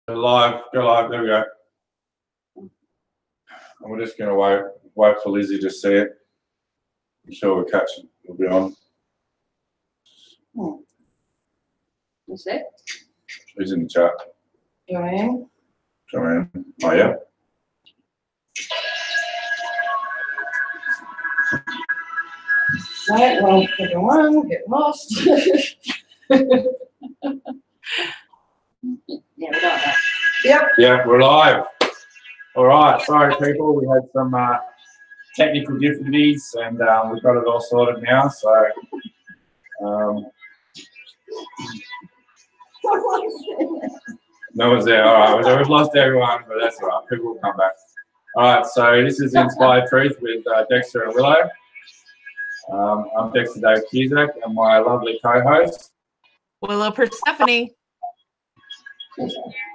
Go live, there we go. And we're just going to wait for Lizzie to see it. I'm sure we'll catch it. We'll be on. What's it? Who's in the chat? Joanne. Joanne. Oh, yeah. Right, well, everyone, get lost. Yeah, we got that. Yep. Yeah, we're live. All right. Sorry, people. We had some technical difficulties, and we've got it all sorted now. So, no one's there. All right. So we've lost everyone, but that's all right. People will come back. All right. So this is Inspired Truth with Dexter and Willow. I'm Adv.Dip.App.Sc and my lovely co-host, Willow Persephone. All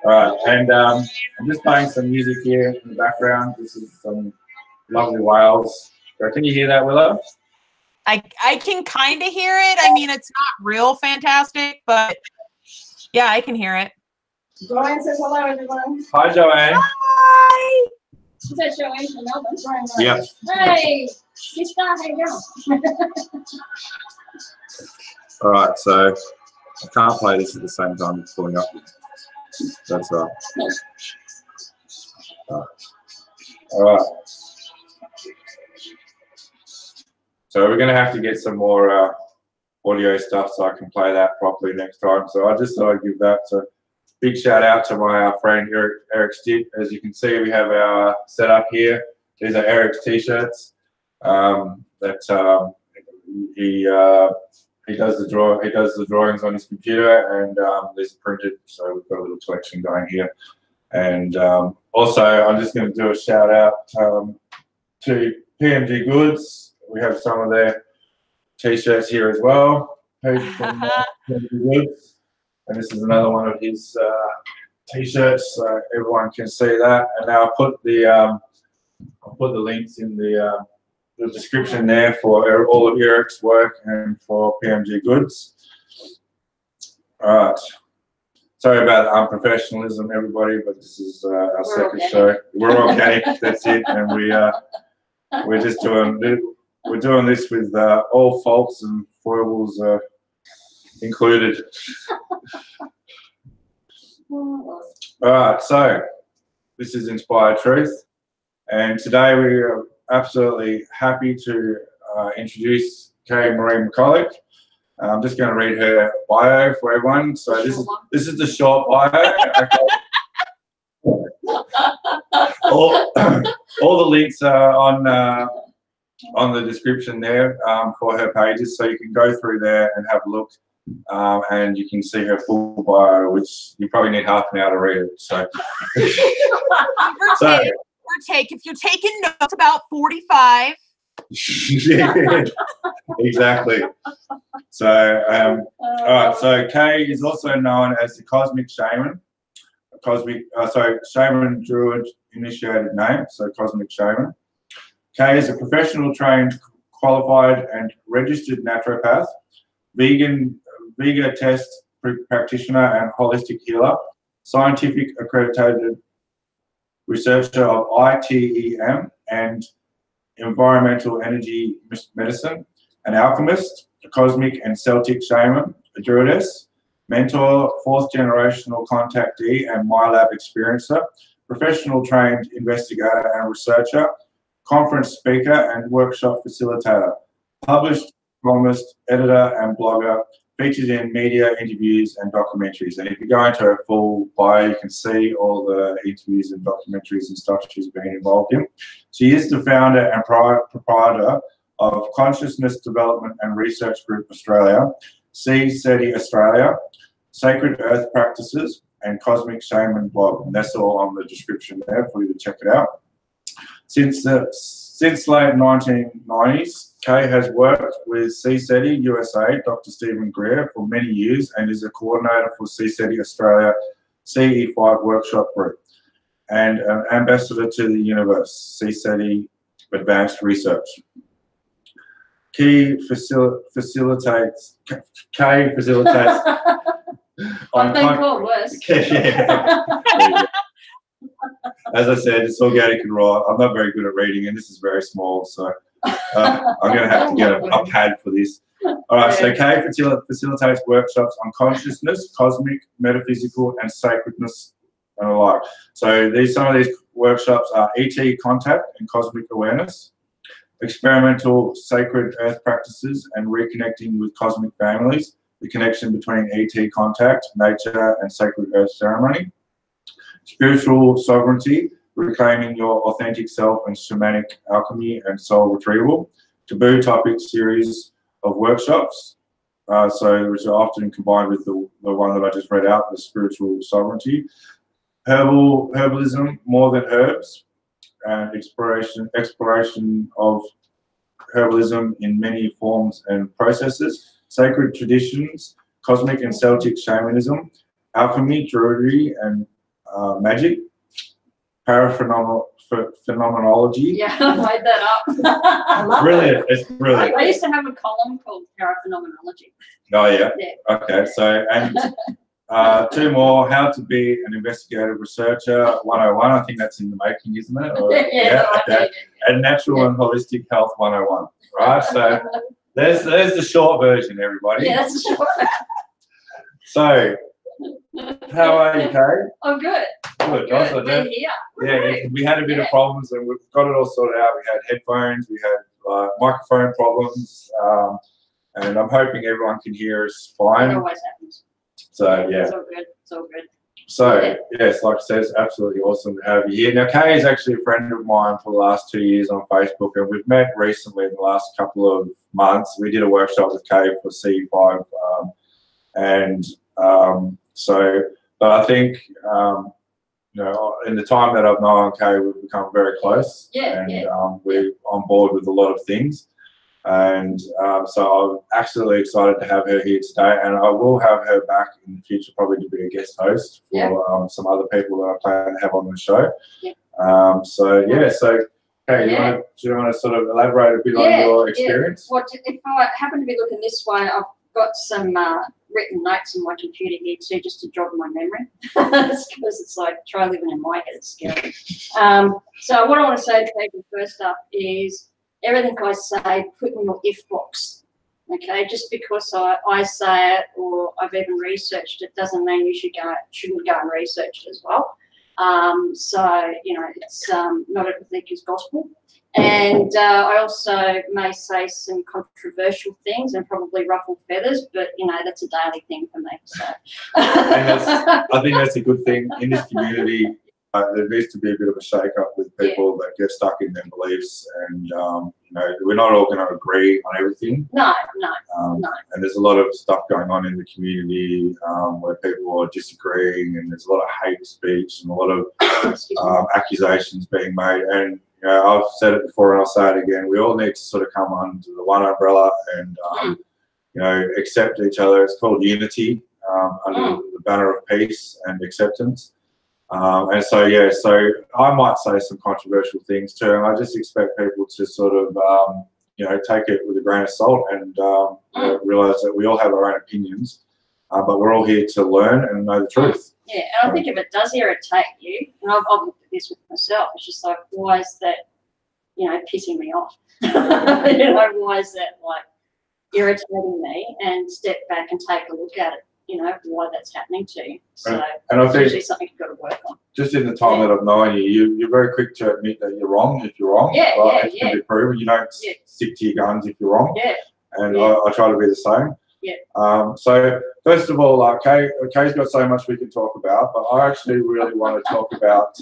right, and I'm just playing some music here in the background. This is some lovely whales. So can you hear that, Willow? I can kind of hear it. I mean, it's not real fantastic, but yeah, I can hear it. Joanne says hello, everyone. Hi, Joanne. Hi. She said Joanne from Melbourne. Yep. Hey, sister, how you doing? All right, so I can't play this at the same time as pulling up. That's right. All right. So we're going to have to get some more audio stuff so I can play that properly next time. So I just thought I'd give that a big shout out to my friend Erik Stitt. As you can see, we have our setup here. These are Erik's t-shirts. He does the drawings on his computer, and these are printed. So we've got a little collection going here. And also, I'm just going to do a shout out to PMG Goods. We have some of their t-shirts here as well. From PMG Goods, and this is another one of his t-shirts, so everyone can see that. And now I'll put the links in the description there for all of Erik's work and for PMG Goods. All right. Sorry about the unprofessionalism, everybody, but this is our second show. We're organic. That's it, and we're just doing this with all faults and foibles included. All right. So this is Inspired Truth, and today we are absolutely happy to introduce Kay Maree McCullock. I'm just going to read her bio for everyone. So this is the short bio. all the links are on the description there for her pages, so you can go through there and have a look, and you can see her full bio, which you probably need half an hour to read it. So. Take if you're taking notes, about 45. Yeah, exactly. So all right, so Kay is also known as the Cosmic Shaman. Shaman Druid initiated name, so Cosmic Shaman. Kay is a professional trained, qualified and registered naturopath, vegan test practitioner and holistic healer, scientific accredited researcher of ITEM and environmental energy medicine, an alchemist, a cosmic and Celtic shaman, a druidess, mentor, fourth generational contactee and MyLab experiencer, professional trained investigator and researcher, conference speaker and workshop facilitator, published columnist, editor and blogger, featured in media, interviews and documentaries. And if you go into her full bio, you can see all the interviews and documentaries and stuff she's been involved in. She is the founder and proprietor of Consciousness Development and Research Group Australia, CSETI Australia, Sacred Earth Practices, and Cosmic Shaman blog. And that's all on the description there for you to check it out. Since late 1990s, Kay has worked with CSETI USA, Dr. Stephen Greer, for many years and is a coordinator for CSETI Australia CE5 workshop group and an ambassador to the universe, CSETI Advanced Research. Kay facilitates I've been called worse. Yeah. As I said, it's organic and raw. I'm not very good at reading, and this is very small, so I'm going to have to get a pad for this. All right, so Kay facilitates workshops on consciousness, cosmic, metaphysical, and sacredness, and the like. So some of these workshops are ET contact and cosmic awareness, experimental sacred earth practices and reconnecting with cosmic families, the connection between ET contact, nature, and sacred earth ceremony, spiritual sovereignty, reclaiming your authentic self, and shamanic alchemy and soul retrieval, taboo topic series of workshops, which are often combined with the one that I just read out, the spiritual sovereignty, herbalism, more than herbs, and exploration of herbalism in many forms and processes, sacred traditions, cosmic and Celtic shamanism, alchemy, druidry, and magic, paraphenomenology. Yeah, I made that up. I love Brilliant. it. It's brilliant. I used to have a column called paraphenomenology. Oh, yeah? Yeah. Okay, so, and two more, how to be an investigative researcher, 101. I think that's in the making, isn't it? Or, okay. And natural and holistic health, 101. Right, so there's the short version, everybody. Yeah, that's the short version. So, how are you, Kay? Oh, good. Good. Good. Also, We're here. yeah, we had a bit of problems, and we've got it all sorted out. We had headphones, we had microphone problems, and I'm hoping everyone can hear us fine. It always happens. So, yeah. It's all good. It's all good. So, yes, like I said, it's absolutely awesome to have you here. Now, Kay is actually a friend of mine for the last 2 years on Facebook, and we've met recently in the last couple of months. We did a workshop with Kay for C5, but I think, in the time that I've known Kay, we've become very close. We're on board with a lot of things. And so I'm absolutely excited to have her here today, and I will have her back in the future, probably to be a guest host for some other people that I plan to have on the show. So Kay, do you want to sort of elaborate a bit on your experience? Well, if I happen to be looking this way, I've got some written notes on my computer here too, just to jog my memory. Because it's like, try living in my head, it's scary. So what I want to say to people first up is, everything I say, put in your if box, okay? Just because I say it or I've even researched it doesn't mean you shouldn't go and research it as well. It's not everything is gospel. And I also may say some controversial things and probably ruffle feathers, but, that's a daily thing for me. So. I think that's a good thing in this community. There needs to be a bit of a shake-up with people that get stuck in their beliefs, and we're not all going to agree on everything. No. And there's a lot of stuff going on in the community where people are disagreeing, and there's a lot of hate speech and a lot of accusations being made. And I've said it before, and I'll say it again. We all need to sort of come under the one umbrella and accept each other. It's called unity under the banner of peace and acceptance. So I might say some controversial things too, and I just expect people to sort of, take it with a grain of salt and realise that we all have our own opinions, but we're all here to learn and know the truth. Yeah, and I think if it does irritate you, and I've looked at this with myself, it's just like, why is that, pissing me off? Why is that, like, irritating me? And step back and take a look at it. Why that's happening to you. So and I think it's something you've got to work on. Just in the time that I've known you, you're very quick to admit that you're wrong if you're wrong. It can be proven. You don't stick to your guns if you're wrong. And I try to be the same. So first of all, Kay's got so much we can talk about, but I actually really want to talk about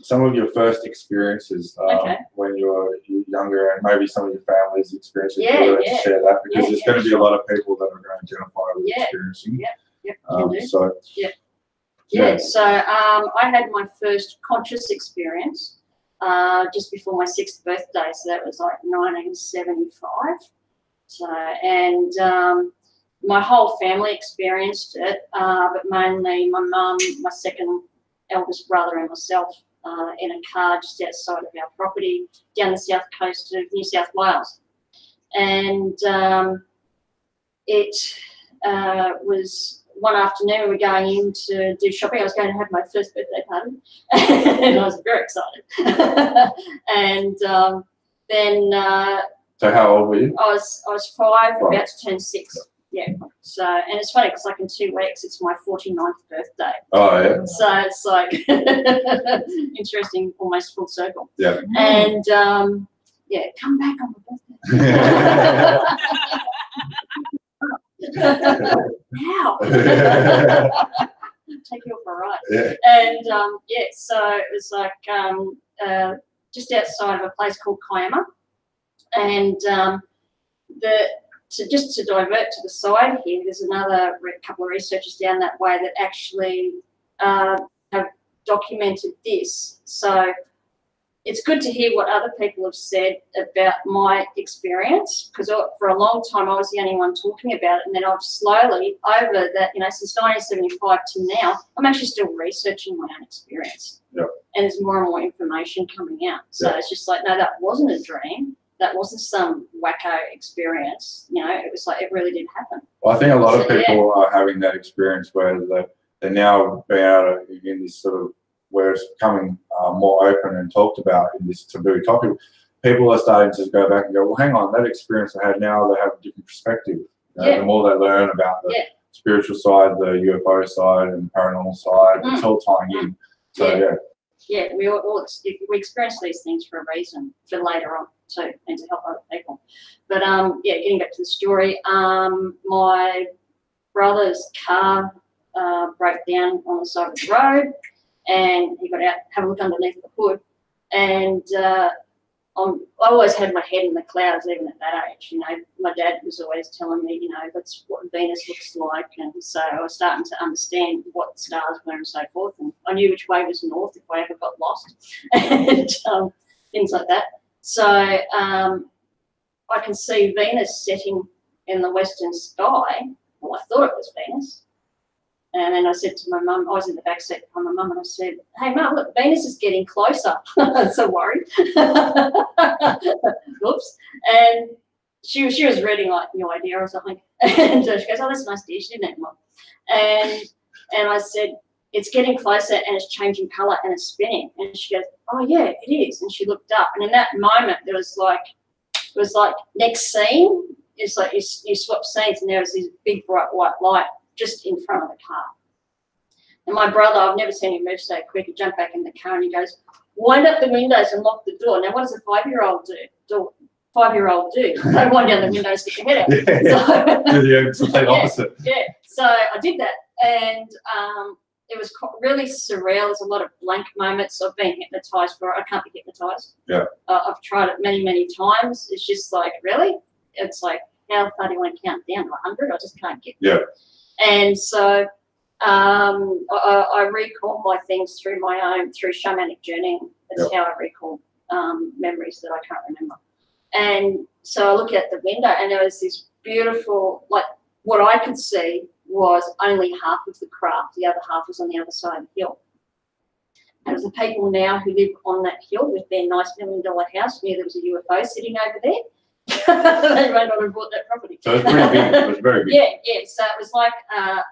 some of your first experiences when you were younger, and maybe some of your family's experiences. To share that, because there's going to be a lot of people that are going to identify with experiencing. So I had my first conscious experience just before my 6th birthday, so that was like 1975. So, and my whole family experienced it, but mainly my mum, my second eldest brother, and myself. In a car just outside of our property down the south coast of New South Wales. And it was one afternoon we were going in to do shopping. I was going to have my first birthday party, and I was very excited. And then. So how old were you? I was 5, about to turn 6. Yeah. So, and it's funny because like in 2 weeks it's my 49th birthday. Oh yeah. So it's like interesting, almost full circle. Yeah. And yeah, come back on my birthday. Wow. Take you for a ride. Yeah. And yeah, so it was like just outside of a place called Kiama. And just to divert to the side here, there's another couple of researchers down that way that actually have documented this. So it's good to hear what other people have said about my experience, because for a long time I was the only one talking about it, and then I've slowly, over that, you know, since 1975 to now, I'm actually still researching my own experience. Yep. And there's more and more information coming out. So Yep. it's just like, no, that wasn't a dream. That wasn't some wacko experience. You know, it was like, it really did happen. Well, I think a lot of So, people are having that experience where they're now being able to, in this sort of, where it's becoming more open and talked about in this taboo topic, people are starting to go back and go, well, hang on, that experience I had now, they have a different perspective. You know, Yeah. The more they learn about the Yeah. spiritual side, the UFO side, and paranormal side, it's all tying in. So, Yeah. Yeah, we experience these things for a reason, for later on too, and to help other people. But yeah, getting back to the story, my brother's car broke down on the side of the road, and he got out, have a look underneath the hood, and I always had my head in the clouds, even at that age. You know, my dad was always telling me, you know, that's what Venus looks like, and so I was starting to understand what the stars were and so forth, and I knew which way was north if I ever got lost, and things like that. So I can see Venus setting in the western sky. Well, I thought it was Venus. And then I said to my mum, I was in the back seat with my mum, and I said, hey, Mum, look, Venus is getting closer. I'm so worried. Oops. And she was reading like New Idea or something. And she goes, oh, that's nice, dear. She didn't have one. And I said, it's getting closer and it's changing colour and it's spinning. And she goes, oh, yeah, it is. And she looked up. And in that moment, it was like next scene. It's like you swap scenes, and there was this big bright white light just in front of the car. And my brother, I've never seen him move so quick, he jumped back in the car and he goes, wind up the windows and lock the door. Now, what does a 5-year-old do? 5-year-old do? They wind down the window, stick your head out. Yeah, it's the complete opposite. Yeah, so I did that, and it was really surreal. There's a lot of blank moments. I've been hypnotised for it. I can't be hypnotised. Yeah. I've tried it many, many times. It's just like, really? It's like, how far do you want to count down to 100? I just can't get there. Yeah. And so I recall my things through through shamanic journeying. That's how I recall memories that I can't remember. And so I look out the window, and there was this beautiful, like, what I could see was only half of the craft. The other half was on the other side of the hill. And it was the people now who live on that hill with their nice $1 million house. Knew there was a UFO sitting over there. They may not have bought that property. So it was pretty big. It was very big. Yeah. So it was like a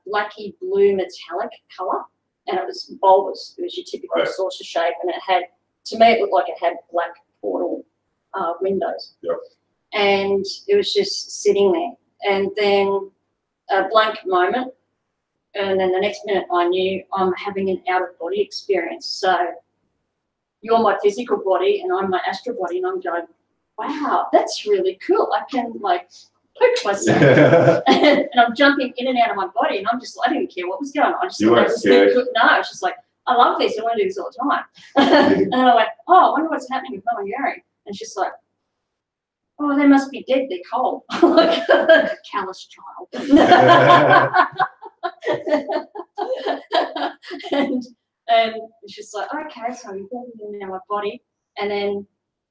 blacky blue metallic colour, and it was bulbous. It was your typical saucer shape, and it had, to me, it looked like it had black portal windows. Yep. And it was just sitting there. And then a blank moment, and then the next minute I knew I'm having an out-of-body experience. So you're my physical body and I'm my astral body, and I'm going, wow, that's really cool. I can, like, poke myself. And I'm jumping in and out of my body, and I'm just, I didn't care what was going on. I just You thought weren't that was scared? really good. No, it's just like, I love this. I want to do this all the time. And I went, oh, I wonder what's happening with Mama Gary. And she's like, oh, they must be dead. They're cold. Like, callous child. And she's like, okay, so I'm going in my body. And then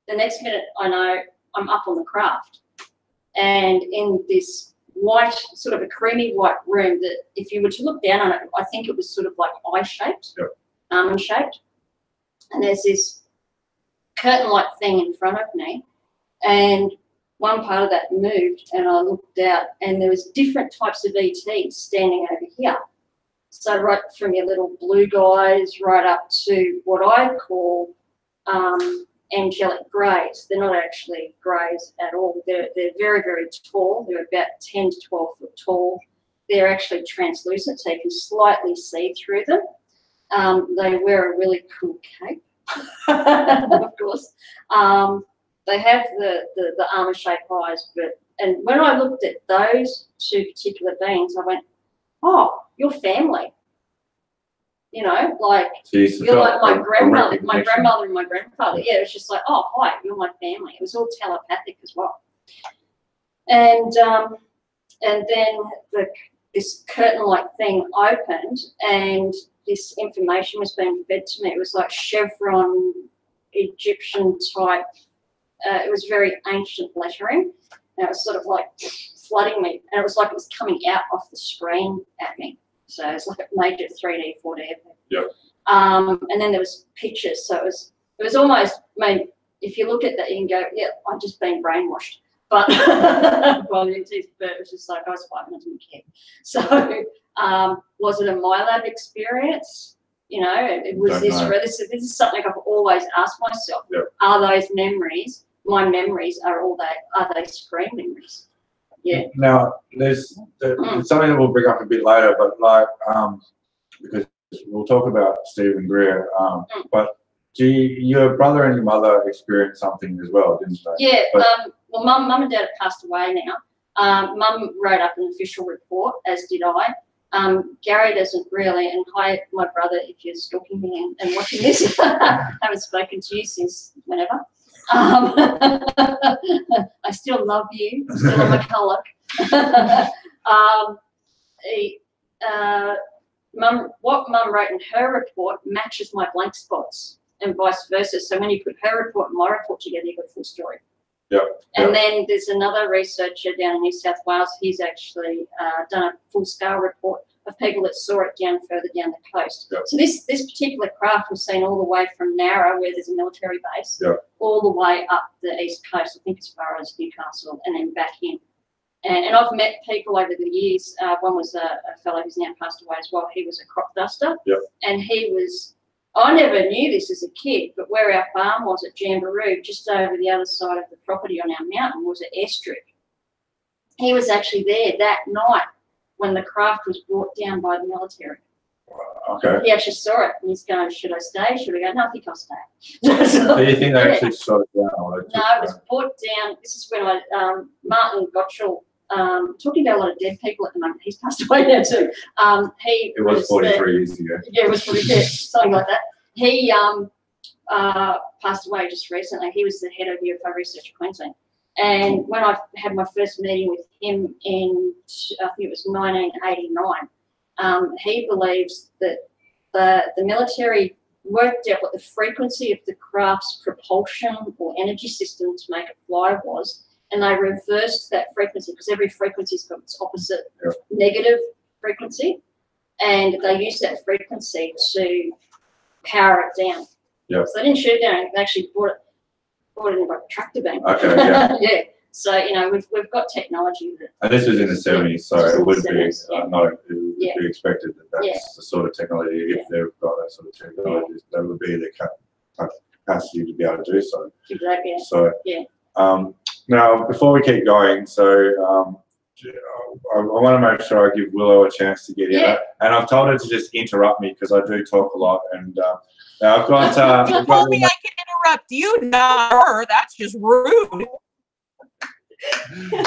the next minute I know I'm up on the craft. And in this white, sort of a creamy white room that if you were to look down on it, I think it was sort of like eye-shaped, almond-shaped. And there's this curtain-like thing in front of me. And one part of that moved, and I looked out, and there was different types of ETs standing over here. So right from your little blue guys right up to what I call angelic greys. They're not actually greys at all. They're very, very tall. They're about 10 to 12 foot tall. They're actually translucent, so you can slightly see through them. They wear a really cool cape, of course. They have the armor-shaped eyes, and when I looked at those two particular beings, I went, "Oh, you're family." You know, like you're like my grandmother and my grandfather. Yeah, it was just like, "Oh, hi, you're my family." It was all telepathic as well. And then this curtain-like thing opened, and this information was being fed to me. It was like chevron, Egyptian type. It was very ancient lettering, and it was sort of like flooding me, and it was like it was coming out off the screen at me. So it's like a major 3D, 4D effect. Yep. And then there was pictures, so it was almost. I mean, if you look at that, you can go, "Yeah, I've just been brainwashed." But well, it was just like I was 5 and I didn't care. So was it a MyLab experience? You know, it was this is something I've always asked myself. Yep. Are those memories? My memories are they screen memories? Yeah. Now, there's something that we'll bring up a bit later, but like because we'll talk about Stephen Greer, but your brother and your mother experienced something as well, didn't they? Yeah. Well, mum and dad have passed away now. Mum wrote up an official report, as did I. Gary doesn't really, and hi, my brother, if you're stalking me and watching this, haven't spoken to you since whenever. I still love you, still a McCulloch. What Mum wrote in her report matches my blank spots, and vice versa. So when you put her report and my report together, you got a full story. Yep. And then there's another researcher down in New South Wales. He's actually done a full-scale report of people that saw it further down the coast. Yep. So this particular craft was seen all the way from Narra, where there's a military base, yep, all the way up the east coast, I think as far as Newcastle, and then back in. And I've met people over the years. One was a fellow who's now passed away as well. He was a crop duster. Yep. And he was, I never knew this as a kid, but where our farm was at Jamboree, just over the other side of the property on our mountain, was an airstrip. He was actually there that night when the craft was brought down by the military. Okay. He actually saw it, and he's going, "Should I stay? Should I go?" "No, I think I'll stay." So you think they actually shot it down? Or they No, it was brought down. This is when Martin Gottschall, talking about a lot of dead people at the moment. He's passed away now too. It was 43 years ago. Yeah, it was 43, something like that. He passed away just recently. He was the head of UFO Research Queensland. And when I had my first meeting with him in, I think it was 1989, he believes that the military worked out what the frequency of the craft's propulsion or energy system to make it fly was, and they reversed that frequency, because every frequency's got its opposite negative frequency, and they used that frequency to power it down. Yep. So they didn't shoot it down, they actually brought it in like a tractor beam. Okay, yeah. Yeah. So, you know, we've got technology that... And this was in the 70s, so it would be yeah. be expected that that's the sort of technology, if they've got that sort of technology, that would be the capacity to be able to do so. Exactly. So, now, before we keep going, so I want to make sure I give Willow a chance to get in. And I've told her to just interrupt me because I do talk a lot. And now I've got... you told me I can interrupt you, not her. That's just rude.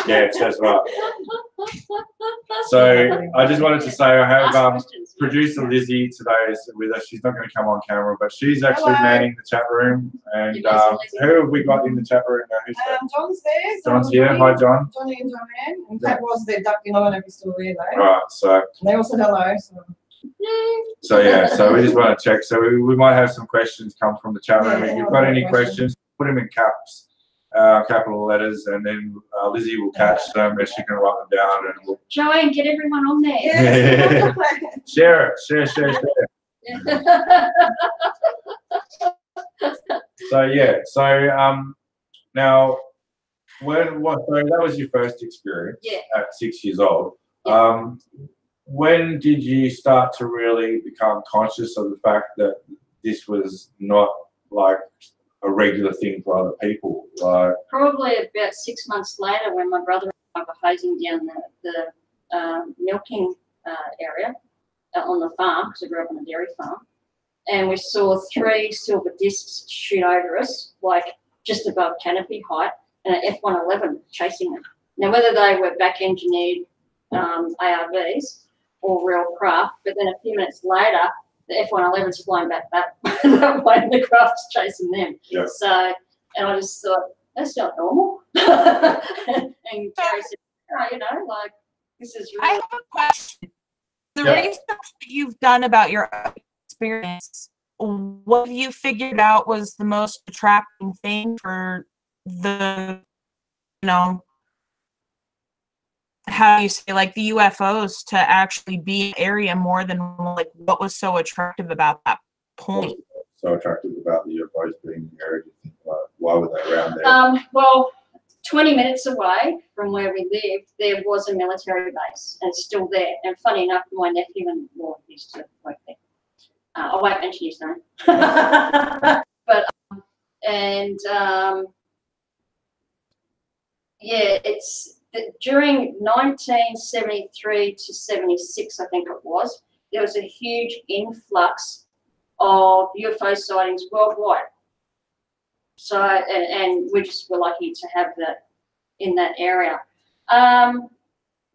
Yeah, that's right. So I just wanted to say I have producer Lizzie today is with us. She's not going to come on camera, but she's actually manning the chat room. And who have we got in the chat room now? Who's that? John's there. John's here. Hi, John. Johnny and Joanne. In fact, was there ducking on if he's still there though. Right. So they also hello. So yeah. So we just want to check. So we might have some questions come from the chat room. If you've got any questions, put them in caps. Capital letters, and then Lizzie will catch them and she can write them down. And we'll... Joanne, get everyone on there. Yeah. Share it. Share. So yeah. So now So that was your first experience at 6 years old. Yeah. When did you start to really become conscious of the fact that this was not like a regular thing for other people? Like, probably about 6 months later, when my brother and I were hosing down the milking area on the farm, because I grew up on a dairy farm, and we saw 3 silver discs shoot over us, like just above canopy height, and an F-111 chasing them. Now, whether they were back-engineered ARVs or real craft, but then a few minutes later, the F-111's flying back that way, and the craft's chasing them. Yeah. So, and I just thought, that's not normal. And Gary said, oh, you know, like, this is I real. have a question. The research that you've done about your experience, what have you figured out was the most attracting thing for the, you know, how do you say, like the UFOs to actually be an area more than like what was so attractive about that point? so attractive about the UFOs being in the area? Why were they around there? Well, 20 minutes away from where we lived, there was a military base, and it's still there. And funny enough, my nephew and Lord used to work there. I won't mention his name. But, yeah, it's during 1973 to 76, I think it was, there was a huge influx of UFO sightings worldwide. So, and we just were lucky to have that in that area.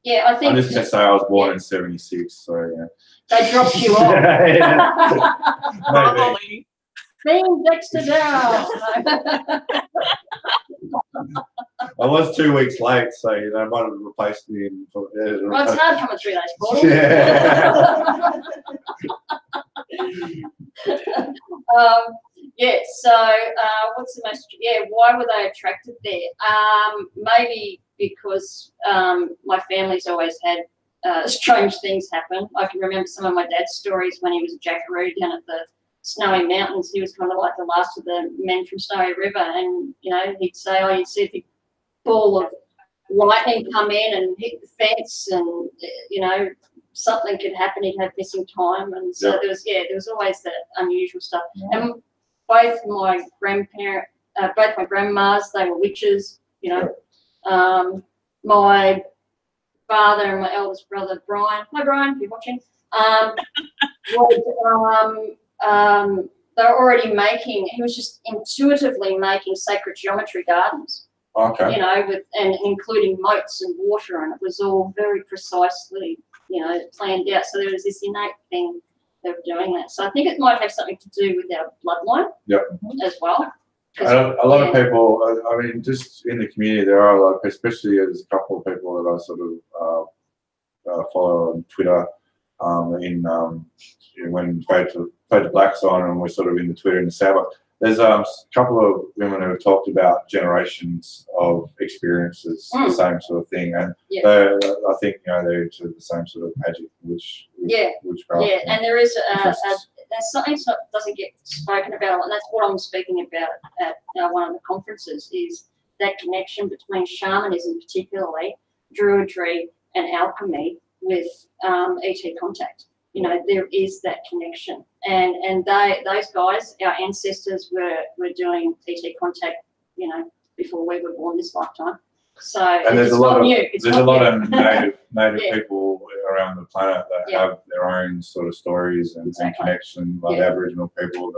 Yeah, I think. I'm just going to say I was born in 76, so yeah. They dropped you off. Yeah. Probably. Being Dexter down. I was 2 weeks late, so you know, might have replaced me. Well, it's hard coming through those portals. Yeah. Yeah, so what's the most, why were they attracted there? Maybe because my family's always had strange things happen. I can remember some of my dad's stories when he was a jackaroo down at the Snowy Mountains. He was kind of like the last of the men from Snowy River, and, you know, he'd say, oh, you'd see a big ball of lightning come in and hit the fence, and, you know, something could happen. He'd have missing time, and so there was always that unusual stuff. And both my grandmas, they were witches, you know. My father and my eldest brother Brian, hi Brian, if you're watching, they were already making. He was just intuitively making sacred geometry gardens. Okay. You know, and including moats and water, and it was all very precisely, you know, planned out. So there was this innate thing of doing that. So I think it might have something to do with our bloodline as well. A lot of people, I mean, just in the community, there are a lot of, especially there's a couple of people that I sort of follow on Twitter. When Fade to Black's on, and we're sort of in the Twitter and the Sabbath. There's a couple of women who have talked about generations of experiences, the same sort of thing, and I think, you know, they're into the same sort of magic, witchcraft. Yeah, and there is there's something that doesn't get spoken about, and that's what I'm speaking about at one of the conferences, is that connection between shamanism, particularly druidry and alchemy, with ET contact. You know, there is that connection, and those guys, our ancestors, were doing ET contact, you know, before we were born this lifetime. So and there's a lot of native people around the planet that have their own sort of stories and connection, like Aboriginal people,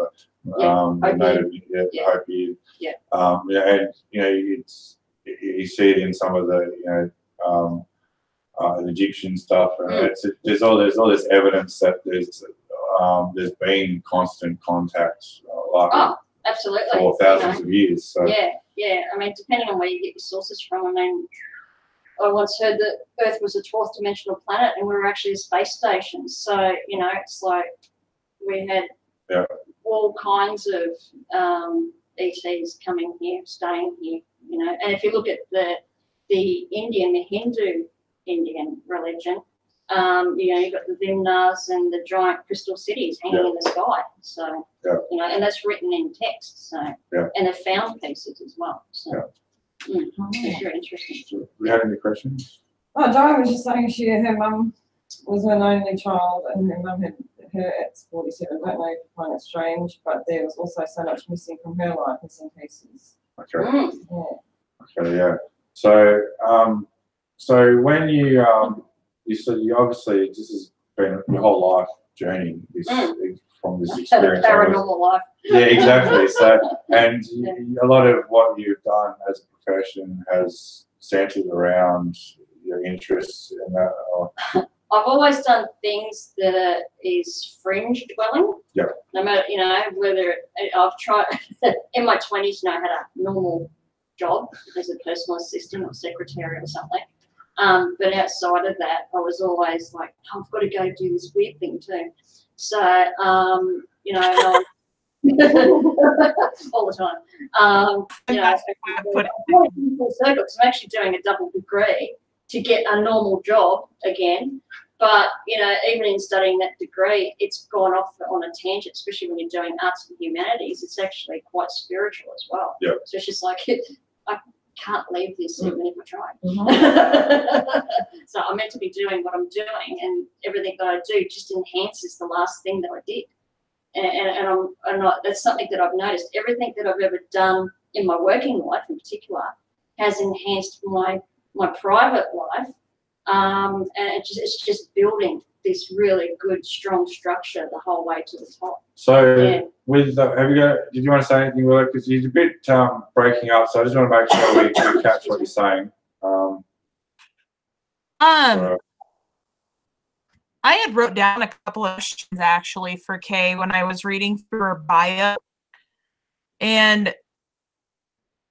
the native Hopi. And you know, you see it in some of the, you know, Egyptian stuff, and there's all this evidence that there's been constant contact, absolutely, for thousands of years. So I mean, depending on where you get your sources from. I mean, I once heard that Earth was a 12th dimensional planet, and we were actually a space station. So, you know, it's like we had all kinds of ETs coming here, staying here. You know, and if you look at the Hindu Indian religion, you know, you've got the Vimnas and the giant crystal cities hanging in the sky. So, you know, and that's written in text. So, and they've found pieces as well. So, It's very interesting. Do we have any questions? Oh, Diane was just saying her mum was an only child and her mum had her at 47. I don't know if you find it strange, but there was also so much missing from her life, missing pieces. Okay. Yeah. Okay, yeah. So, so when you said you obviously this has been your whole life journey from this experience. Paranormal life. Yeah, exactly. So, and a lot of what you've done as a profession has centered around your interests in that. I've always done things that is fringe dwelling. Yeah. No matter, whether I've tried in my 20s, I had a normal job as a personal assistant or secretary or something. But outside of that, I was always like, I've got to go do this weird thing too. So, all the time. I'm actually doing a double degree to get a normal job again. But, even in studying that degree, it's gone off on a tangent, especially when you're doing arts and humanities. It's actually quite spiritual as well. Yeah. So it's just like, I can't leave this even if I try. So I'm meant to be doing what I'm doing, and everything that I do just enhances the last thing that I did. And I'm not, that's something that I've noticed. Everything that I've ever done in my working life in particular has enhanced my private life. And it's just building this really good, strong structure the whole way to the top. So, with did you want to say anything, Willow? Because you're a bit breaking up, so I just want to make sure we catch what you're saying. I had wrote down a couple of questions actually for Kay when I was reading through her bio, and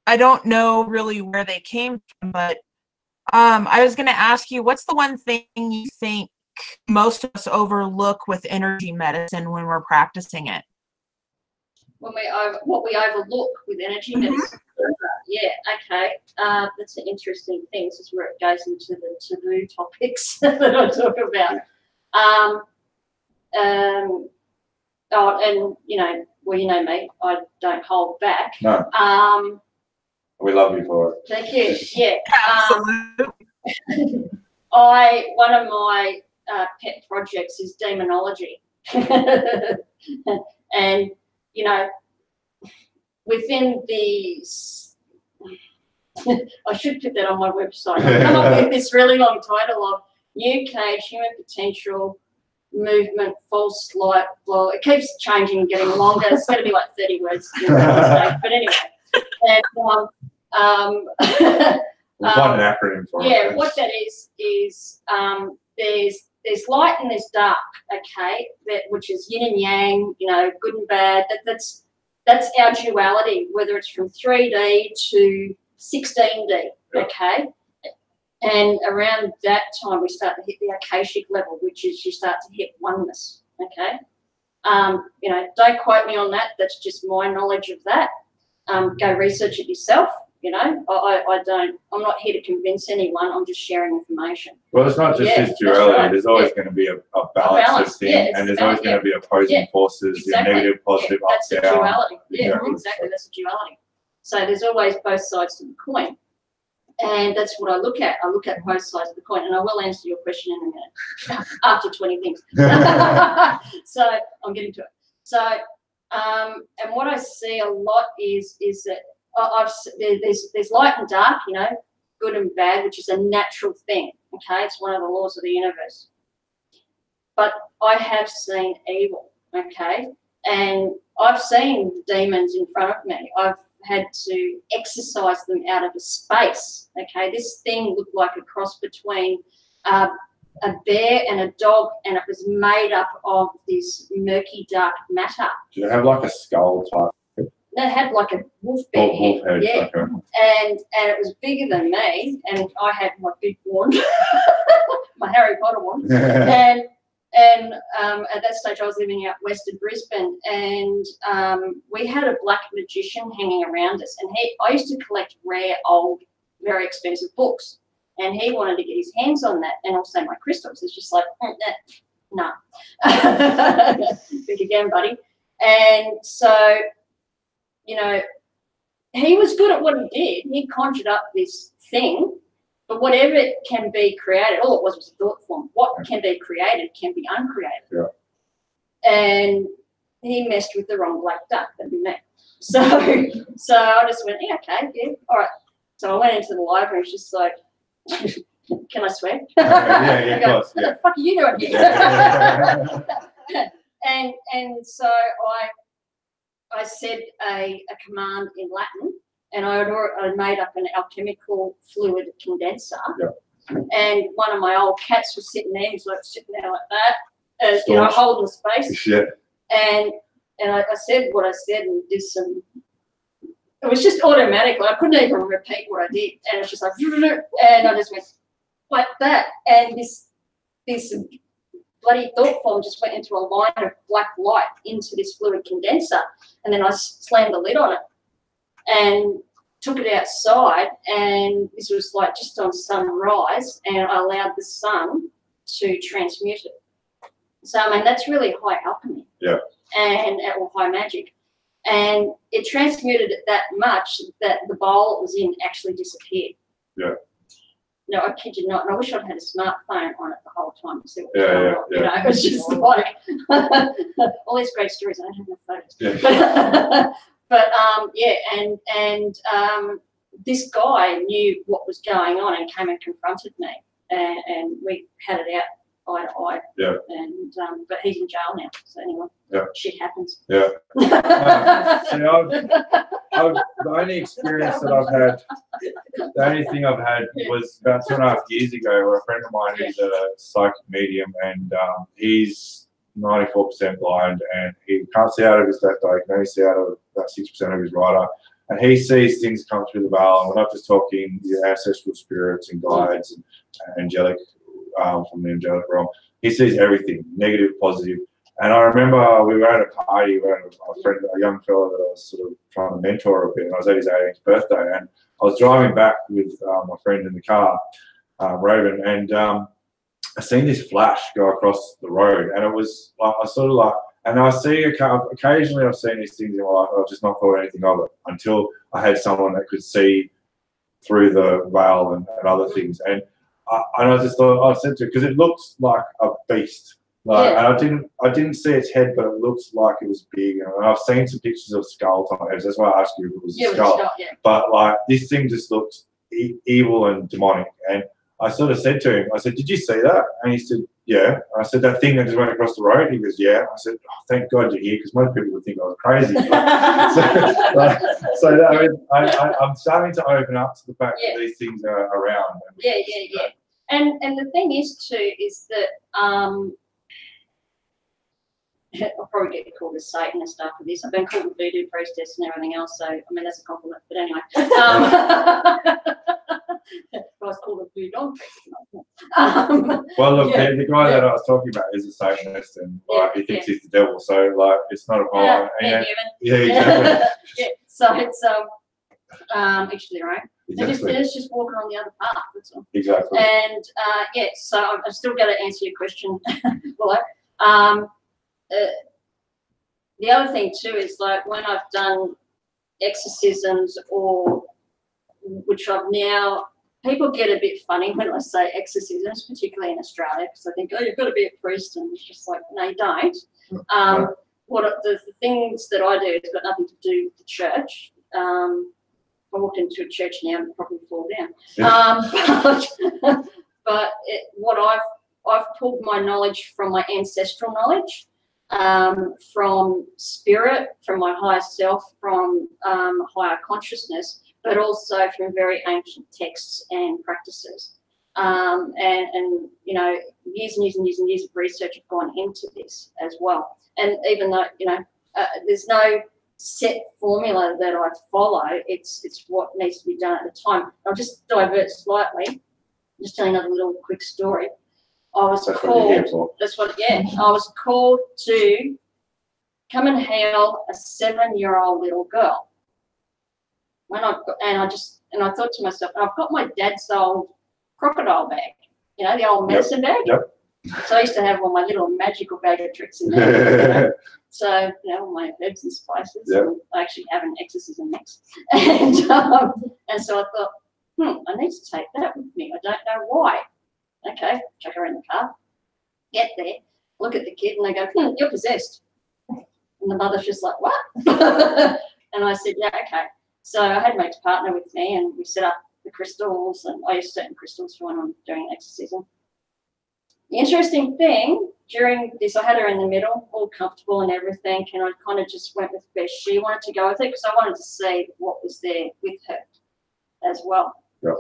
I don't know really where they came from, but I was going to ask you, what's the one thing you think most of us overlook with energy medicine when we're practicing it? What we overlook with energy medicine? Yeah, okay. That's an interesting thing. This is where it goes into the taboo topics that I talk about. And me, I don't hold back. No. We love you for it. Thank you. Yeah. Absolutely. One of my pet projects is demonology. And, within these, I should put that on my website. I've come up with this really long title of New Cage, Human Potential, Movement, False Light, Blow. It keeps changing and getting longer. It's going to be like 30 words. But anyway. And, we'll find an acronym for it. Yeah, what that is there's light and there's dark, okay, which is yin and yang, good and bad. That's our duality, whether it's from 3D to 16D, okay? And around that time, we start to hit the akashic level, which is you start to hit oneness, okay? Don't quote me on that. That's just my knowledge of that. Go research it yourself. I'm not here to convince anyone. I'm just sharing information. Well, it's not just this duality. Right. There's always going to be a balance of things, and there's always going to be opposing forces, exactly. Negative, positive, up, that's down. That's a duality. Yeah, exactly. That's a duality. So there's always both sides to the coin. And that's what I look at. I look at both sides of the coin, and I will answer your question in a minute after 20 things. So I'm getting to it. So, and what I see a lot is that there's light and dark, good and bad, which is a natural thing. Okay, it's one of the laws of the universe. But I have seen evil. Okay, and I've seen demons in front of me. I've had to exercise them out of a space. Okay, this thing looked like a cross between a bear and a dog, and it was made up of this murky dark matter. Did it have like a skull type? It had like a wolf bear head, yeah, okay. And it was bigger than me, and I had my big wand, my Harry Potter wand, and at that stage I was living out west of Brisbane, and we had a black magician hanging around us, and I used to collect rare, old, very expensive books, and he wanted to get his hands on that, and also my crystals. It's just like, no, think again, buddy. And so, he was good at what he did. He conjured up this thing, but whatever can be created, all it was a thought form. What can be created can be uncreated. Yeah. And he messed with the wrong black duck, didn't he? So I just went, yeah, okay, yeah, all right. So I went into the library and she's like, can I swear? Yeah, of course. What the fuck are you doing here? and so I said a command in Latin, and I had made up an alchemical fluid condenser. Yeah. And one of my old cats was sitting there. He's like sitting there like that, you know, holding the space. Yeah. And I said what I said and did some. It was just automatic. I couldn't even repeat what I did, and it was just like, and I just went like that, and this bloody thought form just went into a line of black light into this fluid condenser, and then I slammed the lid on it and took it outside, and this was like just on sunrise, and I allowed the sun to transmute it. So I mean that's really high alchemy. Yeah. And or high magic. And it transmuted it that much that the bowl it was in actually disappeared. Yeah. No, I kid you not. And I wish I'd had a smartphone on it the whole time to see what was Yeah, going yeah, on. yeah. You know, it was just like all these great stories. I don't have enough photos. Yeah. But yeah, and this guy knew what was going on and came and confronted me, and we had it out eye to eye. Yeah. And but he's in jail now. So anyway. Yeah. Shit happens. Yeah. See, the only experience that I've had, the only thing I've had was about 2.5 years ago, where a friend of mine who's a psychic medium, and he's 94% blind, and he can't see out of his left eye, he can only see out of about 6% of his right eye, and he sees things come through the veil, and we're not just talking your ancestral spirits and guides and angelic, from the angelic realm. He sees everything, negative, positive. And I remember we were at a party, we had a young fellow that I was sort of trying to mentor a bit, and I was at his 18th birthday, and I was driving back with my friend in the car, Raven, and I seen this flash go across the road, and it was like, I sort of like, and I see occasionally I've seen these things in my life, I've just not thought anything of it until I had someone that could see through the veil and other things. And I just thought, I said to it, because it looks like a beast. Like, Yeah. and I didn't see its head, but it looks like it was big. And I've seen some pictures of skull types. That's why I asked you if it was a skull. But like this thing just looked evil and demonic. And I sort of said to him, I said, "Did you see that?" And he said, "Yeah." And I said, "That thing that just went across the road?" He goes, "Yeah." I said, "Oh, thank God you're here, because most people would think I was crazy." So I mean, I'm starting to open up to the fact that these things are around. Yeah. And the thing is too is that I'll probably get called a Satanist after this. I've been called a voodoo priestess and everything else, so I mean that's a compliment. But anyway, I was called a voodoo priestess. Well, look, the guy that I was talking about is a Satanist, and like, he thinks he's the devil. So like, it's not a problem. Yeah, exactly. Yeah, so it's actually right. Exactly. It's just walking on the other path. That's all. Exactly. And yeah, so I've still got to answer your question, Willow. The other thing too is like when I've done exorcisms, or which I've now, people get a bit funny when I say exorcisms, particularly in Australia, because I think, oh, you've got to be a priest, and it's just like, no, you don't. The things that I do has got nothing to do with the church. I walked into a church now and probably fall down. But what I've pulled my knowledge from my ancestral knowledge, from spirit, from my higher self, from higher consciousness, but also from very ancient texts and practices. And you know, years and years and years and years of research have gone into this as well. And even though, you know, there's no set formula that I follow, it's what needs to be done at the time. I'll just divert slightly, just tell you another little quick story. I was called, I was called to come and heal a 7-year-old little girl. When I thought to myself, I've got my dad's old crocodile bag, you know, the old medicine bag. Yep. So I used to have all my little magical bag of tricks in there. So, all my herbs and spices. Yep. I actually have an exorcism mix. And so I thought, I need to take that with me. I don't know why. Okay, chuck her in the car, get there, look at the kid, and they go, you're possessed. And the mother's just like, what? And I said, yeah, okay. So I had my partner with me, and we set up the crystals, and I use certain crystals for when I'm doing exorcism. The interesting thing, during this, I had her in the middle, all comfortable and everything, and I kind of just went with where she wanted to go with it, because I wanted to see what was there with her as well. Yep.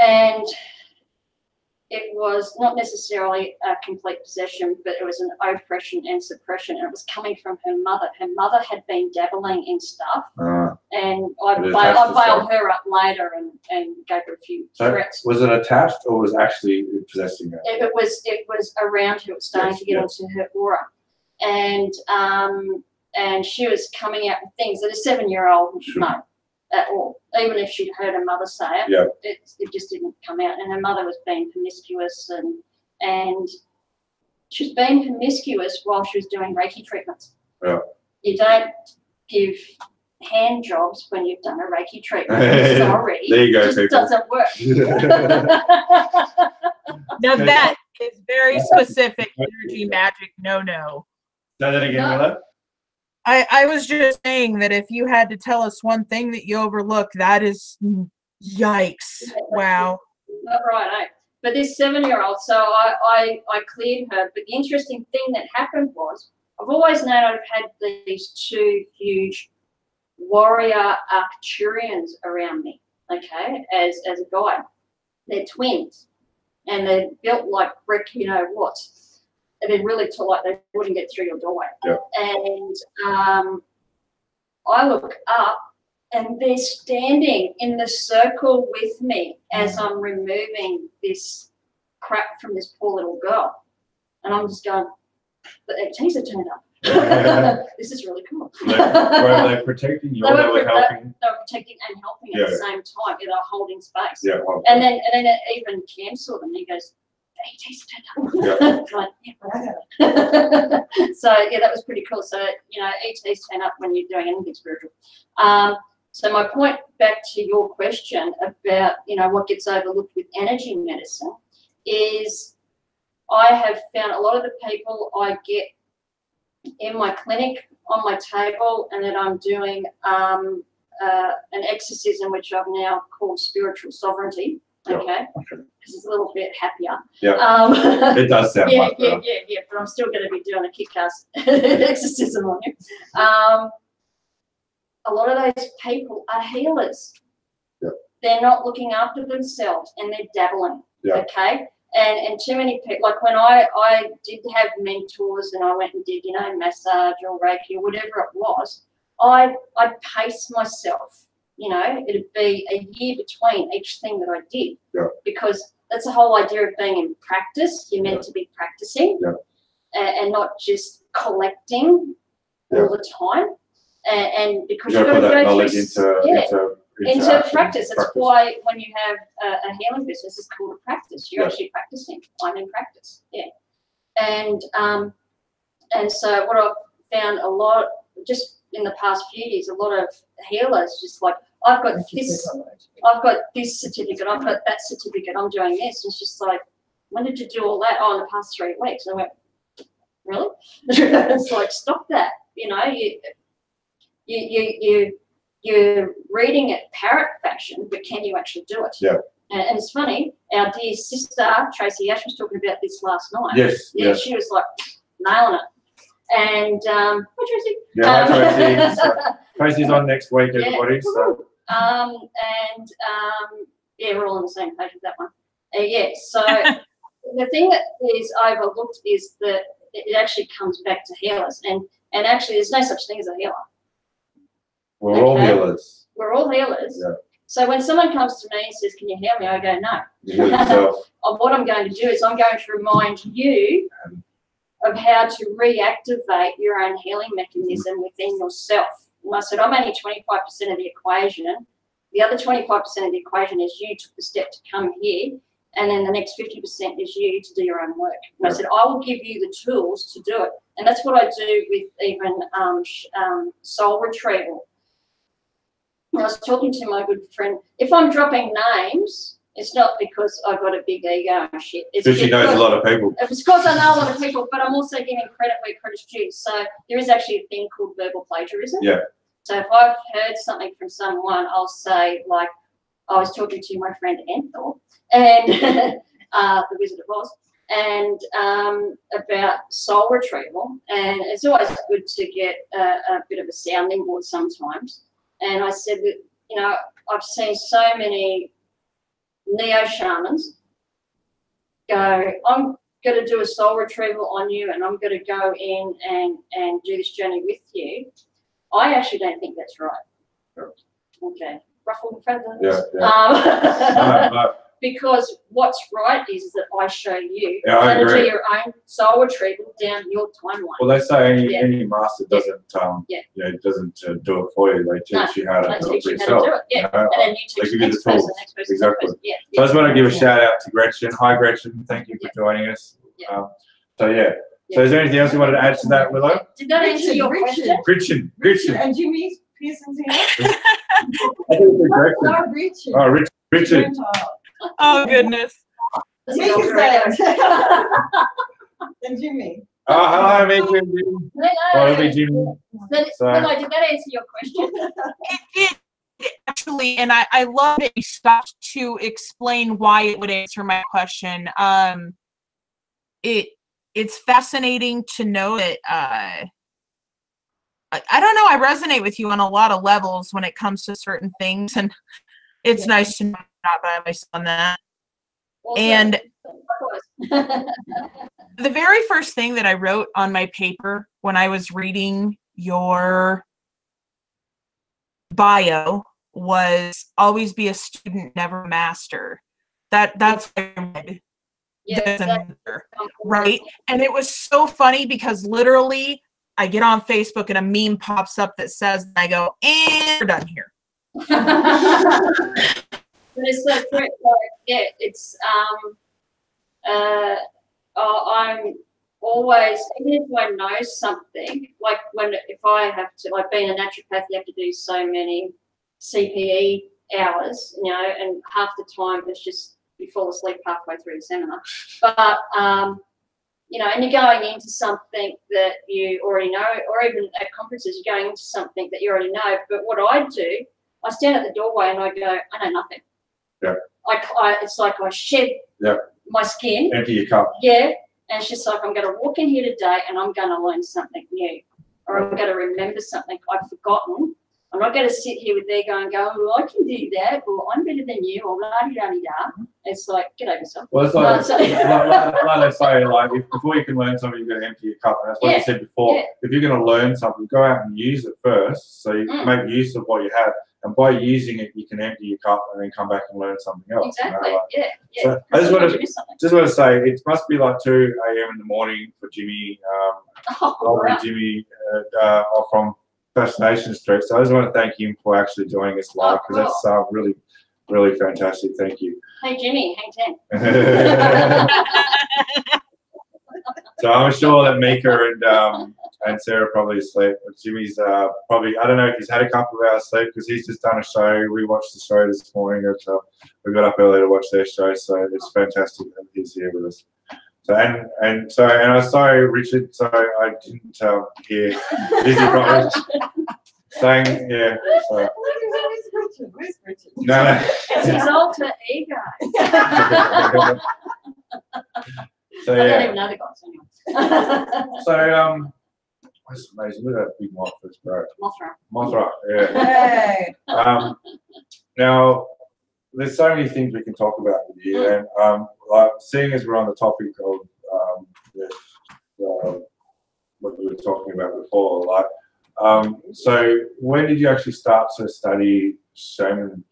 And it was not necessarily a complete possession, but it was an oppression and suppression, and it was coming from her mother. Her mother had been dabbling in stuff, and I bailed her up later and gave her a few threats. Was it attached, or was actually possessing her? It was around her. It was starting to get into her aura, and she was coming out with things that a 7-year-old no. At all. Even if she'd heard her mother say it, it just didn't come out. And her mother was being promiscuous, and she was being promiscuous while she was doing Reiki treatments. Yeah. You don't give hand jobs when you've done a Reiki treatment. Sorry. There you go, it just doesn't work. Now that is very specific energy magic no. Say that again, Willow. I was just saying that if you had to tell us one thing that you overlooked, that is yikes. Wow. Not right, eh? But this 7-year-old, so I cleared her. But the interesting thing that happened was, I've always known I've had these 2 huge warrior Arcturians around me, okay, as a guide. They're twins, and they're built like brick, what. They're really tall, like they wouldn't get through your doorway. Yep. And I look up, and they're standing in the circle with me as I'm removing this crap from this poor little girl. And I'm just going, but their teaser turned up. This is really cool. Were they protecting you, or they were helping? They were protecting and helping at the same time. They were holding space. Yeah. And then even Cam saw them, and he goes, teaser turned up. Like, so that was pretty cool. So ETs turn up when you're doing anything spiritual. So my point back to your question about what gets overlooked with energy medicine is, I have found a lot of the people I get in my clinic on my table, and that I'm doing an exorcism, which I've now called spiritual sovereignty. Okay. This is a little bit happier. Yeah. It does sound like that. Yeah. But I'm still going to be doing a kick-ass exorcism on you. A lot of those people are healers. Yep. They're not looking after themselves, and they're dabbling. Yep. Okay. And too many people, like when I did have mentors, and I went and did massage or Reiki or whatever it was, I'd pace myself. It'd be a year between each thing that I did, because that's the whole idea of being in practice. You're meant to be practicing and not just collecting all the time. And because you've got to go through into practice. That's why when you have a healing business, it's called a practice. You're actually practicing. I'm in practice. Yeah. And so what I've found a lot, just in the past few years, a lot of healers just like, I've got this certificate, I've got that certificate, I'm doing this. And it's just like, when did you do all that? Oh, in the past 3 weeks. And I went, really? It's like, stop that. You're reading it parrot fashion, but can you actually do it? Yeah. And it's funny, our dear sister, Tracy Ash, was talking about this last night. Yes. Yeah, she was like nailing it. And hi Tracy. Yeah, hi Tracy. Tracy's on next week, everybody. So. Yeah, we're all on the same page with that one. So the thing that is overlooked is that it actually comes back to healers, and actually there's no such thing as a healer. We're all healers. We're all healers. Yeah. So when someone comes to me and says, "Can you heal me?" I go, "No." You heal yourself. What I'm going to do is I'm going to remind you of how to reactivate your own healing mechanism within yourself. And I said, I'm only 25% of the equation. The other 25% of the equation is you took the step to come here and then the next 50% is you to do your own work. And I said, I will give you the tools to do it. And that's what I do with even soul retrieval. I was talking to my good friend, if I'm dropping names, it's not because I've got a big ego and shit. It's because she knows a lot of people. It's because I know a lot of people, but I'm also giving credit where credit's due. So there is actually a thing called verbal plagiarism. Yeah. So if I've heard something from someone, I'll say, like, I was talking to my friend Anthor, and the Wizard of Oz, and about soul retrieval. And it's always good to get a bit of a sounding board sometimes. And I said that, you know, I've seen so many neo-shamans go, I'm going to do a soul retrieval on you, and I'm going to go in and do this journey with you. I actually don't think that's right. Okay. Ruffle feathers. Yeah, yeah. Because what's right is that I show you how to do your own soul retrieval down your timeline. Well, they say any master doesn't, yeah. you know, doesn't do it for you. They teach you how to do it for yourself. Yeah. You know? And then you teach the next person, the next person, exactly. next person. Yeah. So I just want to give a shout out to Gretchen. Hi, Gretchen. Thank you for joining us. Yeah. So is there anything else you wanted to add to that, Willow? Did that answer your question? Gretchen. And Jimmy's Pearson's here. Richard. Oh, Richard. Oh, goodness. And Jimmy. Oh, hello, Mika and Jimmy. Hello. It'll be Jimmy. Did that answer your question? It did, actually, and I love that you stopped to explain why it would answer my question. It's fascinating to know that I don't know, I resonate with you on a lot of levels when it comes to certain things, and it's nice to know I'm not by myself on that. Also, and the very first thing that I wrote on my paper when I was reading your bio was always be a student, never master. That's what I read. Yeah, right? And it was so funny because literally I get on Facebook and a meme pops up that says, and I go, and we're done here. But it's so true. Like, yeah, it's I'm always, even if I know something, like if I have to, like being a naturopath, you have to do so many CPE hours, you know, and half the time it's just you fall asleep halfway through the seminar. But you know, and you're going into something that you already know, or even at conferences, you're going into something that you already know. But what I do, I stand at the doorway and I go, I know nothing. Yeah. It's like I shed my skin. Empty your cup. Yeah. And it's just like, I'm going to walk in here today and I'm going to learn something new, or I'm going to remember something I've forgotten. I'm not going to sit here with their going, well, I can do that, or I'm better than you, or la-di-da-di-da. It's like, get over yourself. Well, it's like, like they say, like, before you can learn something, you've got to empty your cup. And that's what you said before. Yeah. If you're going to learn something, go out and use it first. So you make use of what you have. And by using it, you can empty your cup and then come back and learn something else. Exactly, you know, like, yeah. So I just want to say, it must be like 2 a.m. in the morning for Jimmy, Jimmy from Fascination Street. So I just want to thank him for actually joining us live, because that's really, really fantastic. Thank you. Hey, Jimmy, hang 10. So I'm sure that Mika and Sarah probably asleep. Jimmy's probably, I don't know if he's had a couple of hours sleep, because he's just done a show. We watched the show this morning. So we got up early to watch their show. So it's fantastic that he's here with us. So and I'm sorry, Richard. So I didn't hear Lizzie probably saying So. Where's Richard? No. It's his alter ego. So I don't even know the guys anyway. So that's amazing. Look at that big moth that's broke. Mothra, yeah. Hey. Now, there's so many things we can talk about with you, and like seeing as we're on the topic of what we were talking about before, like, so when did you actually start to study shamanism?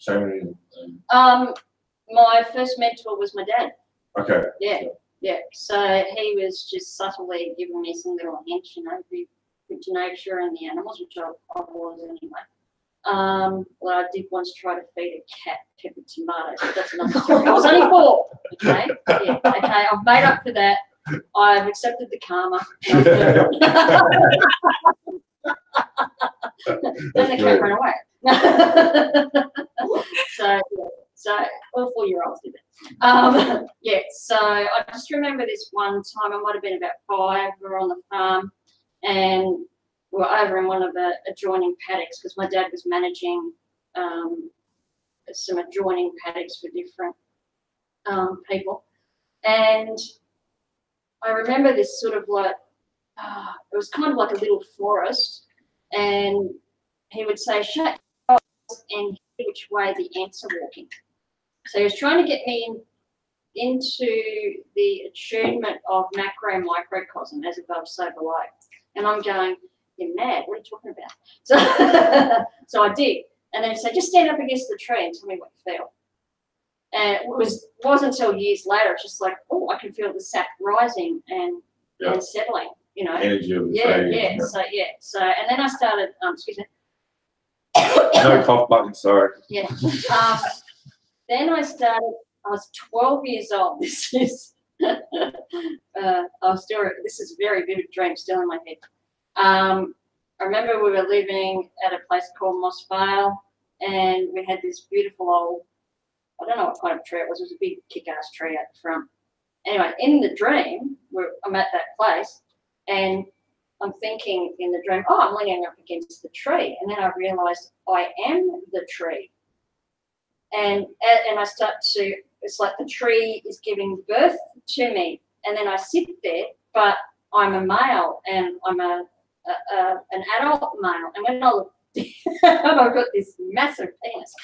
My first mentor was my dad. Okay. Yeah. So he was just subtly giving me some little hints, you know, be good to nature and the animals, which I was anyway. Well, I did once try to feed a cat peppered tomatoes, but that's another story. I was only 4. Okay, yeah, okay, I've made up for that. I've accepted the karma. And the cat ran away. So all 4-year-olds did it. Yeah, so I just remember this one time, I might have been about 5, we were on the farm, and we were over in one of the adjoining paddocks because my dad was managing some adjoining paddocks for different people. And I remember this sort of like, it was kind of like a little forest, and he would say, shut your eyes and hear which way the ants are walking. So he was trying to get me into the attunement of macro and microcosm, as above, so below. And I'm going, you're mad, what are you talking about? So, so I did. And then he said, just stand up against the tree and tell me what you feel. And it wasn't until years later, it's just like, oh, I can feel the sap rising and settling, you know. Energy of the yeah. So, and then I started, excuse me. No cough button, sorry. Yeah. Then I was 12 years old. This is, this is a very vivid dream still in my head. I remember we were living at a place called Moss Vale, and we had this beautiful old, I don't know what kind of tree it was a big kick-ass tree at the front. Anyway, in the dream, I'm at that place, and I'm thinking in the dream, oh, I'm leaning up against the tree. And then I realized I am the tree. And I start to, it's like the tree is giving birth to me. And then I sit there, but I'm a male, and I'm an adult male. And when I look, I've got this massive penis.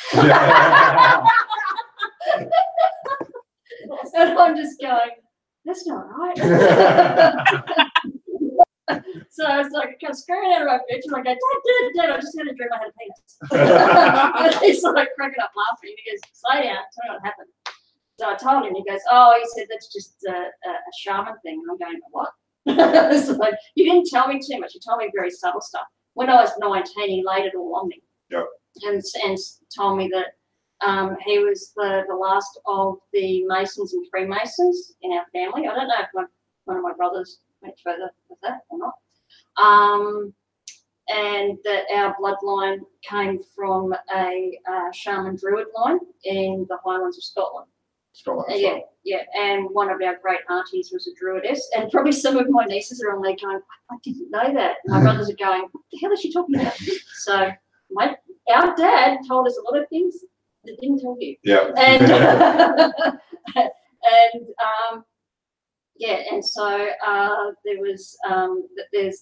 And I'm just going, that's not right. So I was like, I come screaming out of my bedroom. I go, Dad, I just had a dream I had a penis. And he's like cracking up laughing. He goes, slow down, tell me what happened. So I told him, he goes, oh, he said, that's just a shaman thing. And I'm going, what? It's like, you didn't tell me too much. You told me very subtle stuff. When I was 19, he laid it all on me. Yep. And told me that he was the last of the Masons and Freemasons in our family. I don't know if one of my brothers went further with that or not. And that our bloodline came from a Shaman Druid line in the Highlands of Scotland. Yeah. And one of our great aunties was a Druidess. And probably some of my nieces are on there going, I didn't know that. And my brothers are going, what the hell is she talking about? So our dad told us a lot of things that didn't tell you. Yeah. And so there's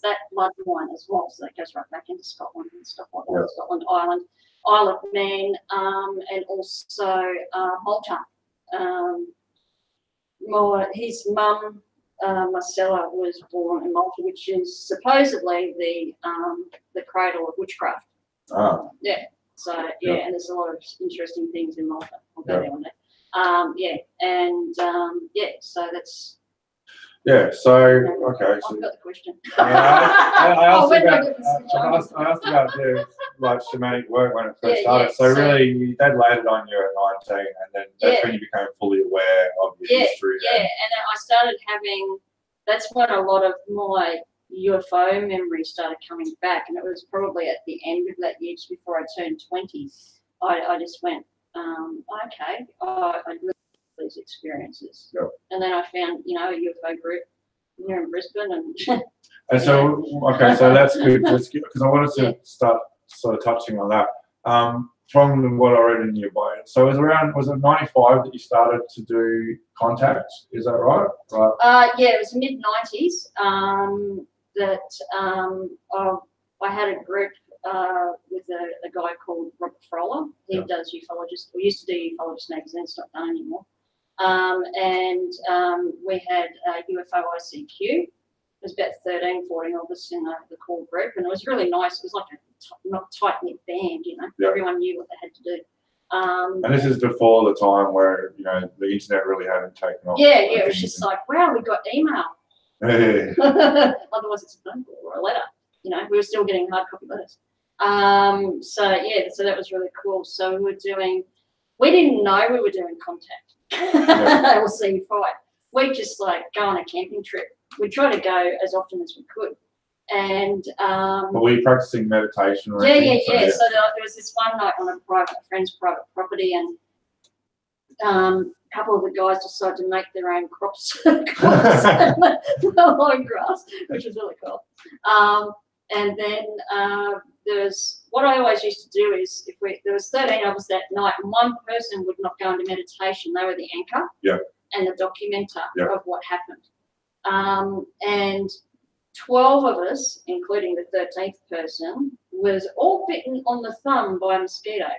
that bloodline as well, so that goes right back into Scotland and stuff like that. Scotland, Ireland, Isle of Man, and also Malta. His mum, Marcella, was born in Malta, which is supposedly the cradle of witchcraft. Ah. Yeah. So and there's a lot of interesting things in Malta. I'll go there one day. So that's. Yeah, so, okay. I've So, got the question. I asked about the shamanic work when it first started. So really, your dad laid it on you at 19, and then that's when you became fully aware of your history. Yeah, and then I started having, that's when a lot of my UFO memories started coming back, and it was probably at the end of that year, just before I turned 20. I just went, okay, I really these experiences. Yep. And then I found, a UFO group here in Brisbane. And so, okay, so that's good. Because I wanted to start sort of touching on that. From what I read in your bio, so was it 95 that you started to do contact? Is that right? Right. Yeah, it was mid-90s I had a group with a guy called Robert Froller. He does ufologist, we used to do ufologist magazine, it's not done anymore. We had UFO ICQ. It was about 13, 14 of us in the core group, and it was really nice. It was like a tight-knit band, Everyone knew what they had to do. And this is before the time where, the internet really hadn't taken off. Yeah, it was just like, wow, we got email. Yeah. Otherwise it's a phone call or a letter. We were still getting hard copy letters. So yeah, so that was really cool. So we didn't know we were doing contact or C5. We just like go on a camping trip. We try to go as often as we could. And were we practicing meditation or yeah. anything? So there was this one night on a friend's private property, and a couple of the guys decided to make their own crop circles on grass, which was really cool. And then there's what I always used to do is there was 13 of us that night, and one person would not go into meditation. They were the anchor and the documenter of what happened. And 12 of us, including the 13th person, was all bitten on the thumb by a mosquito.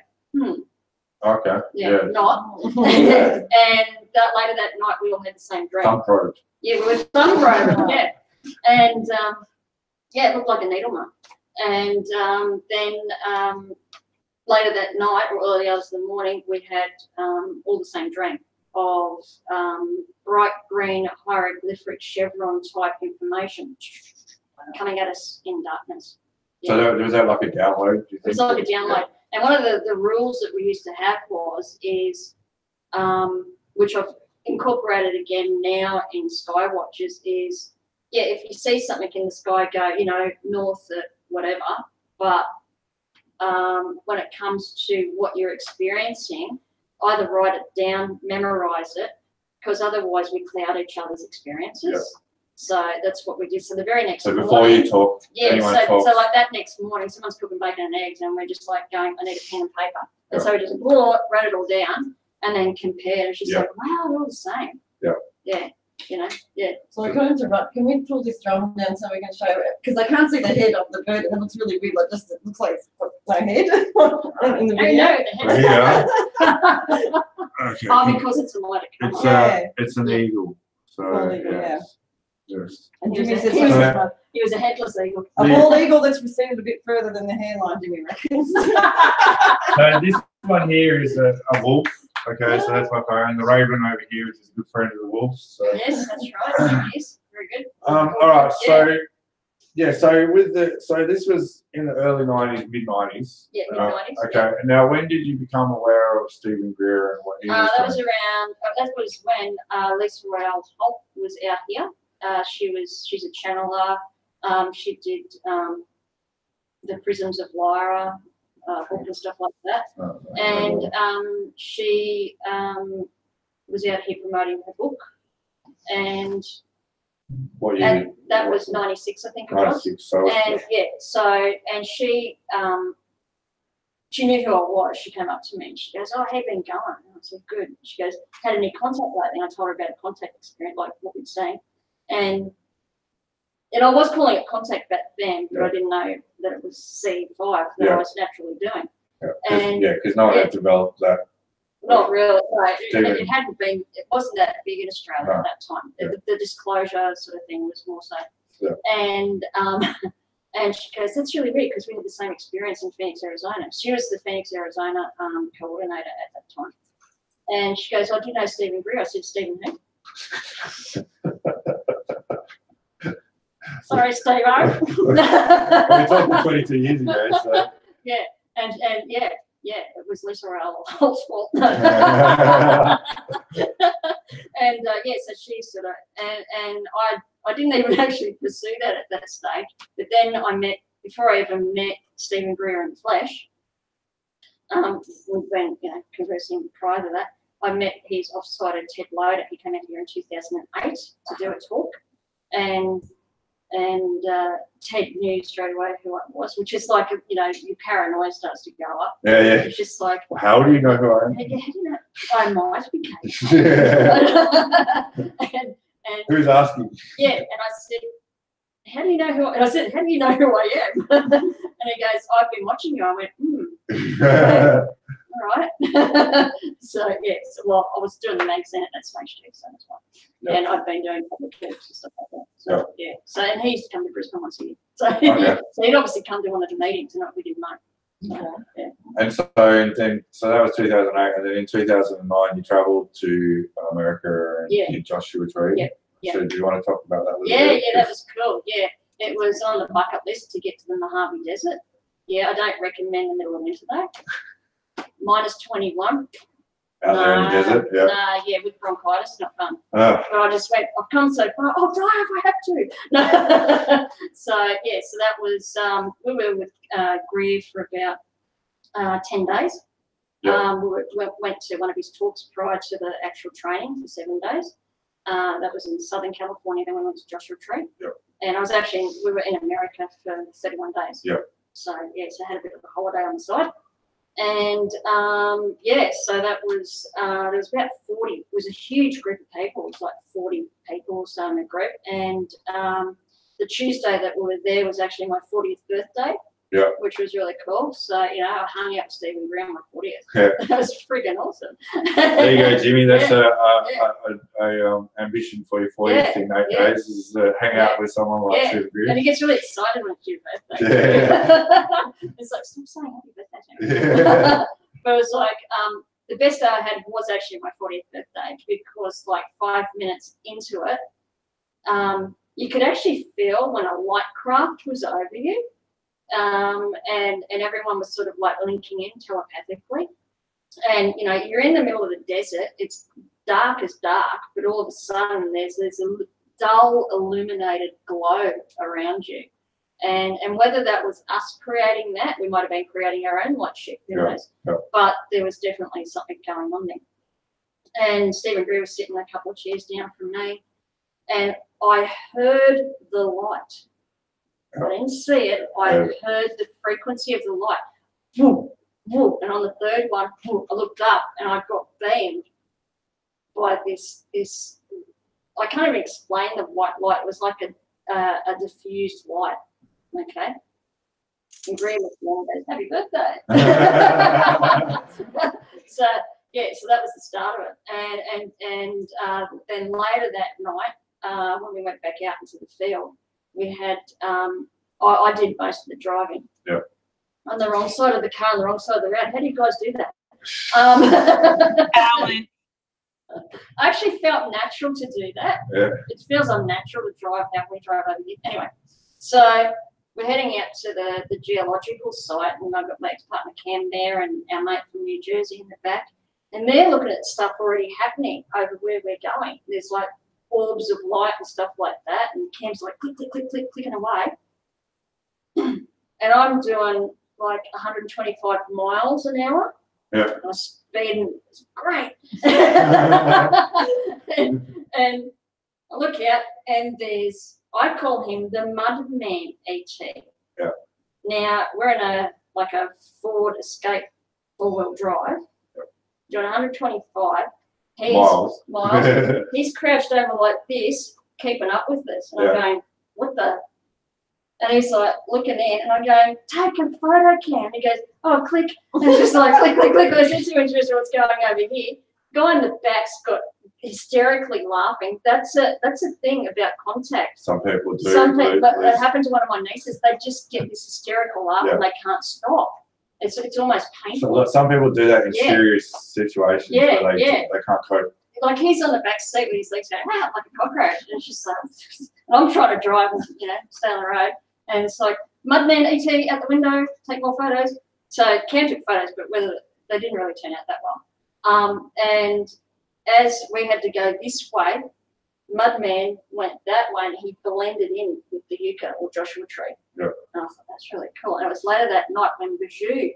Okay. Yeah. Not. And later that night, we all had the same dream. Thumb probed. Yeah, we were thumb probed. Yeah. And it looked like a needle mark. And then later that night, or early hours of the morning, we had all the same dream of bright green hieroglyphic chevron type information coming at us in darkness. Yeah. So was that like a download? Do you think? It was like a download. And one of the rules that we used to have is which I've incorporated again now in Skywatchers, is if you see something in the sky, go, north at whatever, but when it comes to what you're experiencing, either write it down, memorize it, because otherwise we cloud each other's experiences. Yep. So that's what we did. So the very next morning. So before you talk, so like that next morning, someone's cooking bacon and eggs, and we're just like going, I need a pen and paper. And so we just wrote it all down and then compared. It's just like, wow, they're all the same. Yeah. So I can't interrupt. Can we pull this drum down so we can show it? Because I can't see the head of the bird, and it looks really weird. Like it looks like it's got no head in the video. Okay. Oh, because it's a lighter colour. It's an eagle. So Yes. And he was a headless eagle. A bald eagle that's receded a bit further than the hairline, do we reckon? So this one here is a wolf. Okay, so that's my phone. The raven over here is a good friend of the wolf. So. Yes, that's right. Yes, very good. All right. So so this was in the early 90s, mid 90s. Yeah, mid 90s. Okay. And now, when did you become aware of Stephen Greer and what he was doing? That was when Lisa Royale Holt was out here. She's a channeler. She did the Prisms of Lyra book and stuff like that. And she was out here promoting her book. And that was 96, I think it was. 96, and she knew who I was. She came up to me and she goes, "Oh, how you been going?" And I said, "Good." She goes, "Had any contact lately?" And I told her about a contact experience, like what we'd seen. And I was calling it contact back then, but I didn't know that it was C5 that I was naturally doing. Because no one had developed that. Not really. Right. It hadn't been. It wasn't that big in Australia at that time. The disclosure sort of thing was more so. And she goes, "That's really weird because we had the same experience in Phoenix, Arizona." She was the Phoenix, Arizona coordinator at that time. And she goes, "Oh, do you know Stephen Greer?" I said, "Stephen who?" Sorry, Steve-O. We're talking 22 years ago, so. Yeah, and it was Lisa Holt's fault. And so she sort of, and I didn't even actually pursue that at that stage. But then before I even met Stephen Greer in the flesh, we've been, conversing prior to that, I met his off-sighted Ted Loader. He came out here in 2008 to do a talk, and Ted knew straight away who I was, which is like, your paranoia starts to go up. Yeah. It's just like, well, how do you know who I am? How do you know? I might be Kay. and who's asking? Yeah, and I said, how do you know who? And I said, how do you know who I am? And he goes, I've been watching you. I went, all right. So well, I was doing the magazine at that stage too, so that's why. And I've been doing public talks and stuff like that. So So and he used to come to Brisbane once a year. So so he'd obviously come to one of the meetings, and we didn't know. And so that was 2008, and then in 2009 you travelled to America and did Joshua Tree. So do you want to talk about that a little bit? Yeah, that was cool. Yeah, it was on the bucket list to get to the Mojave Desert. Yeah, I don't recommend the middle of winter though. -21. Out there in the desert, yeah. Nah, yeah, with bronchitis, not fun. Oh, But I just went, I've come so far, I'll die if I have to. No. So, yeah, so that was, we were with Greer for about 10 days. Yeah. We went to one of his talks prior to the actual training for 7 days. That was in Southern California. Then we went to Joshua Tree. Yep. And we were in America for 31 days. Yep. So, yeah, so I had a bit of a holiday on the side. And, yeah, so that was, there was about 40. It was a huge group of people. It was like 40 people or so in a group. And the Tuesday that we were there was actually my 40th birthday. Yeah. Which was really cool. So, you know, I hung out with Stephen Green on my 40th. Yeah. That was friggin' awesome. There you go, Jimmy. That's Yeah. a ambition for your 40th in 8 days is hang out with someone like Stephen Green. And he gets really excited when it's your birthday. Yeah. It's like, stop saying happy birthday to me. Yeah. But it was like, the best day I had was actually my 40th birthday because like 5 minutes into it, you could actually feel when a light craft was over you. And everyone was sort of like linking in telepathically. And, you know, you're in the middle of the desert. It's dark as dark, but all of a sudden there's a dull illuminated glow around you. And whether that was us creating that, we might have been creating our own light ship, who knows? Yeah. But there was definitely something going on there. And Stephen Greer was sitting a couple of chairs down from me, and I heard the light. I didn't see it. I heard the frequency of the light. Woo, woo. And on the third one, woo, I looked up and I got beamed by this. I can't even explain the white light. It was like a diffused light. Okay. And Green was born and goes, happy birthday. So yeah, so that was the start of it. And then later that night, when we went back out into the field, we had, I did most of the driving. Yeah. On the wrong side of the car, on the wrong side of the road. How do you guys do that? Alan. I actually felt natural to do that. Yeah. It feels unnatural to drive how we drive over here. Anyway, so we're heading out to the geological site, and I've got my ex-partner Cam there and our mate from New Jersey in the back, and they're looking at stuff already happening over where we're going. There's like orbs of light and stuff like that, and Cam's like click, click, click, click, clicking away. And I'm doing like 125 miles an hour. Yeah. I'm speeding, it's great. and I look out and there's, I call him the Mud Man ET. Yeah. Now we're in a Ford Escape all-wheel drive. Yeah. Doing 125. Miles. He's crouched over like this, keeping up with this. And I'm going, what the? And he's like looking in, and I'm going, take a photo, Cam. He goes, oh, click. And just like, click, click, click. I said, too interested in what's going over here. Guy in the back's got hysterically laughing. That's a thing about contact. Some people do. Some people, but it happened to one of my nieces. They just get this hysterical laugh and they can't stop. It's almost painful. So some people do that in serious situations where they can't cope. Like he's on the back seat with his legs going, like a cockroach. And it's just like, and I'm trying to drive and, stay on the road. And it's like, Mudman ET out the window, take more photos. So Cam took photos, but whether they didn't really turn out that well. And as we had to go this way, Mudman went that way and he blended in with the yucca or Joshua tree. Yep. And I thought, that's really cool. And it was later that night when Bijou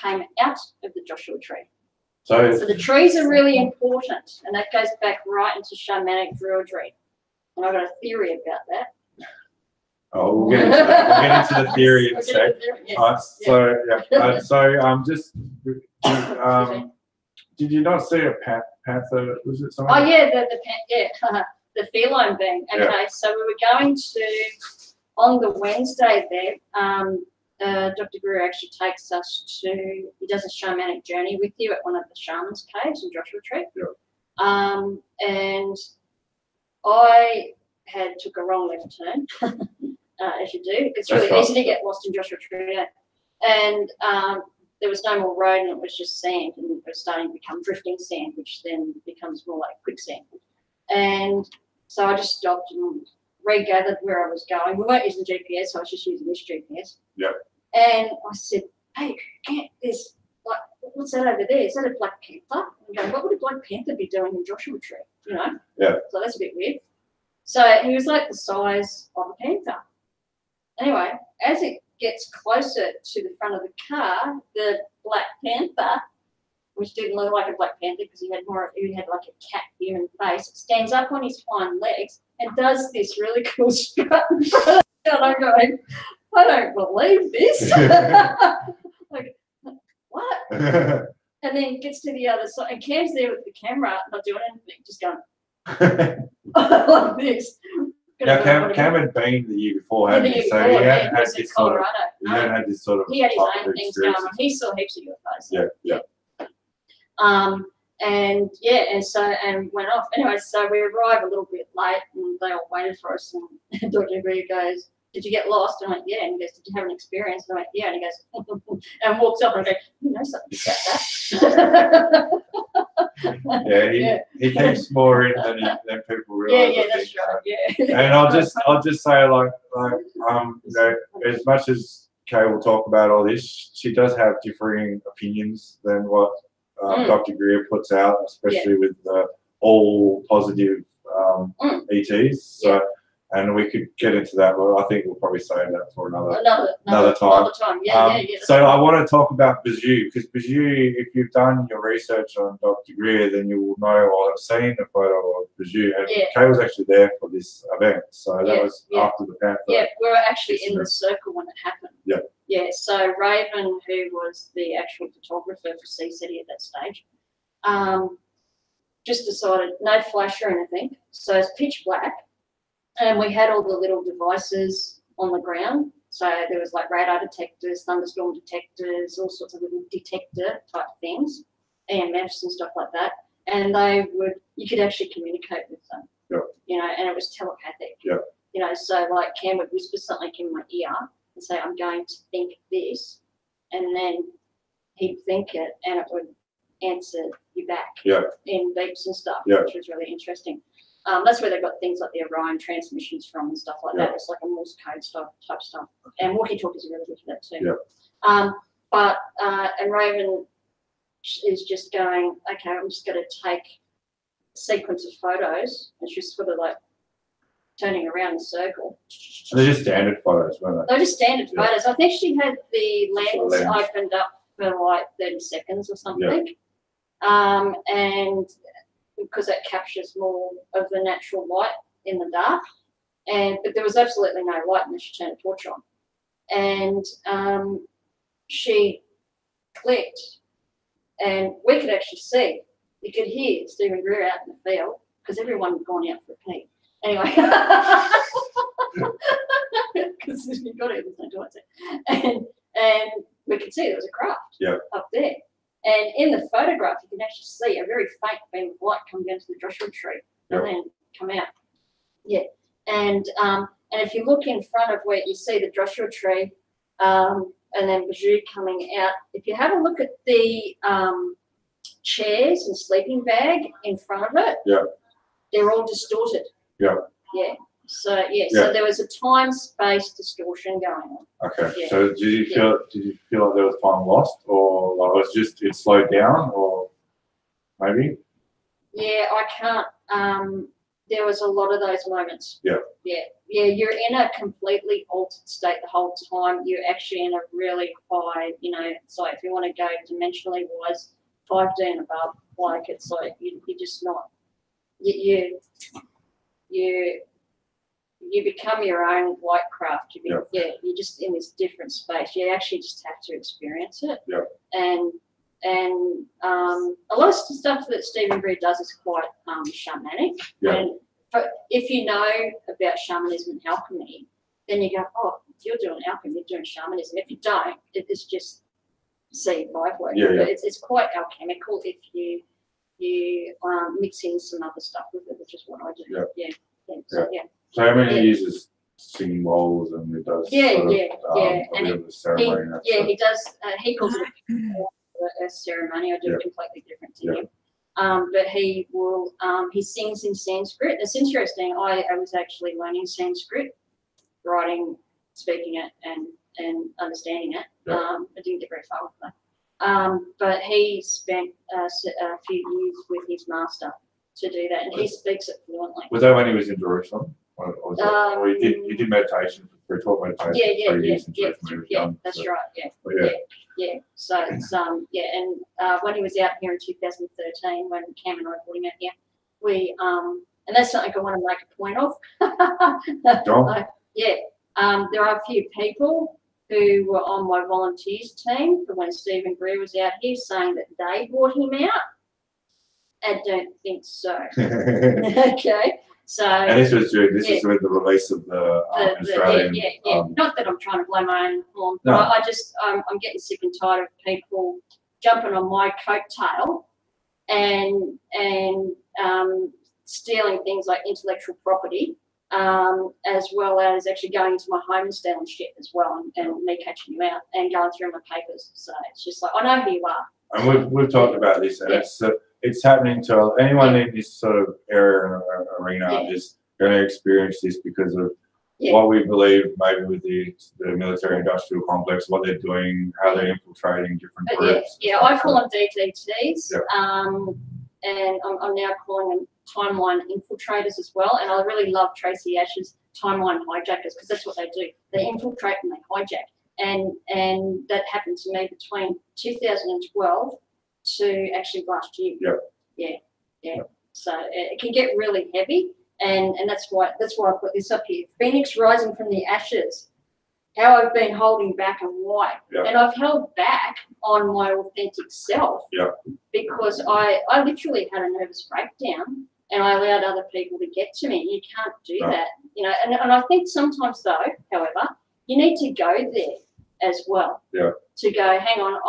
came out of the Joshua tree. So the trees are really important, and that goes back right into shamanic druidry. And I've got a theory about that. Oh, we'll get into that. We'll get into the theory in a sec. Did you not see a panther? Was it something? Oh yeah, the feline being. Okay, so we were going to on the Wednesday there. Dr. Greer actually takes us to, he does a shamanic journey with you at one of the shaman's caves in Joshua Tree. Yeah. And I took a wrong left turn, as you do. It's really easy to get lost in Joshua Tree. And there was no more road and it was just sand, and it was starting to become drifting sand, which then becomes more like quicksand. And so I just stopped and regathered where I was going. We weren't using GPS, so I was just using this GPS. Yep. And I said, hey, there's like, what's that over there? Is that a black panther? I'm going, what would a black panther be doing in Joshua Tree? You know? Yeah. So that's a bit weird. So he was like the size of a panther. Anyway, as it gets closer to the front of the car, the black panther, which didn't look like a black panther because he had like a cat human face, stands up on his hind legs and does this really cool strut. And I'm going, I don't believe this. Like, what? And then gets to the other side, and Cam's there with the camera, not doing anything, just going like this. Now, Cam had been the year before, hadn't he? So he hadn't had this sort of. He hadn't had this sort of. He had his own things going on. He saw heaps of UFOs. Yeah, yeah. And went off. Anyway, so we arrive a little bit late, and they all waited for us. And Dr. Greg goes, "Did you get lost?" And I went, "Yeah." And he goes, "Did you have an experience?" And I went, "Yeah." And he goes, and walks up and I go, "You know something about that?" He keeps more in than people realise. Yeah, that's right. Yeah. And I'll just say like you know, as much as Kay will talk about all this, she does have differing opinions than what Dr. Greer puts out, especially with all positive ETs. So, and we could get into that, but I think we'll probably save that for another time. Yeah. So I want to talk about Bijou, because Bijou, if you've done your research on Dr. Greer, then you will know or have seen a photo of Bijou. And Kay was actually there for this event, so that was after the Panther. Yeah, we were actually in the circle when it happened. Yeah. Yeah, so Raven, who was the actual photographer for CSETI at that stage, just decided no flash or anything, so it's pitch black. And we had all the little devices on the ground. So there was like radar detectors, thunderstorm detectors, all sorts of little detector type things, EMFs and stuff like that. And you could actually communicate with them. Yeah. You know, and it was telepathic. Yeah. You know, so like Cam would whisper something in my ear and say, I'm going to think this. And then he'd think it and it would answer you back in beeps and stuff, which was really interesting. That's where they got things like the Orion transmissions from and stuff like that. It's like a Morse code type stuff. And walkie-talkies are really good for that too. Yeah. And Raven is just going, okay, I'm just going to take a sequence of photos, and she's sort of like turning around in a circle. They're just standard photos, weren't they? They're just standard photos. I think she had the lens opened up for like 30 seconds or something. And because it captures more of the natural light in the dark. But there was absolutely no light unless she turned a torch on. And she clicked, and we could actually see. You could hear Stephen Greer out in the field because everyone had gone out for a pee. Anyway, because you got it, there's no toilets there. And we could see there was a craft up there. And in the photograph, you can actually see a very faint beam of light come down to the Joshua Tree and then come out. Yeah. And if you look in front of where you see the Joshua Tree and then Bijou coming out, if you have a look at the chairs and sleeping bag in front of it, they're all distorted. Yeah. So so there was a time-space distortion going on. Okay. Yeah. So did you feel like there was time lost, or like it was just it slowed down, or maybe? Yeah, I can't. There was a lot of those moments. Yeah. You're in a completely altered state the whole time. You're actually in a really high, it's like if you want to go dimensionally wise, 5D and above, like it's like you're just not. You become your own white craft. You're just in this different space. You actually just have to experience it. Yeah. And a lot of stuff that Stephen Greer does is quite shamanic. Yeah. But if you know about shamanism and alchemy, then you go, oh, if you're doing alchemy, you're doing shamanism. If you don't, it's just C5 work. Yeah. But it's quite alchemical if you mix in some other stuff with it, which is what I do. Yeah. So how many uses singing bowls and it does and the ceremony? He does. He calls it a ceremony. I do a completely different to him. But he will. He sings in Sanskrit. It's interesting. I was actually learning Sanskrit, writing speaking it and understanding it. Yeah. I didn't get very far with that. But he spent a few years with his master to do that, and he speaks it fluently. Was that when he was in Jerusalem? Or was that, or he did meditation, for taught meditation Yeah, for 3 years in Jerusalem when he was young, that's so. right, yeah. So it's and when he was out here in 2013, when Cam and I brought him out here, we and that's something I want to make a point of. There are a few people who were on my volunteers team for when Stephen Greer was out here saying that they brought him out. I don't think so. Okay. So, and this was with the release of the Australian. Not that I'm trying to blow my own horn, No. but I just I'm getting sick and tired of people jumping on my coattail and stealing things like intellectual property, as well as actually going into my home and stealing shit as well, and me catching you out and going through my papers. So it's just like, I know who you are. And we've talked about this, and it's happening to anyone in this sort of area and arena is going to experience this because of what we believe, maybe with the military-industrial complex, what they're doing, how they're infiltrating different groups. I call them DTTs, and I'm now calling them timeline infiltrators as well. And I really love Tracy Ash's timeline hijackers, because that's what they do. They infiltrate and they hijack. And that happened to me between 2012 to actually last year. Yeah. So it can get really heavy, and that's why I've got this up here. Phoenix rising from the ashes. How I've been holding back and why. And I've held back on my authentic self because I literally had a nervous breakdown, and I allowed other people to get to me. You can't do that, you know. And I think sometimes though, however, you need to go there as well. To go, hang on,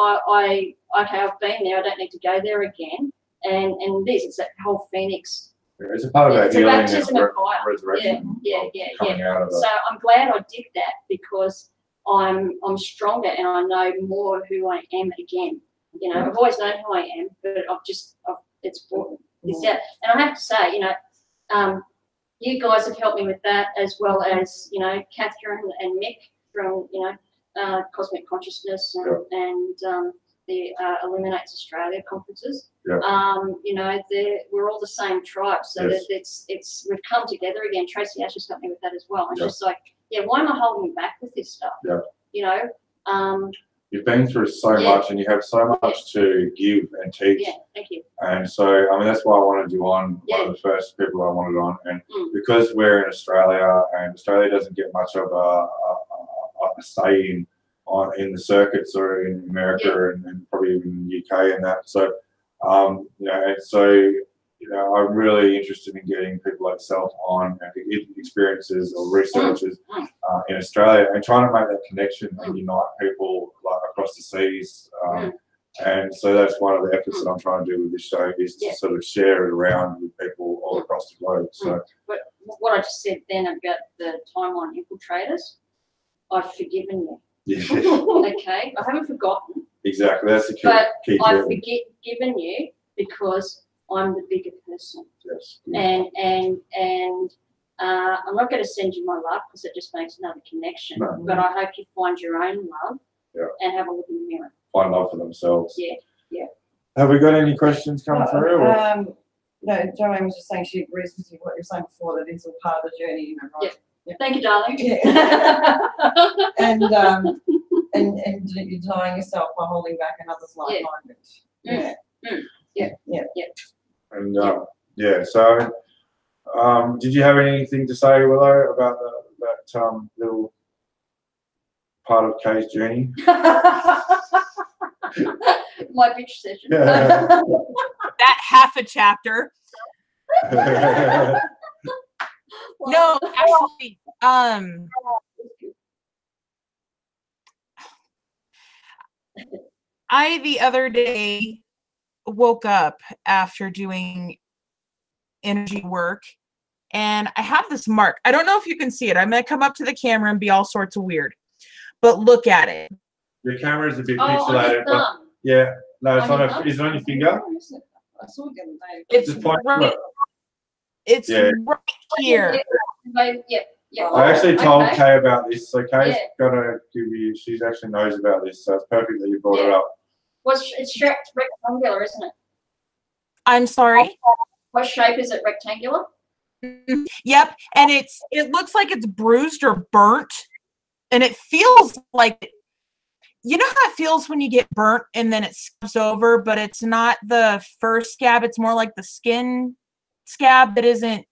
I've been there. I don't need to go there again. And it's that whole Phoenix. It's a part of that healing and resurrection. Coming out of it. So I'm glad I did that, because I'm stronger and I know more who I am again. You know, I've always known who I am, but it's brought this out. And I have to say, you know, you guys have helped me with that, as well as, you know, Catherine and Mick from, you know, Cosmic Consciousness and the Illuminates Australia conferences. You know, we're all the same tribe, so it's we've come together again. Tracy Ash has helped me with that as well. It's just like, why am I holding back with this stuff? You know, you've been through so much, and you have so much to give and teach. Thank you. And so, I mean, that's why I wanted you on. One of the first people I wanted on, and because we're in Australia, and Australia doesn't get much of a say in the circuits, or in America and probably even in the UK and that. So, you know, and so, you know, I'm really interested in getting people like yourself on and experiences or researchers in Australia, and trying to make that connection and unite people like across the seas. And so that's one of the efforts that I'm trying to do with this show, is to sort of share it around with people all across the globe. So, but what I just said then about the timeline infiltrators, I've forgiven you. Okay, I haven't forgotten. Exactly, that's the key. But key I've forgiven you because I'm the bigger person. And I'm not going to send you my love, because it just makes another connection. But I hope you find your own love and have a look in the mirror. Find love for themselves. Yeah. Have we got any questions come through? No, Joanne was just saying she agrees with you what you're saying before, that it's all part of the journey, you know, right? Thank you, darling. And you're denying yourself by holding back another's like-minded. And so did you have anything to say, Willow, about that little part of Kay's journey? My bitch session. That half a chapter. No, actually, I the other day woke up after doing energy work, and I have this mark. I don't know if you can see it. I'm going to come up to the camera and be all sorts of weird, but look at it. Your camera is a bit pixelated, but no, it's on is it on your finger? I saw it the other day. It's right, it's right here. Yeah. I actually told Okay. Kay about this, so Kay's Yeah. got to give you. She actually knows about this, so it's perfect that you brought it up. It's shaped rectangular, isn't it? I'm sorry. What shape is it? Rectangular? Yep, and it looks like it's bruised or burnt, and it feels like, you know how it feels when you get burnt and then it scabs over, but it's not the first scab, it's more like the skin scab that isn't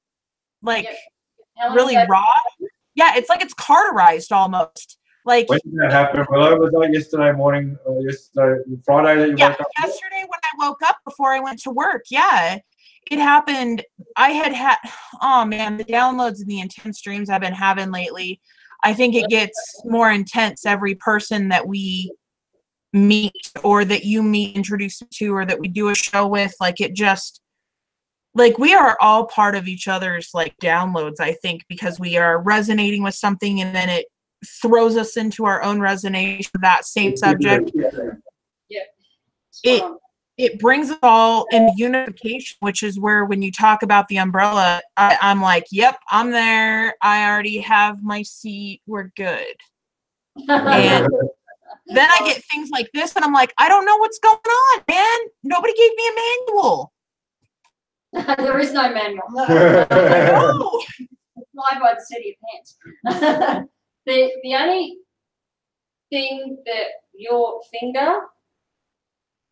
like really raw. Yeah, it's like it's cauterized almost. Like, when did that happen? Willow, was that yesterday morning, yesterday Friday that you woke up? Yesterday when I woke up before I went to work. Yeah, it happened. I had, oh man, the downloads and the intense dreams I've been having lately. I think it gets more intense every person that we meet or that you meet, introduce to, or that we do a show with. Like, it just, like, we are all part of each other's like downloads, I think, because we are resonating with something and then it throws us into our own resonation of that same subject. Yeah. It brings us all in unification, which is where when you talk about the umbrella, I'm like, yep, I'm there. I already have my seat. We're good. And then I get things like this and I'm like, I don't know what's going on, man. Nobody gave me a manual. There is no manual. No. Fly by the seat of your pants. The only thing that your finger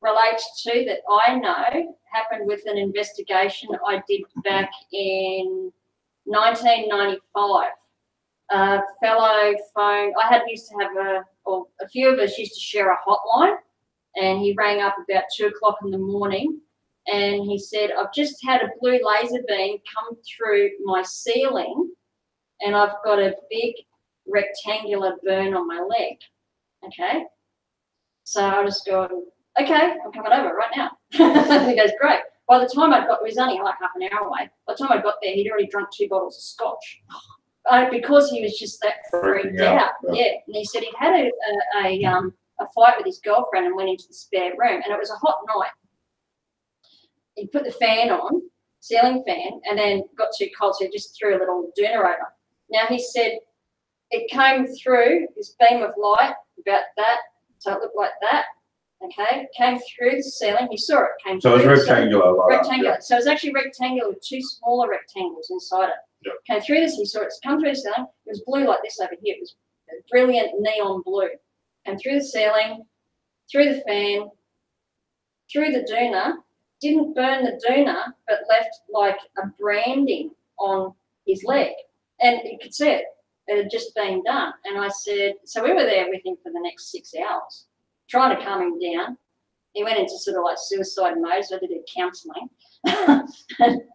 relates to that I know happened with an investigation I did back in 1995. A fellow phone, used to have a few of us used to share a hotline, and he rang up about 2 o'clock in the morning and he said, I've just had a blue laser beam come through my ceiling and I've got a big rectangular burn on my leg. Okay. So I just go, okay, I'm coming over right now. He goes, great. By the time it was only like half an hour away. By the time I got there, he'd already drunk 2 bottles of scotch. Because he was just that freaked out. Yeah. And he said he'd had a fight with his girlfriend and went into the spare room, and it was a hot night. He put the fan on, ceiling fan, and then got too cold, so he just threw a little doona over. Now he said it came through this beam of light about that, so it looked like that. Okay, came through the ceiling. He saw it came through. So it was rectangular. Rectangular. So it was actually rectangular with 2 smaller rectangles inside it. Yep. Came through this. He saw it come through the ceiling. It was blue like this over here. It was a brilliant neon blue. Came through the ceiling, through the fan, through the doona. Didn't burn the doona, but left like a branding on his leg, and you could see it. It had just been done. And I said, so we were there with him for the next 6 hours, trying to calm him down. He went into sort of like suicide mode, so I did counselling,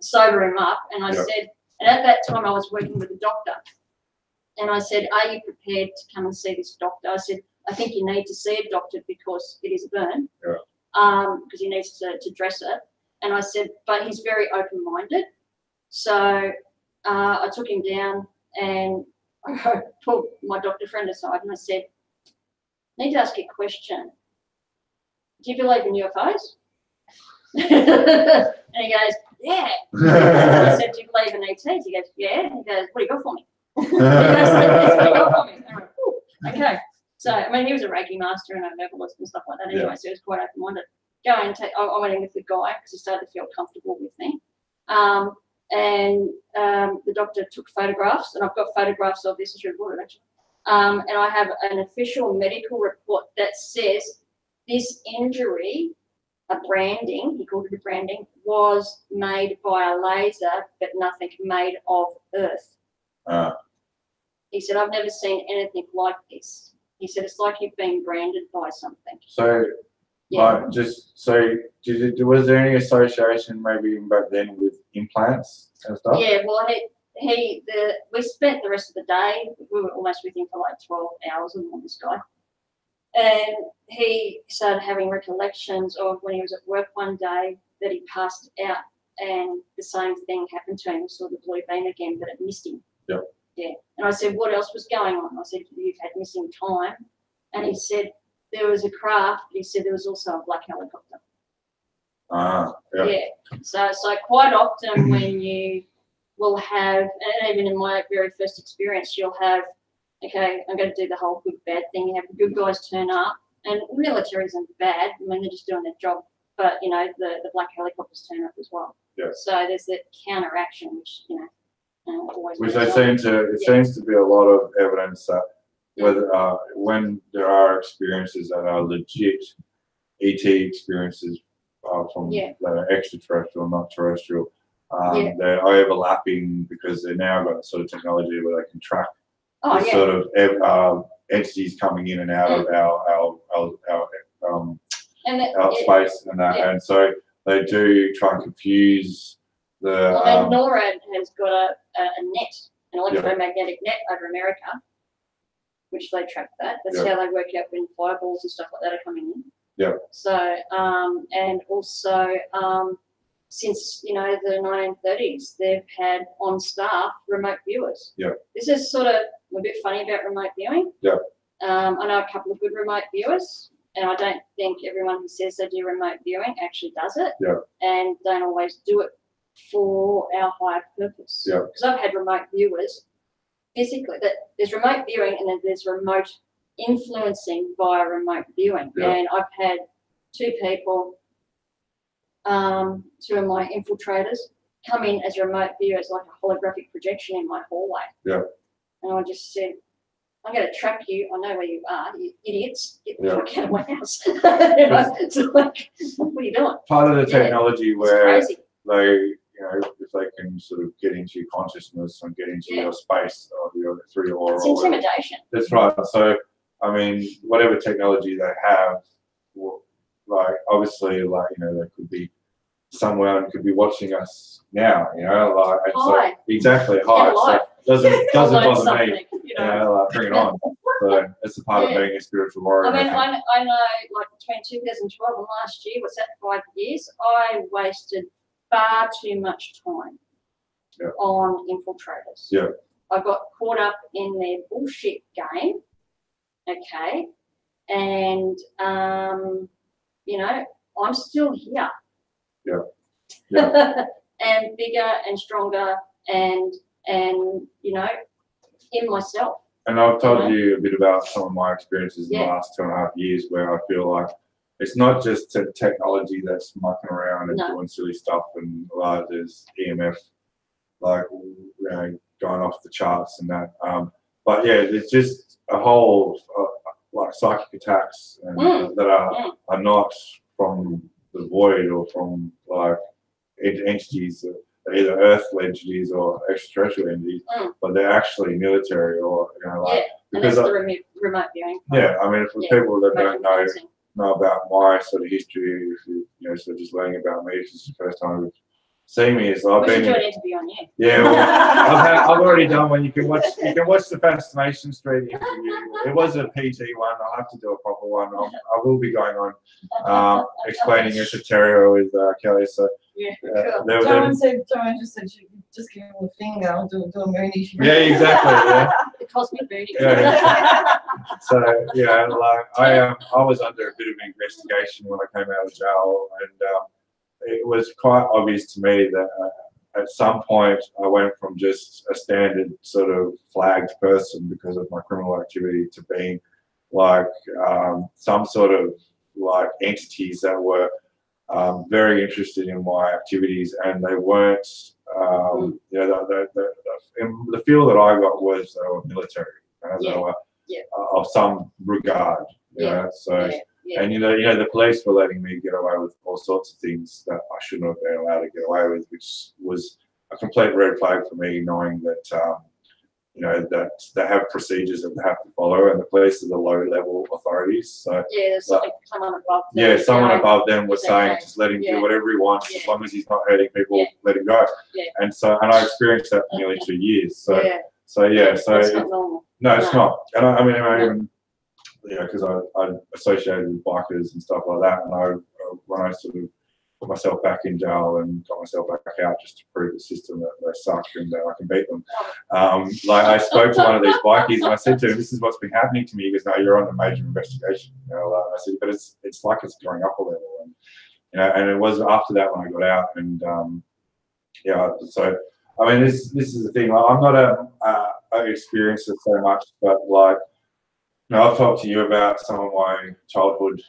sober him up. And I said, and at that time I was working with a doctor. And I said, are you prepared to come and see this doctor? I said, I think you need to see a doctor because it is a burn, because he needs to dress it. And I said, but he's very open-minded. So I took him down and I pulled my doctor friend aside and I said, I need to ask you a question. Do you believe in UFOs? And he goes, yeah. And I said, do you believe in ETs? He goes, yeah. And he goes, what do you got for me? He goes, that's what you got for me. And I went, okay. So, I mean, he was a Reiki master and a herbalist and stuff like that anyway, so he was quite open-minded. I went in with the guy because he started to feel comfortable with me. The doctor took photographs, and I've got photographs of this, is recorded actually. And I have an official medical report that says this injury, a branding, he called it a branding, was made by a laser, but nothing made of earth. He said, I've never seen anything like this. He said, it's like you've been branded by something. So, like, was there any association maybe even back then with implants and stuff? Yeah, well, we spent the rest of the day, we were almost with him for like 12 hours on this guy. And he started having recollections of when he was at work one day that he passed out and the same thing happened to him. He saw the blue beam again, but it missed him. Yep. Yeah. And I said, what else was going on? I said, you've had missing time. And he said, there was a craft, but he said there was also a black helicopter. Yeah. Yeah. So quite often when will have, and even in my very first experience, you'll have, okay, I'm going to do the whole good bad thing. You have good guys turn up, and military isn't bad. I mean, they're just doing their job. But you know, the black helicopters turn up as well. Yeah. So there's that counteraction, which you know, always. Which they seem to. It seems to be a lot of evidence that whether when there are experiences that are legit ET experiences from that are extraterrestrial, not terrestrial, they're overlapping because they've now got sort of technology where they can track sort of entities coming in and out of our space and that, and so they do try and confuse the. Well, NORAD has got a net, an electromagnetic net over America, which they track that. That's how they work out when fireballs and stuff like that are coming in. Yeah. So, and also, since the 1930s, they've had on staff remote viewers. Yeah. This is sort of a bit funny about remote viewing. Yeah. I know a couple of good remote viewers, and I don't think everyone who says they do remote viewing actually does it. Yeah. And don't always do it for our higher purpose. Yeah. Because I've had remote viewers physically. That there's remote viewing and then there's remote influencing via remote viewing. Yeah. And I've had two people, two of my infiltrators, come in as remote viewers, like a holographic projection in my hallway. Yeah. And I just said, I'm going to track you. I know where you are, you idiots. Get the fuck out of my house. It's like, what are you doing? Part of the technology where crazy. they, if they can sort of get into your consciousness and get into your space through your aura. It's intimidation. That's right. So, I mean, whatever technology they have, obviously, they could be someone could be watching us now, and so exactly, hi. So it doesn't bother me, bring it on. So it's a part of being a spiritual warrior. I mean, I know, like between 2012 and last year, what's that, 5 years? I wasted far too much time on infiltrators. Yeah. I got caught up in their bullshit game. Okay, and I'm still here. Yeah. Yeah. And bigger and stronger and in myself. And I've told you a bit about some of my experiences in the last 2.5 years where I feel like it's not just technology that's mucking around and doing silly stuff, and there's EMF going off the charts and that. But there's just a whole psychic attacks that are not from the void or from entities that are either earthly entities or extraterrestrial entities, but they're actually military or and that's the remote viewing. Yeah, I mean, for people that don't know about my sort of history, if you sort of just learning about me, this is the first time you've seen me. Is we should do an interview on you. Yeah, well, I've already done one. You can watch the Fascination Street interview. It was a PT one. I'll have to do a proper one. I will be going on explaining esoteria with Kelly. So Joanne just said she just give him a finger. I'll do a mooney. Yeah, exactly. Yeah. The cosmic mooney. Yeah. So I was under a bit of an investigation when I came out of jail, and it was quite obvious to me that at some point I went from just a standard sort of flagged person because of my criminal activity to being some sort of entities that were very interested in my activities, and they weren't. The feel that I got was they were military, they were of some regard. And the police were letting me get away with all sorts of things that I shouldn't have been allowed to get away with, which was a complete red flag for me, knowing that that they have procedures that they have to follow, and the police are the low-level authorities. So there's someone above them. Yeah, someone above them was saying, just let him do whatever he wants, as long as he's not hurting people, let him go. Yeah. And I experienced that for nearly 2 years. So it's not normal. No, it's not. And I mean, because I associated with bikers and stuff like that, and when I sort of put myself back in jail and got myself back out just to prove the system that they suck and that I can beat them. I spoke to one of these bikies and I said to him, "This is what's been happening to me." He goes, "No, you're on a major investigation." I said, "But it's like it's going up a level." And and it was after that when I got out, and so I mean, this is the thing. Like, I'm not a experiencer so much, but like, you know, I've talked to you about some of my childhood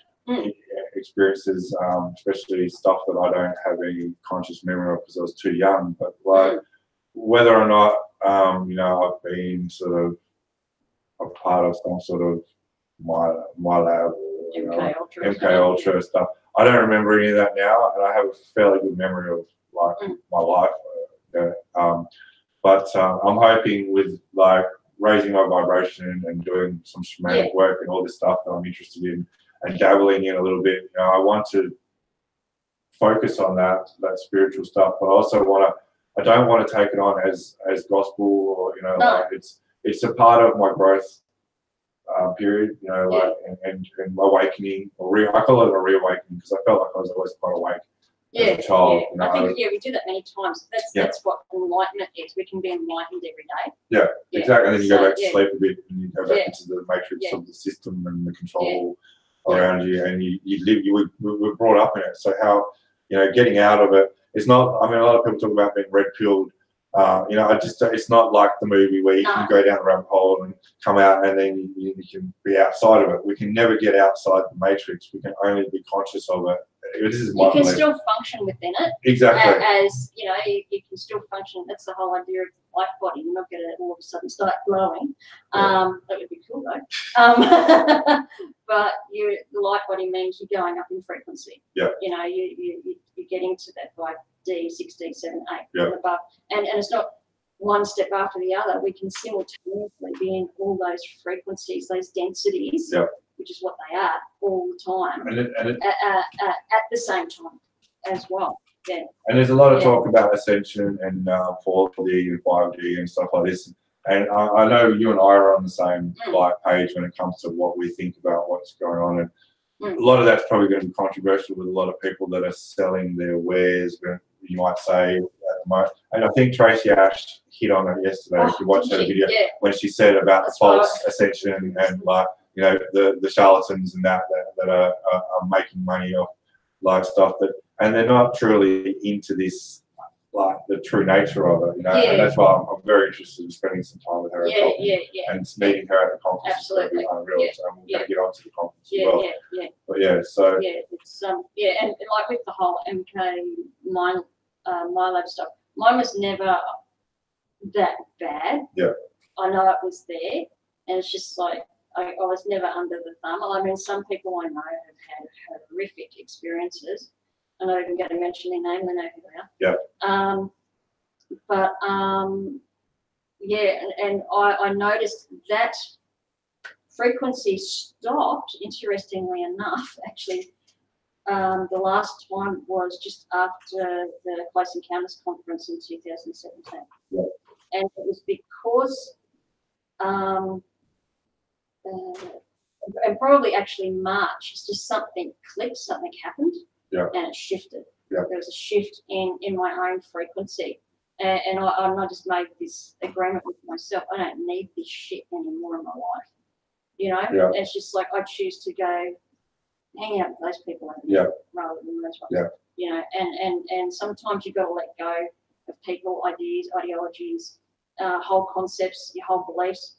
experiences, especially stuff that I don't have any conscious memory of because I was too young. But like, whether or not you know, I've been sort of a part of some sort of my lab, or, you know, MK Ultra stuff. I don't remember any of that now, and I have a fairly good memory of like my life. But I'm hoping with like raising my vibration and doing some shamanic work and all this stuff that I'm interested in and dabbling in a little bit. You know, I want to focus on that spiritual stuff, but I also I don't want to take it on as gospel, or you know, like it's a part of my growth period, you know, like and awakening, I call it a reawakening because I felt like I was always quite awake as a child. You know, I think we do that many times. That's what enlightenment is. We can be enlightened every day. Yeah, exactly. And then you go back to sleep a bit, and you go back into the matrix of the system and the control around you, and you were brought up in it. So how, you know, getting out of it, it's not. I mean, a lot of people talk about being red pilled. You know, it's not like the movie where you can go down the rabbit hole and come out and then you can be outside of it. We can never get outside the matrix. We can only be conscious of it. This is my you can still function within it. Exactly. As you know, you can still function. That's the whole idea of the life body. You're not going to all of a sudden start glowing. That would be cool though. But the light body means you're going up in frequency. Yeah. You know, you're getting to that 5D, 6D, 7, 8, and above. And it's not one step after the other. We can simultaneously be in all those frequencies, those densities, which is what they are all the time, at the same time as well. Yeah. And there's a lot of talk about ascension and 4D and 5D and stuff like this. And I know you and I are on the same page when it comes to what we think about what's going on. And a lot of that's probably going to be controversial with a lot of people that are selling their wares, you might say, at the moment. And I think Tracy Ash hit on it yesterday. If you watched her video, when she said about the false ascension and like, you know, the charlatans and that are making money off like stuff and they're not truly into this, like the true nature of it, you know. And that's why I'm very interested in spending some time with her and meeting her at the conference. Absolutely. Unreal. So I'm going to get onto the conference as well. But so it's and like with the whole MK my lab stuff, mine was never that bad. Yeah. I know it was there, and it's just like I was never under the thumb. I mean, some people I know have had horrific experiences. I'm not even going to mention their name, they know who they are. Yeah. But and I noticed that frequency stopped, interestingly enough, actually. The last time was just after the Close Encounters conference in 2017. Yeah. And it was because and probably actually March, it's just something clicked, something happened, and it shifted. Yeah. There was a shift in my own frequency. And I just made this agreement with myself. I don't need this shit anymore in my life. You know? Yeah. It's just like I choose to go hang out with those people rather than those ones. Yeah. You know, and sometimes you've got to let go of people, ideas, ideologies, whole concepts, your whole beliefs,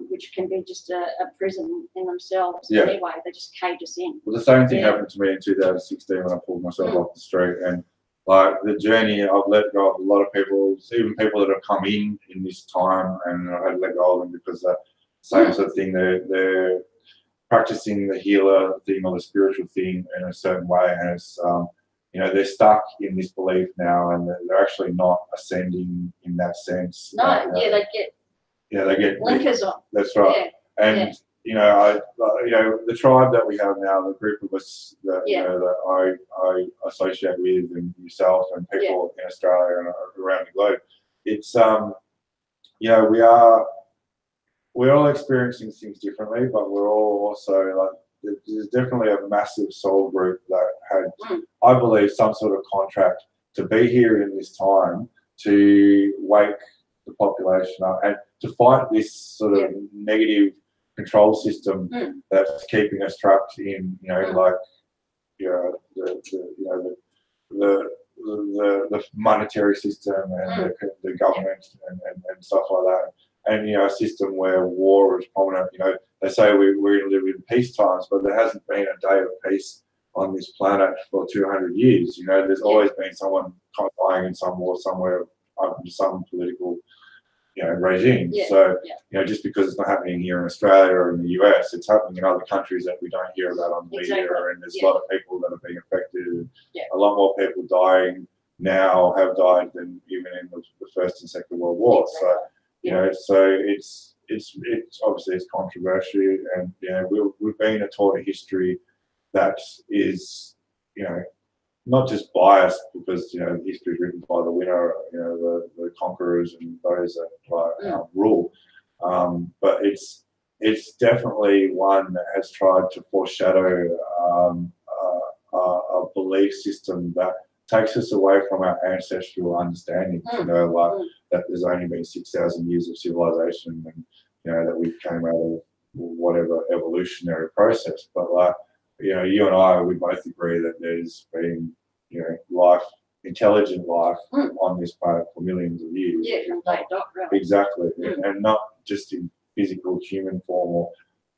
which can be just a prison in themselves anyway. They just cage us in. Well, the same thing happened to me in 2016 when I pulled myself off the street. And like the journey, I've let go of a lot of people, even people that have come in this time, and I've had to let go of them because the same sort of thing. They're practicing the healer thing or the spiritual thing in a certain way, and it's you know, they're stuck in this belief now, and they're actually not ascending in that sense. No, they get blinkers on. That's right. And you know, the tribe that we have now, the group of us that you know that I associate with, and yourself and people in Australia and around the globe, it's you know, we're all experiencing things differently, but we're all also like, there's definitely a massive soul group that had, I believe, some sort of contract to be here in this time to wake the population up and to fight this sort of negative control system that's keeping us trapped in, you know, like, you know, the monetary system and the government and stuff like that. And, you know, a system where war is prominent. You know, they say we're going to live in peace times, but there hasn't been a day of peace on this planet for 200 years. You know, there's always been someone dying in some war somewhere under some political, you know, regime. So, you know, just because it's not happening here in Australia or in the US, it's happening in other countries that we don't hear about on the media. And there's a lot of people that are being affected. And a lot more people dying now have died than even in the First and Second World War. So, you know, so it's obviously it's controversial, and you know, we've been taught a history that is, you know, not just biased because, you know, history is written by the winner, you know, the conquerors and those that rule, but it's definitely one that has tried to foreshadow a belief system that takes us away from our ancestral understanding. You know, like that there's only been 6,000 years of civilization, and you know that we came out of whatever evolutionary process. But like, you know, you and I, we both agree that there's been, you know, life, intelligent life on this planet for millions of years. Yeah, from day dot, really. Exactly, and not just in physical human form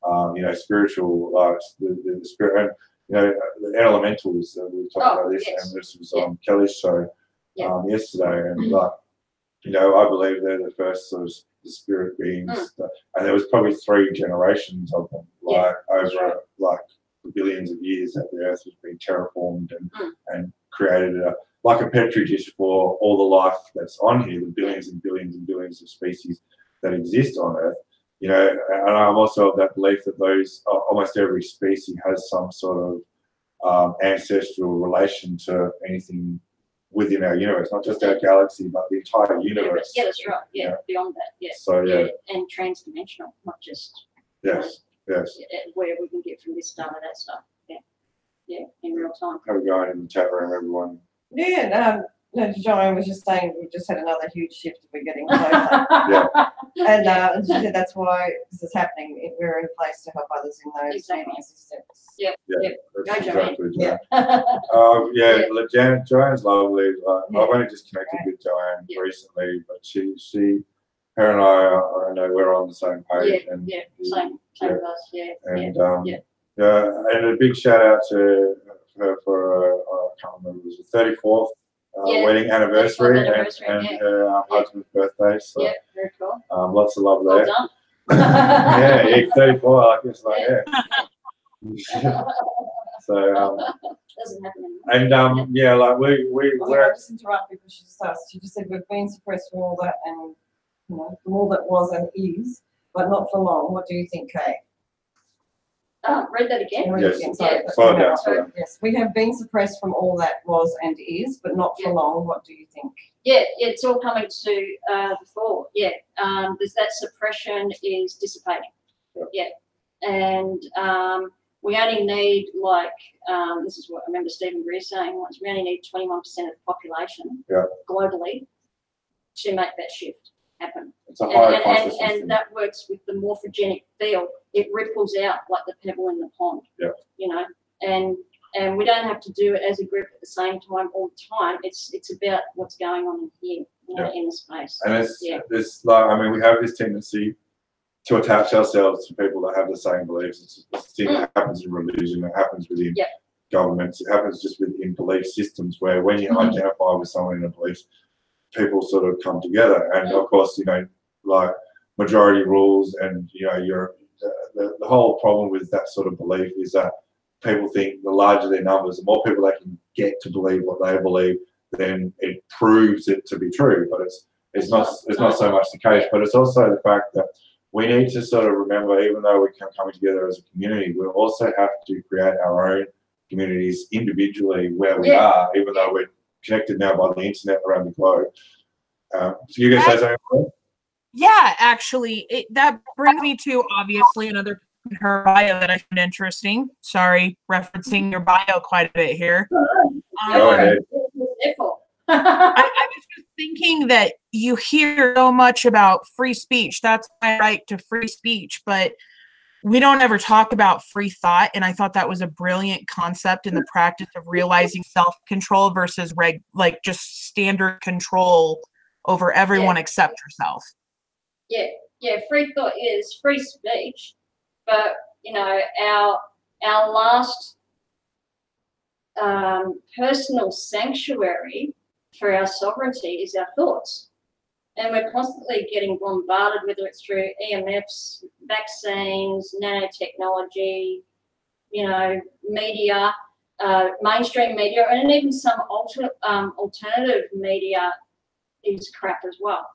or, you know, spiritual, like the spirit. And, you know, the elementals, we talked about this, and this was on Kelly's show yesterday, and like, you know, I believe they're the first sort of the spirit beings, and there was probably 3 generations of them, like over like billions of years that the Earth has been terraformed and created like a petri dish for all the life that's on here, the billions and billions and billions of species that exist on Earth. You know, and I'm also of that belief that those almost every species has some sort of ancestral relation to anything within our universe, not just our galaxy, but the entire universe. Yeah, that's right. Yeah, beyond that. So and transdimensional, not just yes, where we can get from this star to that star. Yeah, in real time. How are we going in the chat room, everyone? Yeah, no, Joanne was just saying we just had another huge shift. We're getting closer. And she said that's why this is happening. We're in place to help others in those systems. Yeah. That's exactly Joanne. Joanne's lovely. I've only just connected with Joanne recently, but her and I know we're on the same page. Same with us. And and a big shout out to her for I can't remember, it was the 34th wedding anniversary and her husband's birthday. So very cool. Lots of love there. Well done. 34. I guess So doesn't happen anymore. And like we're I just interrupt because she just asked. She just said we've been suppressed for all that, and you know, from all that was and is, but not for long. What do you think, Kay? Read that again. Sorry. Yes, we have been suppressed from all that was and is, but not for long. What do you think? Yeah, it's all coming to the fore. Yeah, there's that suppression is dissipating. And we only need this is what I remember Stephen Greer saying once. We only need 21% of the population globally to make that shift happen. It's a higher consciousness. And that works with the morphogenic field. It ripples out like the pebble in the pond. You know, and we don't have to do it as a group at the same time all the time. It's about what's going on in here, in the space. And it's like, I mean, we have this tendency to attach ourselves to people that have the same beliefs. It's a thing that happens in religion, it happens within governments, it happens just within belief systems where when you identify with someone in a belief, people sort of come together. And of course, you know, like majority rules, and you know, the whole problem with that sort of belief is that people think the larger their numbers, the more people they can get to believe what they believe, then it proves it to be true. But it's not so much the case. But it's also the fact that we need to sort of remember, even though we're coming together as a community, we also have to create our own communities individually where we are, even though we're connected now by the internet around the globe. So you guys say something? Yeah, actually, that brings me to obviously another in her bio that I found interesting. Sorry, referencing your bio quite a bit here. Go ahead. I was just thinking that you hear so much about free speech. That's my right to free speech, but we don't ever talk about free thought, and I thought that was a brilliant concept in the practice of realizing self-control versus like just standard control over everyone except yourself. Yeah, free thought is free speech, but you know, our last personal sanctuary for our sovereignty is our thoughts. And we're constantly getting bombarded, whether it's through EMFs, vaccines, nanotechnology, you know, media, mainstream media, and even some alternative media is crap as well.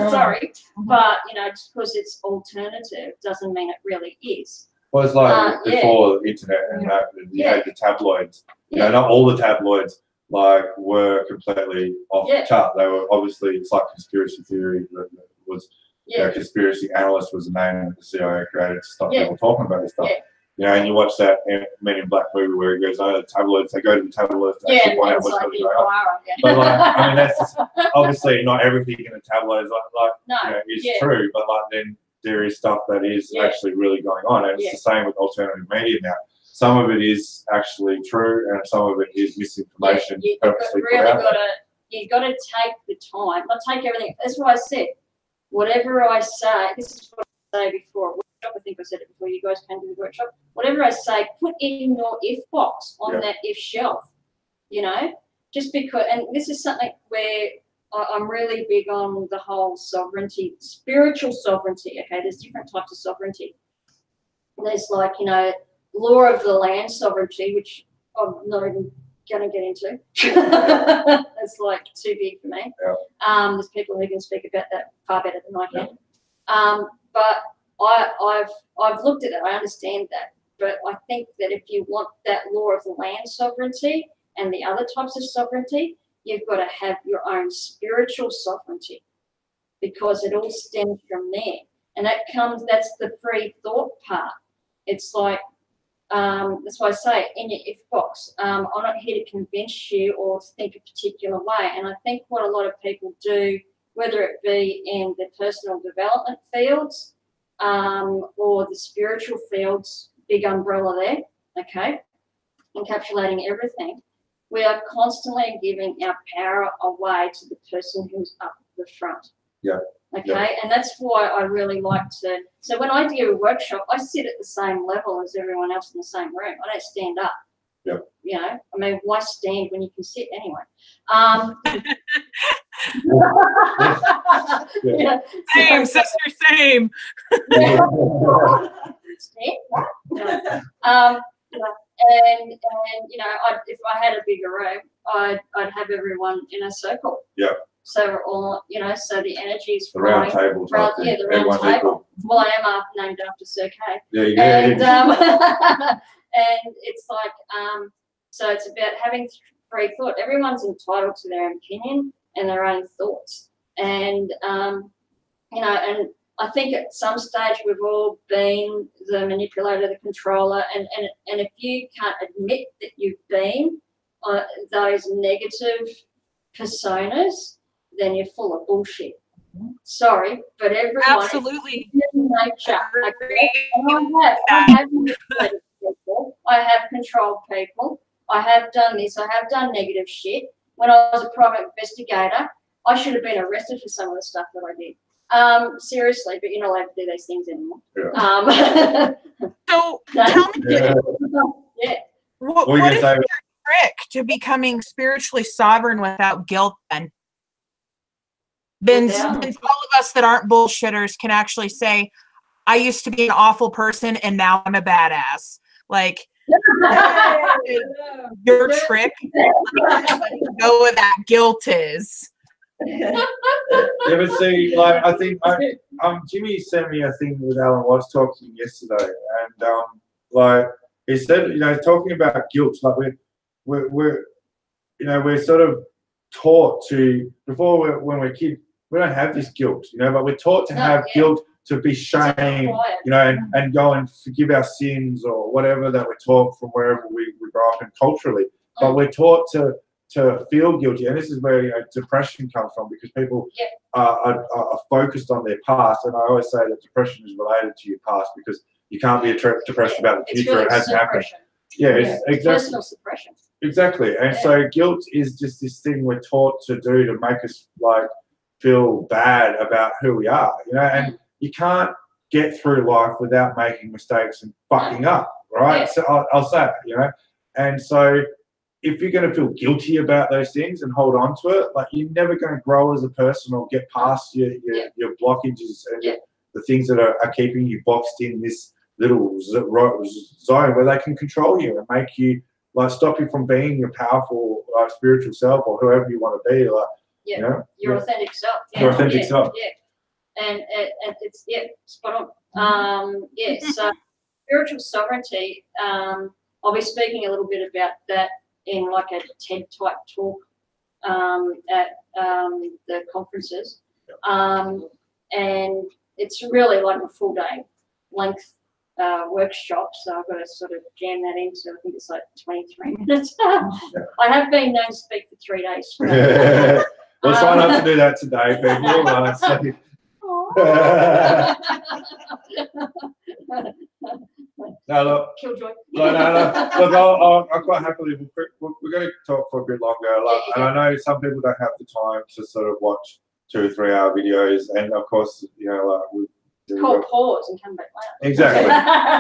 Sorry, but you know, just because it's alternative doesn't mean it really is. Well, it's like before the internet and that, you had the tabloids. You know, not all the tabloids like were completely off the chart. They were obviously, it's like conspiracy theory that was, you know, conspiracy analyst was the name that the CIA created to stop people talking about this stuff. You know, and you watch that Men in Black movie where he goes, oh, the tabloids, they go to the tabloids to actually point out what's really going on. But like, I mean, that's just, obviously not everything in the tabloids you know, is true, but like then there is stuff that is actually really going on. And it's the same with alternative media now. Some of it is actually true, and some of it is misinformation. You've got to take the time, not take everything. That's what I said. Whatever I say, this is what I say before. I think I said it before you guys came to the workshop. Whatever I say, put in your if box on that if shelf. You know, just because, and this is something where I'm really big on the whole sovereignty, spiritual sovereignty. Okay, there's different types of sovereignty. There's like, you know, law of the land sovereignty, which I'm not even going to get into. It's like too big for me. There's people who can speak about that far better than I can. But I've looked at it. I understand that. But I think that if you want that law of the land sovereignty and the other types of sovereignty, you've got to have your own spiritual sovereignty, because it all stems from there. And that's the free thought part. It's like, that's why I say in your if box, I'm not here to convince you or to think a particular way. And I think what a lot of people do, whether it be in the personal development fields or the spiritual fields, big umbrella there, okay, encapsulating everything, we are constantly giving our power away to the person who's up the front. Okay, and that's why I really like to. So when I do a workshop, I sit at the same level as everyone else in the same room. I don't stand up. You know, I mean, why stand when you can sit anyway? Same, sister, same. Stand? What? And you know, if I had a bigger room, I'd have everyone in a circle. So we're all, you know, so the energy is flowing. The round table type thing. The round table. Well, I am named after Sir Kay. And it's like, so it's about having free thought. Everyone's entitled to their own opinion and their own thoughts. And, you know, and I think at some stage we've all been the manipulator, the controller, and if you can't admit that you've been those negative personas, then you're full of bullshit. Sorry, but everyone absolutely nature. I have manipulated people. I have controlled people. I have done this. I have done negative shit. When I was a private investigator, I should have been arrested for some of the stuff that I did. Seriously, but you're not allowed to do those things anymore. So tell me, what is your trick to becoming spiritually sovereign without guilt then? Since all of us that aren't bullshitters can actually say, I used to be an awful person and now I'm a badass. Like, your trick, know what that guilt is. But see, like, I think Jimmy sent me a thing with Alan Watts talking yesterday, and like he said, you know, talking about guilt, like we're you know, we're sort of taught to when we're kids, we don't have this guilt, you know, but we're taught to have guilt, to be shamed, you know, and go and forgive our sins or whatever that we're taught from wherever we grow up and culturally. But we're taught to feel guilty, and this is where, you know, depression comes from, because people are focused on their past. And I always say that depression is related to your past, because You can't be depressed about the future. Really it hasn't happened. Yeah, it's exactly. Personal suppression. Exactly. And so guilt is just this thing we're taught to do to make us like feel bad about who we are, you know, and you can't get through life without making mistakes and fucking up, right? Yeah. So I'll say it, you know. And so if you're going to feel guilty about those things and hold on to it, like you're never going to grow as a person or get past your blockages and the things that are keeping you boxed in this little zone where they can control you and make you like stop you from being your powerful spiritual self or whoever you want to be, like you know, your authentic self. Your authentic self. Yeah, and it's spot on. So spiritual sovereignty. I'll be speaking a little bit about that in like a TED type talk at the conferences, and it's really like a full day length workshop, so I've got to sort of jam that into, I think it's like 23 minutes. I have been known to speak for 3 days. We'll try not to do that today, people. No, look. Killjoy. No. Look, I'll quite happily. We're going to talk for a bit longer. Like, and I know some people don't have the time to sort of watch 2 or 3 hour videos, and of course, you know, like Call pause and come back later. Exactly.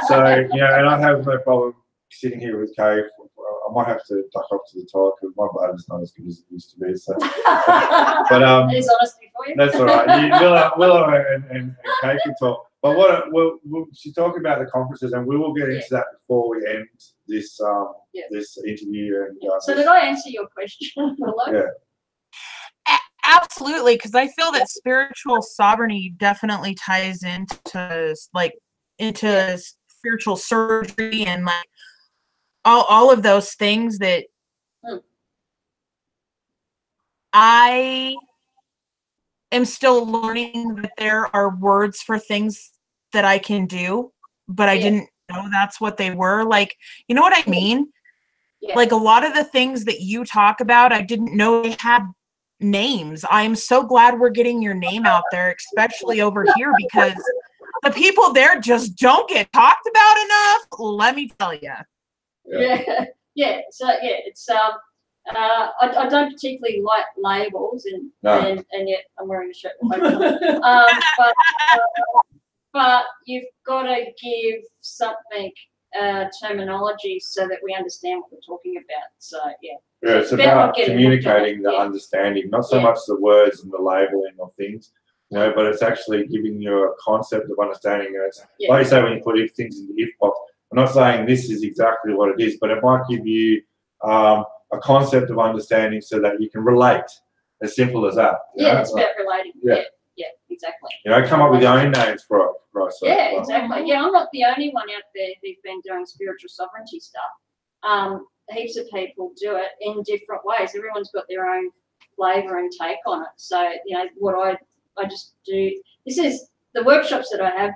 So, you know, and I have no problem sitting here with Kay. I might have to duck off to the toilet because my bladder's not as good as it used to be. So, but it is honesty for you. That's all right. Willow and Kay can talk. But she's talking about the conferences, and we will get into that before we end this this interview. And so, did I answer your question? Yeah. Absolutely, because I feel that spiritual sovereignty definitely ties into spiritual surgery and like all of those things that I am still learning that there are words for things that I can do, but I didn't know that's what they were. Like, you know what I mean? Yeah. Like a lot of the things that you talk about, I didn't know they had names. I'm so glad we're getting your name out there, especially over here, because the people there just don't get talked about enough. Let me tell you. Yeah. So it's I don't particularly like labels, and yet I'm wearing a shirt. But you've got to give something terminology so that we understand what we're talking about. So yeah, it's about communicating the understanding, not so much the words and the labeling of things, you know, but it's actually giving you a concept of understanding. And it's like you say when you put things in the if box. I'm not saying this is exactly what it is, but it might give you a concept of understanding so that you can relate. As simple as that. Yeah, it's about relating. Yeah, exactly. You know, come up with your own names for it. Yeah, exactly. Yeah, I'm not the only one out there who's been doing spiritual sovereignty stuff. Heaps of people do it in different ways. Everyone's got their own flavour and take on it. So, you know, what I just do, this is the workshops that I have,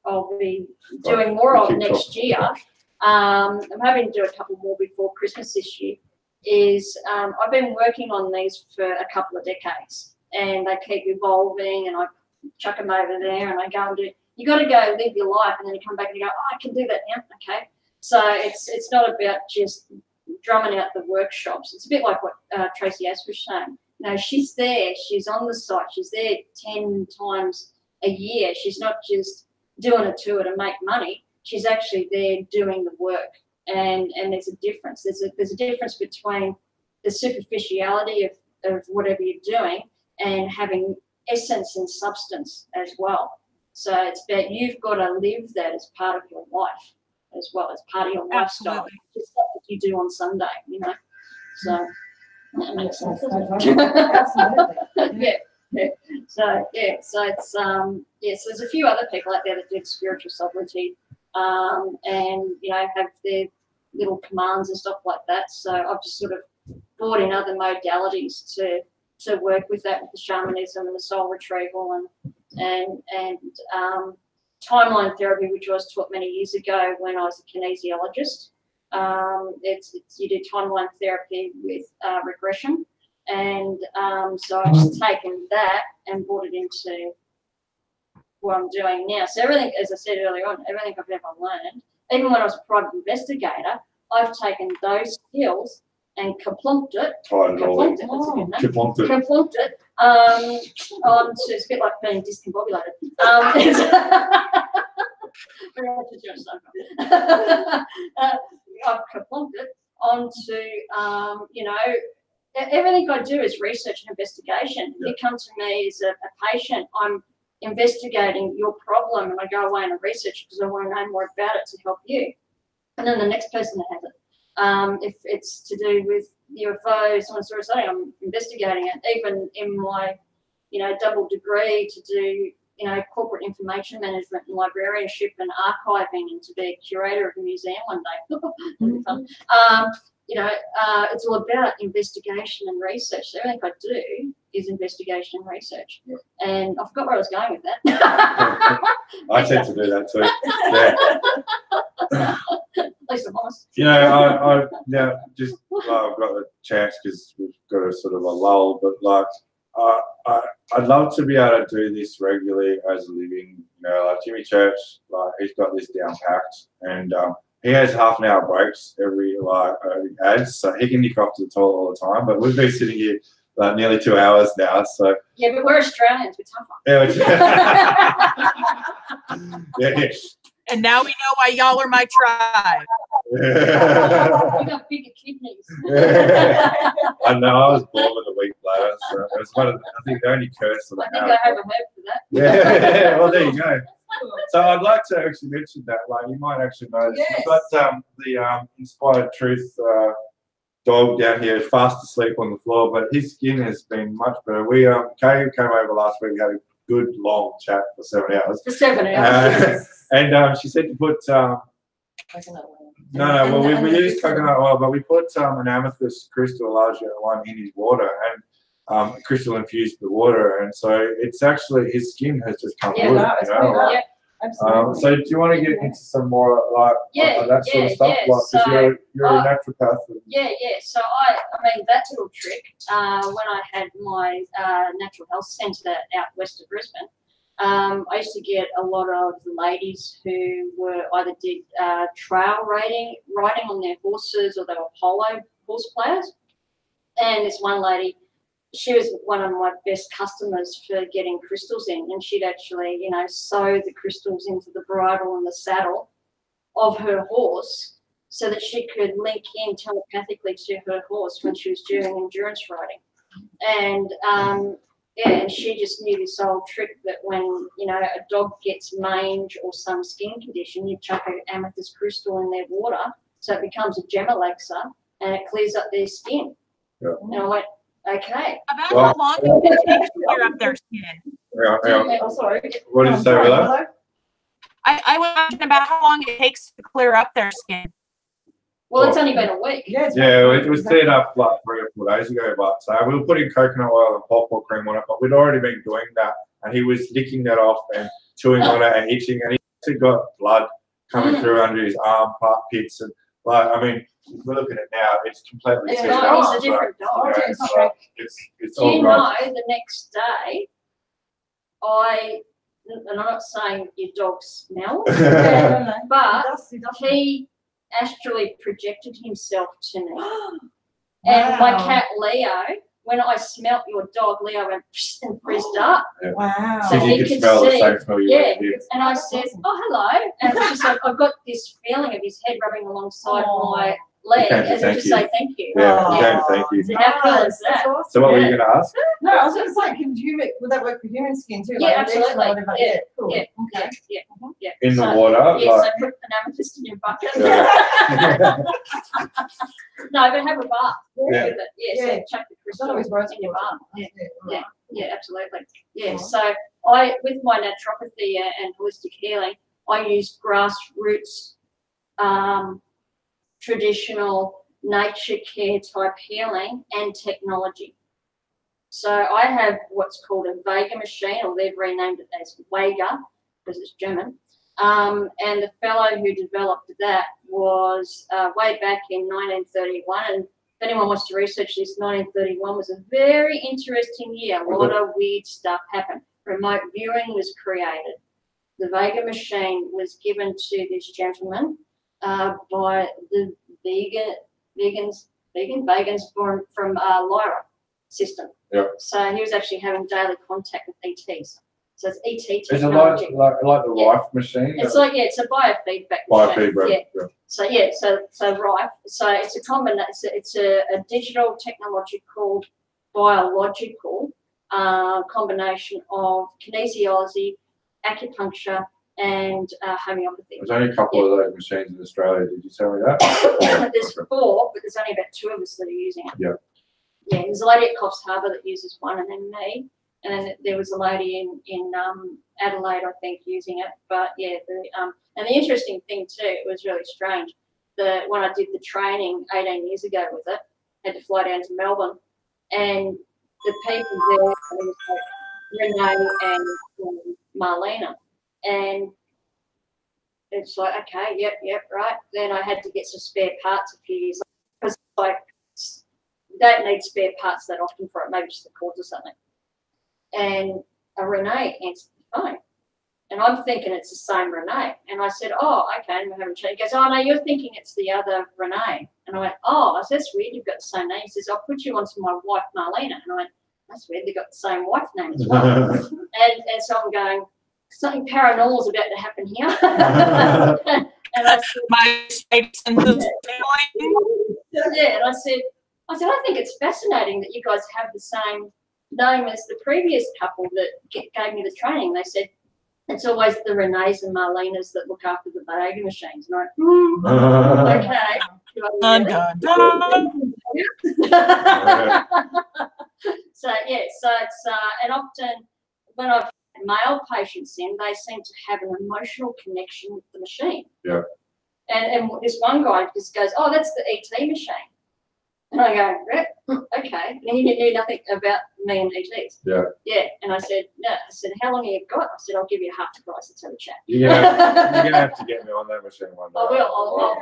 I'll be doing more of next year. I'm hoping to do a couple more before Christmas this year. I've been working on these for a couple of decades, and they keep evolving, and I chuck them over there, and I go and do. You got to go live your life, and then you come back and you go, oh, I can do that now. Okay, so it's not about just drumming out the workshops. It's a bit like what Tracy Ash was saying. You know, she's there, she's on the site, she's there 10 times a year. She's not just doing a tour to make money. She's actually there doing the work, and there's a difference. There's a difference between the superficiality of whatever you're doing and having essence and substance as well. So it's about you've got to live that as part of your life as well, as part of your lifestyle. It's stuff that you do on Sunday, you know. So that makes sense. Absolutely. Yeah. So it's so there's a few other people out there that do spiritual sovereignty, and you know have their little commands and stuff like that. So I've just sort of brought in other modalities to work with that, with the shamanism and the soul retrieval and timeline therapy, which I was taught many years ago when I was a kinesiologist. It's you do timeline therapy with regression. And so I've just taken that and brought it into what I'm doing now. So everything, as I said earlier on, everything I've ever learned, even when I was a private investigator, I've taken those skills and kaplumped it. Tied it all in. Kaplumped it, that's a good name. Kaplumped it. Kaplumped it. It's a bit like being discombobulated. I've kaplumped it onto, everything I do is research and investigation. If you come to me as a patient, I'm investigating your problem, and I go away and I research because I want to know more about it to help you. And then the next person that has it. If it's to do with UFOs, someone saw something, I'm investigating it. Even in my, double degree to do, corporate information management and librarianship and archiving, and to be a curator of a museum one day. That'd be fun. It's all about investigation and research. So everything I do is investigation and research. Yeah. And I forgot where I was going with that. I tend to do that too. Yeah. At least I'm honest. I've got the chance because we've got a sort of a lull, but I'd love to be able to do this regularly as a living. Like Jimmy Church, he's got this down packed, and he has half an hour breaks every ads, so he can nick off to the toilet all the time. But we've been sitting here nearly 2 hours now, so yeah, but we're Australians, we're tougher. Yeah. And now we know why y'all are my tribe. We got bigger kidneys. I know. I was born with a weak bladder, so it was one of I think the only curse that I think I have a herb for that. Yeah. Well, there you go. So I'd like to actually mention that. You might actually know this. Yes. We've got the Inspired Truth dog down here, fast asleep on the floor, but his skin has been much better. Kay came over last week. We had a good long chat for 7 hours. For 7 hours. And she said to put. Well, we used coconut oil, but we put an amethyst crystal, a larger one, in his water, and crystal infused the water, and so it's actually his skin has just come good. Yeah, absolutely. So do you want to get into some more that sort of stuff? Because you're a naturopath. Yeah. So I mean that little trick. When I had my natural health centre out west of Brisbane. I used to get a lot of ladies who were either did trail riding on their horses, or they were polo horse players. And this one lady, she was one of my best customers for getting crystals in, and she'd actually, sew the crystals into the bridle and the saddle of her horse so that she could link in telepathically to her horse when she was doing endurance riding. And and she just knew this old trick that when, a dog gets mange or some skin condition, you chuck an amethyst crystal in their water so it becomes a gem elixir and it clears up their skin. Yeah. And I went, okay. About how long does it take to clear up their skin? I'm sorry. What did you say, Willow? I was asking about how long it takes to clear up their skin. Well, it's only been a week. Yeah, it was cleared up 3 or 4 days ago, but so we were putting coconut oil and pawpaw cream on it, but we'd already been doing that, and he was licking that off and chewing on it and itching, and he actually got blood coming through under his arm pits, and if we look at it now, it's completely It's cleared not, up. he's a different dog. It's Do all you right. know the next day, and I'm not saying your dog smells, but he astrally projected himself to me. And my cat Leo, when I smelt your dog, Leo went and frizzed up. Wow. So So he you could could smell the see, same smell you yeah. did. And I said, oh, hello. And it was just like, I've got this feeling of his head rubbing alongside my leg Thank you, as if thank to you. say thank you. Yeah, Oh. okay, thank you. So how cool is that? That's awesome. So what were you going to ask? No, I was going to say, would that work for human skin too? Yeah, Like absolutely. eczema or whatever? Yeah, Cool. yeah, Okay. Yeah. In the So, water? Yes, I put an amethyst in your bucket. Yeah. No, but have a bath Yeah. with it. Yeah, so Yeah. chuck the It's crystal not always rose in your water. bath. Yeah. Yeah, absolutely. Yeah, Cool. so with my naturopathy and holistic healing, I use grassroots, traditional nature care type healing and technology. So I have what's called a Vega machine, or they've renamed it as Vega because it's German. And the fellow who developed that was way back in 1931. And if anyone wants to research this, 1931 was a very interesting year. A lot of weird stuff happened. Remote viewing was created. The Vega machine was given to this gentleman by the vegans from Lyra system. Yep. So he was actually having daily contact with ETs. So it's ET It's a technology. like the Rife machine. It's like, it's a biofeedback machine. Biofeedback. Yeah. So Rife. So it's a combination. It's a digital technological biological combination of kinesiology, acupuncture, and homeopathy. There's only a couple of those machines in Australia. Did you tell me that? There's 4, but there's only about 2 of us that are using it. Yeah. Yeah, there's a lady at Coffs Harbour that uses one, and then me, and then there was a lady in Adelaide, I think, using it. But yeah, and the interesting thing too, it was really strange. When I did the training 18 years ago with it, I had to fly down to Melbourne, and the people there, it was like Renee and Marlena, and it's like, okay, yep, right. Then I had to get some spare parts a few years later, because like you don't need spare parts that often for it, maybe just the cords or something. And Renee answered the phone, and I'm thinking it's the same Renee. And I said, oh, okay, we haven't changed. He goes, oh no, you're thinking it's the other Renee. And I went, oh, I said, that's weird, you've got the same name. He says, I'll put you onto my wife Marlena. And I went, that's weird, they've got the same wife name as well. and so I'm going, something paranormal is about to happen here. And I said, My states and the yeah, and I said, I think it's fascinating that you guys have the same name as the previous couple that gave me the training. They said, it's always the Renees and Marlenas that look after the Vega machines. And I went, okay. Dun, dun, dun. So it's and often when I've had male patients in, they seem to have an emotional connection with the machine. Yeah. And this one guy just goes, oh, that's the ET machine. And I go, right, okay. And he knew nothing about me and ETs. Yeah. Yeah. And I said, no. I said, how long have you got? I said, I'll give you half the price. Let's have a chat. You're gonna have to get me on that machine one day. I will.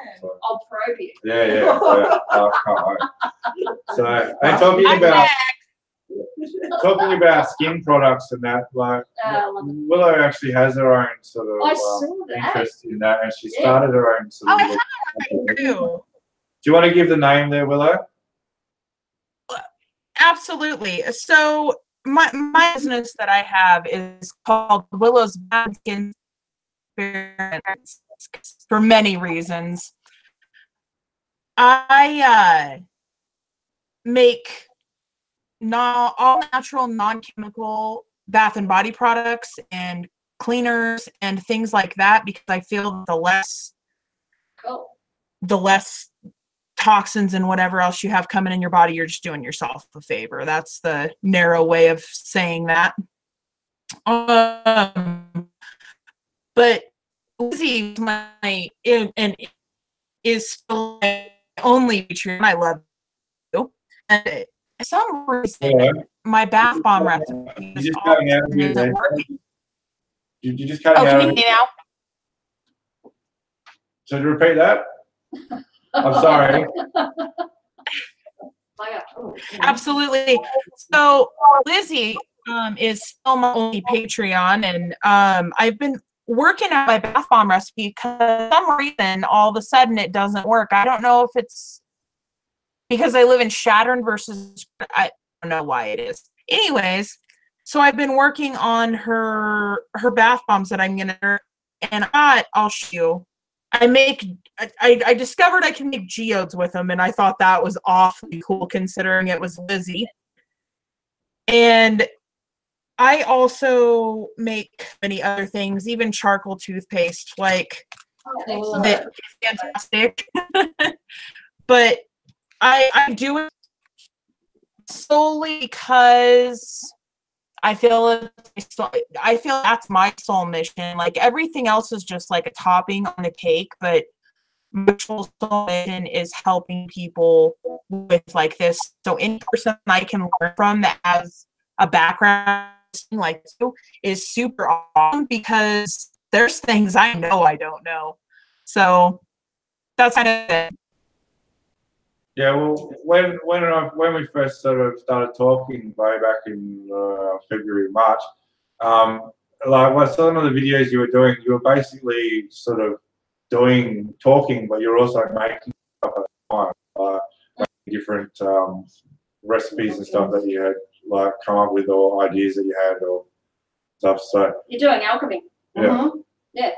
I'll probe you. Yeah. I can't wait. So, and talking about skin products and that, like Willow actually has her own sort of I saw that. interest in that, and she started her own sort of. I have too. Do you want to give the name there, Willow? Absolutely. So my business that I have is called Willow's Bad Skin Experience for many reasons. I make all natural, non-chemical bath and body products and cleaners and things like that, because I feel the less toxins and whatever else you have coming in your body, you're just doing yourself a favor. That's the narrow way of saying that. But Lizzie is still my only feature, and I love you. And for some reason, my bath bomb recipe You just cutting out. isn't working. You just cutting Oh, out. can you hear me now? So to repeat that. I'm sorry. Absolutely. So Lizzie is still my only Patreon, and I've been working on my bath bomb recipe because for some reason all of a sudden it doesn't work. I don't know if it's because I live in Shattern versus I don't know why it is. Anyways, so I've been working on her bath bombs that I'm gonna, and I'll show you. I discovered I can make geodes with them, and I thought that was awfully cool considering it was Lizzie. And I also make many other things, even charcoal toothpaste, like that is fantastic. But I do it solely because I feel that's my soul mission. Like everything else is just like a topping on the cake, but my soul mission is helping people with like this. So any person I can learn from that has a background like you is super awesome, because there's things I know I don't know. So that's kind of it. Yeah, well, when we first sort of started talking way back in February, March, like what some of the videos you were doing, you were basically sort of talking, but you're also making stuff at the time, making different recipes and stuff that you had like come up with, or ideas that you had, or stuff. So you're doing alchemy. yeah, yeah,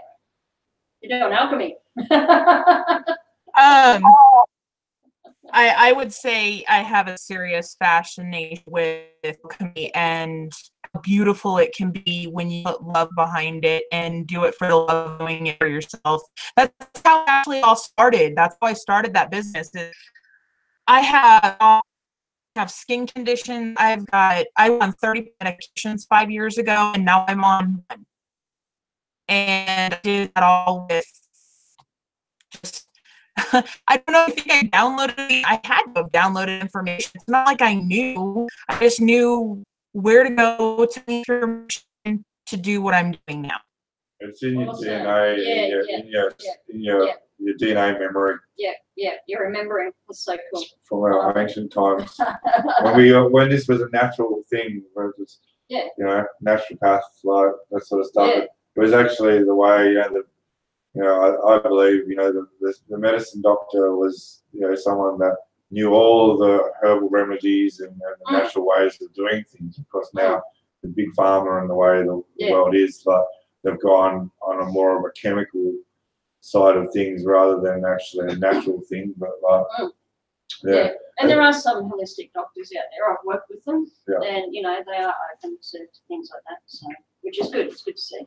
you're doing alchemy. I would say I have a serious fascination with alchemy and how beautiful it can be when you put love behind it and do it for the love of doing it for yourself. That's how it actually all started. That's how I started that business. I have skin conditions. I was on 30 medications 5 years ago, and now I'm on one. And I did that all with just I don't know. I think I downloaded it. I had to have downloaded information. It's not like I knew. I just knew where to go to the information to do what I'm doing now. it's in your DNA, in your DNA memory. Yeah, you're remembering. That's so cool. From our ancient times, when this was a natural thing, where it was, you know, naturopath, like that sort of stuff. Yeah. It was actually the way, I believe, the medicine doctor was, someone that knew all the herbal remedies and the natural ways of doing things. Of course, now the big pharma and the way the world is, like, they've gone on a more of a chemical side of things rather than actually a natural thing. But and there are some holistic doctors out there. I've worked with them, and they are open to things like that. So, which is good. It's good to see.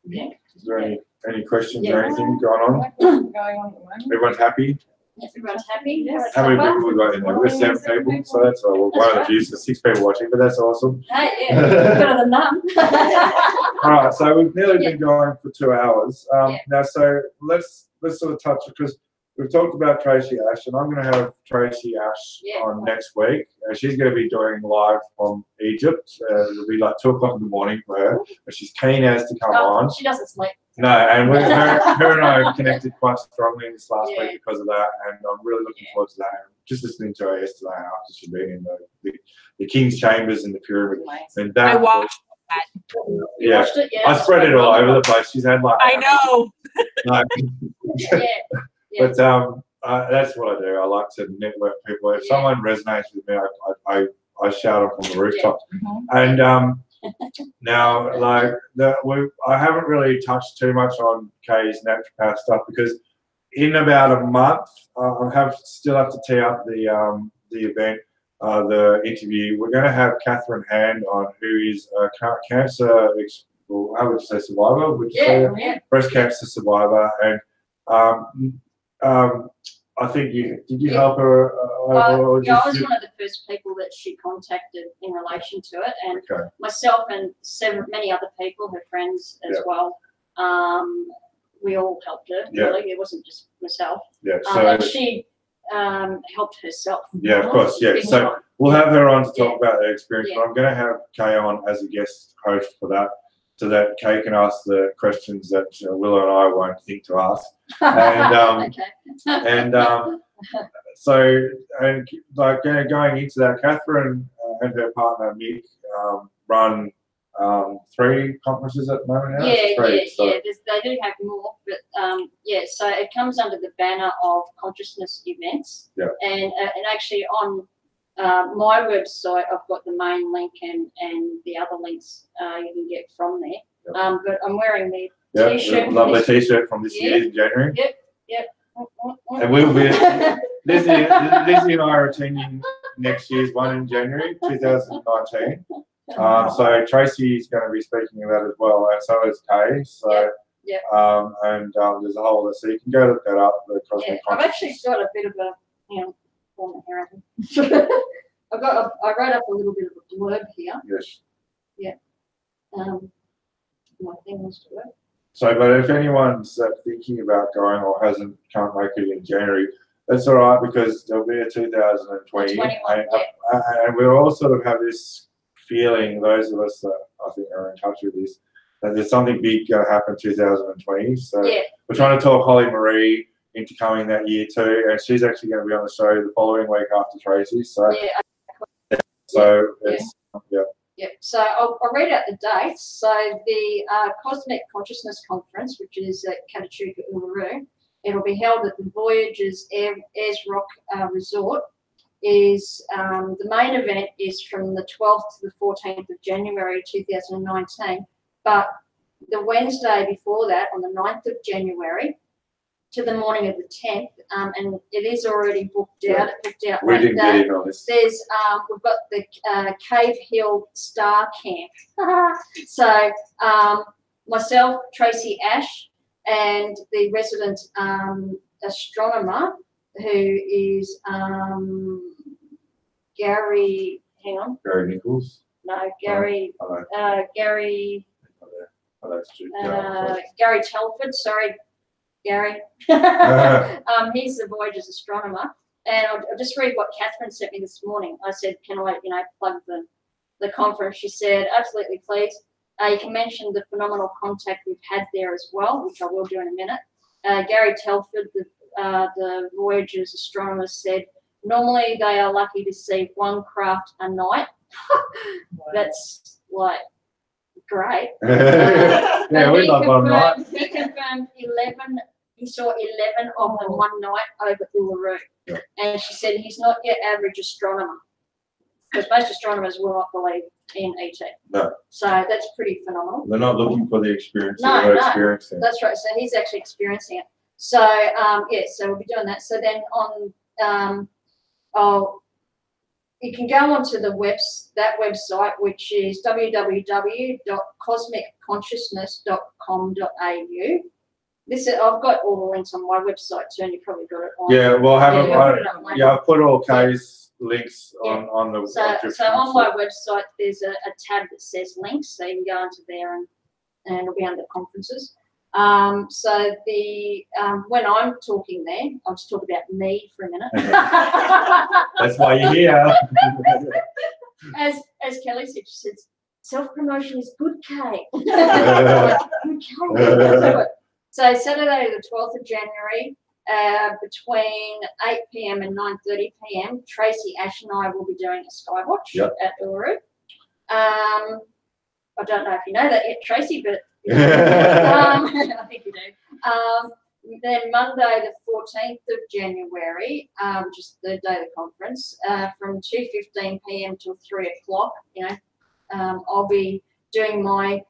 Yeah. Is there any questions or anything going on? Going on at the moment. Everyone's happy? Yes, everyone's happy. Yes. How many people we got in there? We've got 7 people, so that's all. One of the views, there's 6 people watching, but that's awesome. Hey, better than none. All right, so we've nearly been going for 2 hours. Now, so let's sort of touch, because we've talked about Tracy Ash, and I'm going to have Tracy Ash on next week. She's going to be doing live from Egypt. It'll be like 2 o'clock in the morning for her, but she's keen as to come on. She doesn't sleep. No, and her and I have connected quite strongly in this last week because of that, and I'm really looking forward to that. Just listening to her yesterday after she'd been in the King's Chambers in the pyramid, and that I watched that. You watched it? Yeah, I spread it all over the place. She's had like I know. But that's what I do. I like to network people. If someone resonates with me, I shout them from the rooftops. And now, like, I haven't really touched too much on Kay's naturopath stuff, because in about a month, I still have to tee up the event, the interview. We're going to have Catherine Hand on, who is a cancer, how would you say, survivor? Would you say breast cancer survivor? And I think did you help her? I was one of the first people that she contacted in relation to it, and myself and many other people, her friends as well. We all helped her. Really, it wasn't just myself. And she helped herself. Yeah, of course. Yeah, so we'll have her on to talk about her experience. But I'm going to have Kay on as a guest host for that, so that Kay can ask the questions that Willow and I won't think to ask. And so going into that, Catherine and her partner Mick run 3 conferences at the moment now. They do have more, but so it comes under the banner of consciousness events. And actually on my website, I've got the main link and the other links you can get from there. But I'm wearing the t-shirt. Lovely t-shirt from this year in January. Yep. And we'll be Lizzie and I are attending next year's one in January 2019. So Tracy's going to be speaking of that as well, and so is Kay. So there's a whole list, so you can go look that up. I've actually got a bit of a form here. I wrote up a little bit of a blurb here. Yes. Yeah. My thing was to work. So, but if anyone's thinking about going or can't make it in January, that's all right, because there'll be a 2020, and we all sort of have this feeling, those of us that I think are in touch with this, that there's something big going to happen 2020. So we're trying to talk Holly Marie into coming that year too, and she's actually going to be on the show the following week after Tracy. So, it's Yep. So I'll read out the dates. So the Cosmic Consciousness Conference, which is at Catatuka, Uluru, it'll be held at the Voyages Ayers Rock Resort. Is the main event is from the 12th to the 14th of January 2019, but the Wednesday before that, on the 9th of January, to the morning of the 10th, and it is already booked out. It booked out. We didn't get in on this. There's we've got the Cave Hill Star Camp. So myself, Tracy Ash, and the resident astronomer, who is Gary. Hang on. Gary Nichols. No, Gary. Gary. Oh, Gary Telford. Sorry, Gary. He's the Voyages astronomer, and I'll just read what Catherine sent me this morning. I said, "Can I, plug the conference?" She said, "Absolutely, please. You can mention the phenomenal contact we've had there as well, which I will do in a minute." Gary Telford, the Voyages astronomer, said, "Normally they are lucky to see one craft a night." That's like great. Yeah, we love one night. He confirmed 11. He saw 11 of them one night over Uluru. Yeah. And she said he's not your average astronomer, because most astronomers will not believe in ET. No. So that's pretty phenomenal. They're not looking for the experience. No, they're no. experiencing. That's right. So he's actually experiencing it. So so we'll be doing that. So then on you can go onto that website, which is www.cosmicconsciousness.com.au. I've got all the links on my website too, and you probably got it on. Yeah, well, I've put all Yeah. Kay's links on the. So on my website, there's a tab that says links, so you can go into there and it'll be under conferences. So the when I'm talking there, I'll just talk about me for a minute. That's why you're here. As Kelly said, she says, self-promotion is good, Kay. Good, Kay. So Saturday the 12th of January, between 8 p.m. and 9:30 p.m., Tracy, Ash and I will be doing a skywatch at Uluru. I don't know if you know that yet, Tracy, but I think you do. Then Monday the 14th of January, which is the day of the conference, from 2:15 p.m. till 3 o'clock, I'll be doing my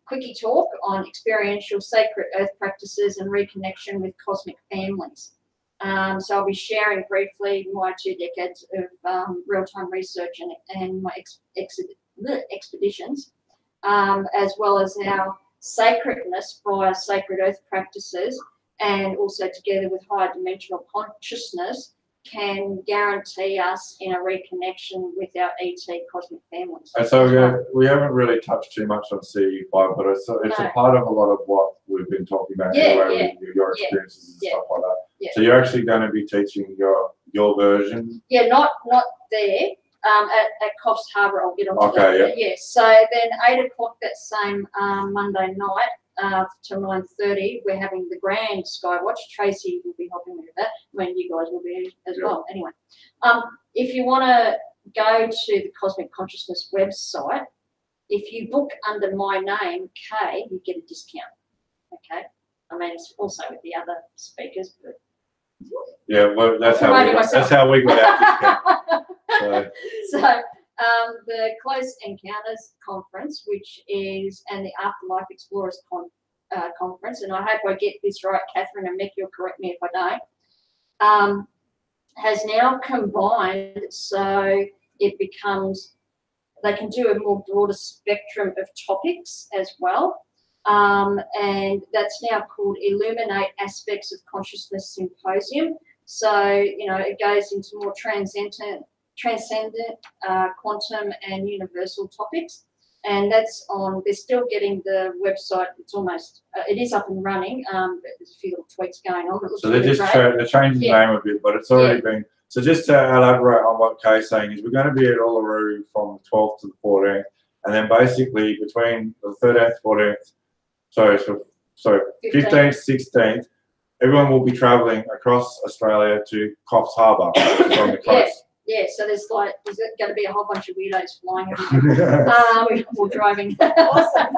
quickie talk on experiential sacred earth practices and reconnection with cosmic families. So I'll be sharing briefly my 2 decades of real-time research and my expeditions, as well as our sacredness via sacred earth practices, and also together with higher dimensional consciousness, can guarantee us in a reconnection with our ET cosmic families. And so we haven't really touched too much on CE5, but it's a part of a lot of what we've been talking about anyway, with your experiences and stuff like that. Yeah. So you're actually going to be teaching your version? Yeah, not there. At Coffs Harbour, I'll get on to that. Yeah. So then 8 o'clock that same Monday night till 9:30, we're having the grand skywatch. Tracy will be helping me with that, when you guys will be as well. Anyway, if you want to go to the Cosmic Consciousness website, if you book under my name, Kay, you get a discount. Okay. I mean, it's also with the other speakers, but yeah, well, that's how we got our discount. So the Close Encounters Conference, which is, and the Afterlife Explorers Conference, and I hope I get this right, Catherine, and Mick, you'll correct me if I don't, has now combined, so it becomes, they can do a more broader spectrum of topics as well. And that's now called Illuminate Aspects of Consciousness Symposium. So, it goes into more transcendent, quantum and universal topics. And that's on, they're still getting the website, it's almost, it is up and running, but there's a few little tweaks going on. So they're changing the name a bit, but it's already been, so just to elaborate on what Kay's saying is we're going to be at Uluru from the 12th to the 14th, and then basically between the 13th, 14th, so 15th, 16th, everyone will be travelling across Australia to Coffs Harbour, which is on the coast. Yeah, so there's going to be a whole bunch of weirdos flying everywhere. Or driving. Awesome.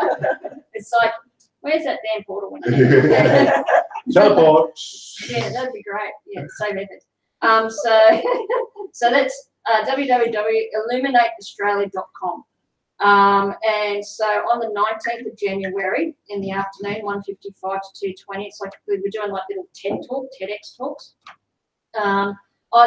It's like, where's that damn portal when you need it? Teleport. Yeah, that'd be great. Yeah, same effort. So that's www.illuminateaustralia.com. And so on the 19th of January in the afternoon, 1:55 to 2:20, it's like we're doing like little TEDx talks.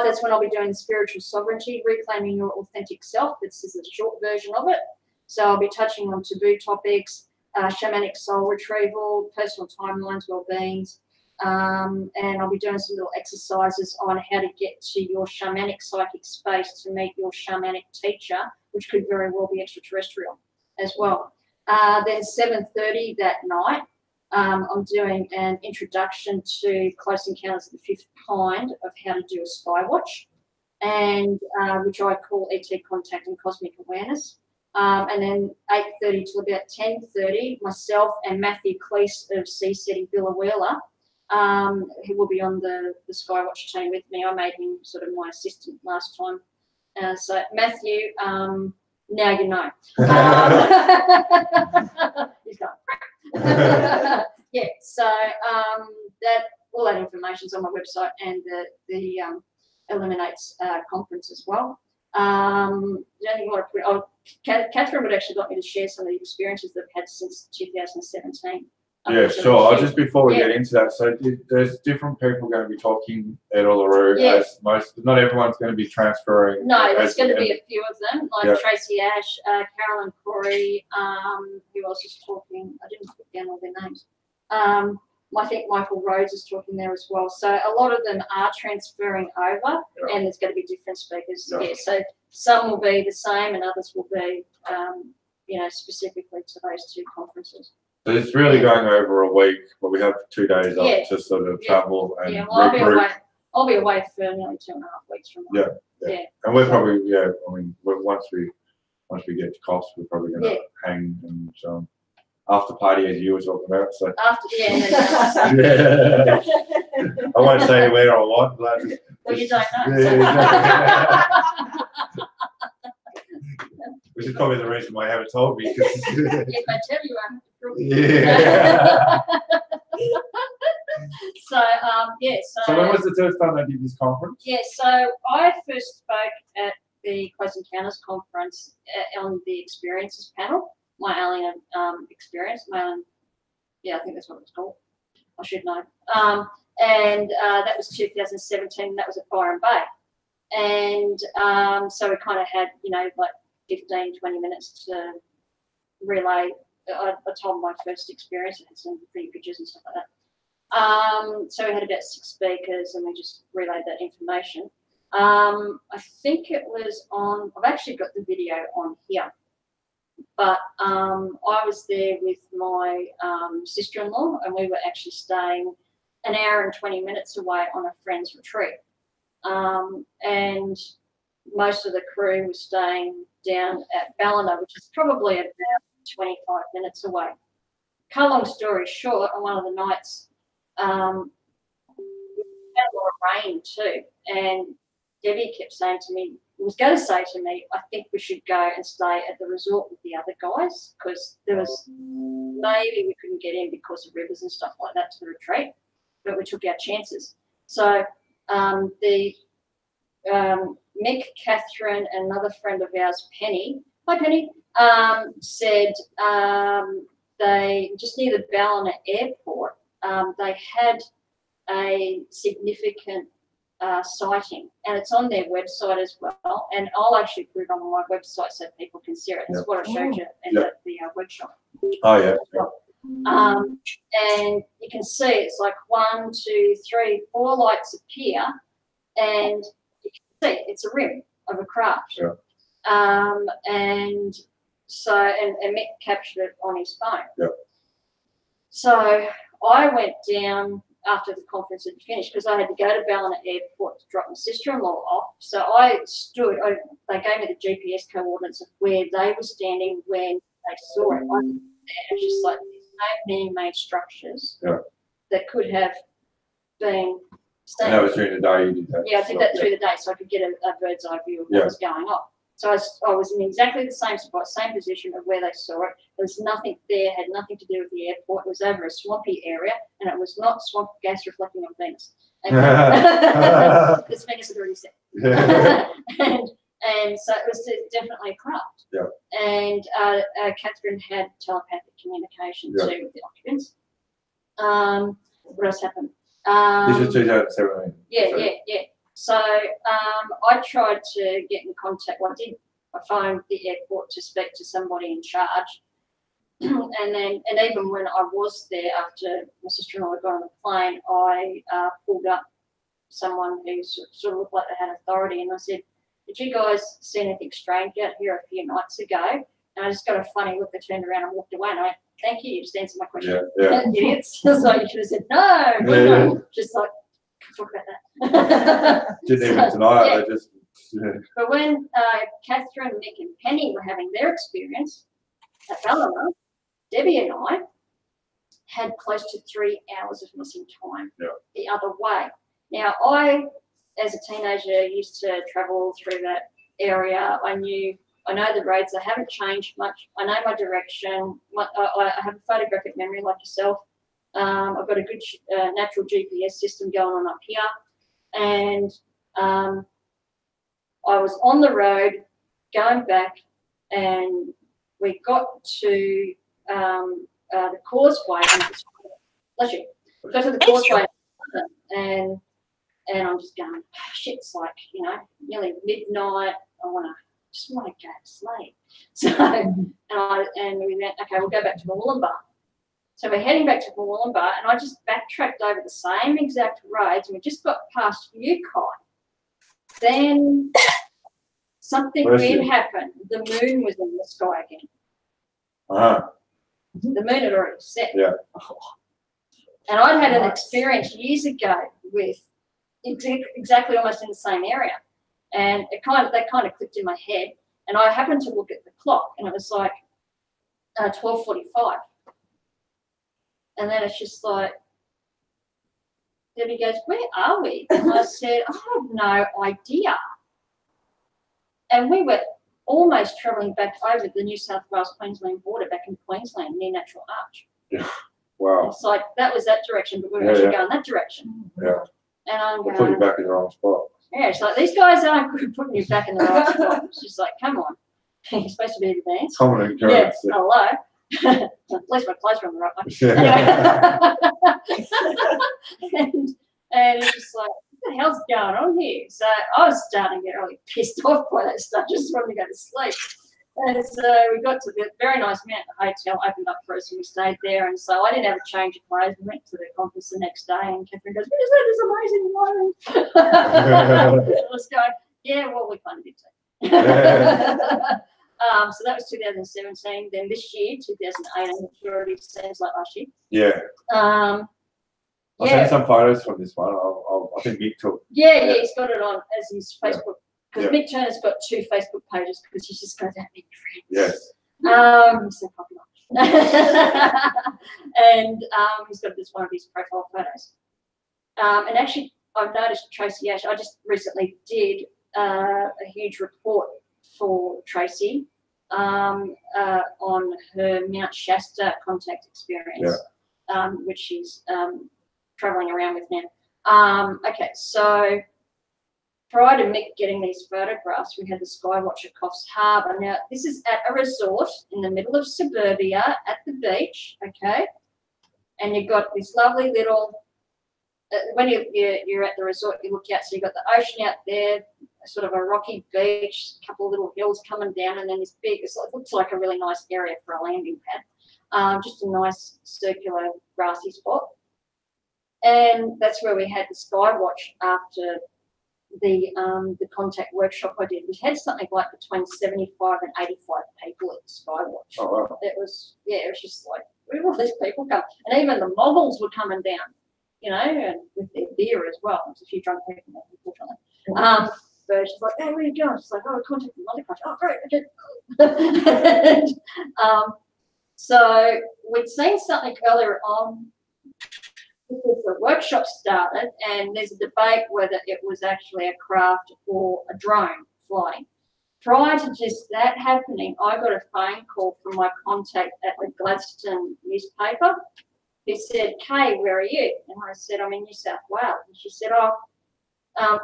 That's when I'll be doing spiritual sovereignty, reclaiming your authentic self. This is a short version of it. So I'll be touching on taboo topics, shamanic soul retrieval, personal timelines, well-beings, and I'll be doing some little exercises on how to get to your shamanic psychic space to meet your shamanic teacher, which could very well be extraterrestrial as well. Then 7:30 that night, I'm doing an introduction to Close Encounters of the Fifth Kind of how to do a sky watch, and which I call ET contact and cosmic awareness. And then 8:30 till about 10:30, myself and Matthew Cleese of CSETI Billawheeler, who will be on the Skywatch team with me. I made him sort of my assistant last time. So Matthew, now you know. He's gone. Yeah, so that all that information's on my website and the Illuminates conference as well. The only thing I want to put, Catherine would actually like me to share some of the experiences they've had since 2017. Yeah, sure. I'll just before we get into that, so there's different people going to be talking at Uluru. Yeah. As not everyone's going to be transferring. No, there's going to be a few of them, like Yeah. Tracy Ash, Carolyn Corey, who else is talking? I didn't put down all their names. I think Michael Rhodes is talking there as well. So a lot of them are transferring over, and there's going to be different speakers. Yeah, so some will be the same, and others will be, specifically to those two conferences. So it's really going over a week, but we have 2 days up to sort of travel and regroup. I'll be away for nearly 2.5 weeks from now. Yeah. And we're probably, once we get to Coffs, we're probably going to hang and after party as you were talking about. So after, I won't say where or what. But well, you don't know. Which is probably the reason why you haven't told me. If I tell you, I have to prove it. So when was the first time they did this conference? Yeah, so I first spoke at the Close Encounters conference on the experiences panel, my alien experience. I think that's what it's called. I should know. And that was 2017. That was at Byron Bay. And so we kind of had, like 15, 20 minutes to relay. I told my first experience. I had some pretty pictures and stuff like that. So we had about 6 speakers, and we just relayed that information. I think it was on. I've actually got the video on here, but I was there with my sister-in-law, and we were actually staying an hour and 20 minutes away on a friend's retreat. And most of the crew was staying down at Ballina, which is probably about 25 minutes away. Cut a long story short, on one of the nights, we had a lot of rain too, and Debbie kept saying to me, was going to say to me, I think we should go and stay at the resort with the other guys, because there was maybe we couldn't get in because of rivers and stuff like that to the retreat, but we took our chances. So Mick, Catherine, and another friend of ours, Penny, hi Penny, said they, just near the Ballina airport, they had a significant sighting, and it's on their website as well, and I'll actually put it on my website so people can see it. That's what I showed you in the workshop. Oh yeah. And you can see it's like 1, 2, 3, 4 lights appear, and you can see it's a rim of a craft. And so, and Mick captured it on his phone. So I went down after the conference had finished, because I had to go to Ballina Airport to drop my sister-in-law off. So I stood, they gave me the GPS coordinates of where they were standing when they saw it. It's just like there's so many main structures that could have been And that was during the day you did that? Yeah, I did that through the day so I could get a bird's eye view of what was going on. So I was in exactly the same spot, same position of where they saw it. There was nothing there, had nothing to do with the airport. It was over a swampy area, and it was not swamp gas reflecting on Venus. Because Venus had already said. And so it was definitely a craft. Yeah. And Catherine had telepathic communication too with the occupants. What else happened? This was 2017. Yeah. So I tried to get in contact. Well, I phoned the airport to speak to somebody in charge. And even when I was there, after my sister-in-law had got on the plane, I pulled up someone who sort of looked like they had authority, and I said, "Did you guys see anything strange out here a few nights ago?" And I just got a funny look. I turned around and walked away, and I went, "Thank you, you just answered my question." Yeah. Idiots. So you should have said no. Just like, talk about that. Didn't even deny it. They just. But when Catherine, Nick, and Penny were having their experience at Ballarat, Debbie and I had close to 3 hours of missing time the other way. Now, I, as a teenager, used to travel through that area. I know the roads. They haven't changed much. I know my direction. I have a photographic memory like yourself. I've got a good natural GPS system going on up here. And I was on the road going back, and we got to the causeway. Bless you. We got to the causeway, and I'm just going, shit, it's like, nearly midnight. I just want to go to sleep. So, and we went, okay, we'll go back to Wollumbar. So we're heading back to Wollumbar, and I just backtracked over the same exact roads, and we just got past Yukon. Then something weird happened. The moon was in the sky again. The moon had already set. Yeah. And I'd had an experience years ago with exactly almost in the same area. And that kind of clicked in my head. And I happened to look at the clock, and it was like 12:45. And then it's just like, Debbie goes, "Where are we?" And I said, "I have no idea." And we were almost travelling back over the New South Wales-Queensland border back in Queensland near Natural Arch. Yeah. Wow. It's like that was that direction, but we were actually going that direction. Yeah. And I'm We'll going, put you back in the wrong spot. Yeah, it's like, these guys aren't good at putting you back in the right spot. It's just like, come on. You're supposed to be advanced. Common occurrence. Yeah, hello. At least my clothes were on the right one. Anyway. and it's just like, what the hell's going on here? So I was starting to get really pissed off by that stuff, just wanted to go to sleep. And so we got to the very nice mountain hotel, opened up for us, and we stayed there. And so I didn't have a change of clothes. We went to the conference the next day, and Catherine goes, "What is that? This amazing morning." I was going, "Yeah, well, we kind of did too." So that was 2017. Then this year, 2018, which already seems like last year. Yeah. I'll send some photos from this one. I think Mick took. Yeah, he's got it on as his Facebook. Because Mick Turner's got 2 Facebook pages because he's just got that many friends. Yes. He's so popular. And he's got this one of his profile photos. And actually, I've noticed Tracy Ash, I just recently did a huge report for Tracy on her Mount Shasta contact experience, which she's traveling around with now. Okay, so prior to Mick getting these photographs, we had the Skywatch at Coffs Harbour. Now, this is at a resort in the middle of suburbia at the beach, okay? And you've got this lovely little, when you're at the resort, you look out, so you've got the ocean out there, sort of a rocky beach, a couple of little hills coming down, and then this big, it looks like a really nice area for a landing pad. Just a nice circular grassy spot. And that's where we had the Skywatch after the contact workshop I did. We had something like between 75 and 85 people at the Skywatch. Oh, wow. It was just like, where did all these people come? And even the moguls were coming down, and with their beer as well. There's a few drunk people there, unfortunately. So she's like, "Hey, where are you going?" She's like, "Oh, contacting Mother Country." "Oh, great, okay." And, so we'd seen something earlier on because the workshop started, and there's a debate whether it was actually a craft or a drone flying. Prior to just that happening, I got a phone call from my contact at the Gladstone newspaper who said, Kay, where are you? And I said, I'm in New South Wales. And she said,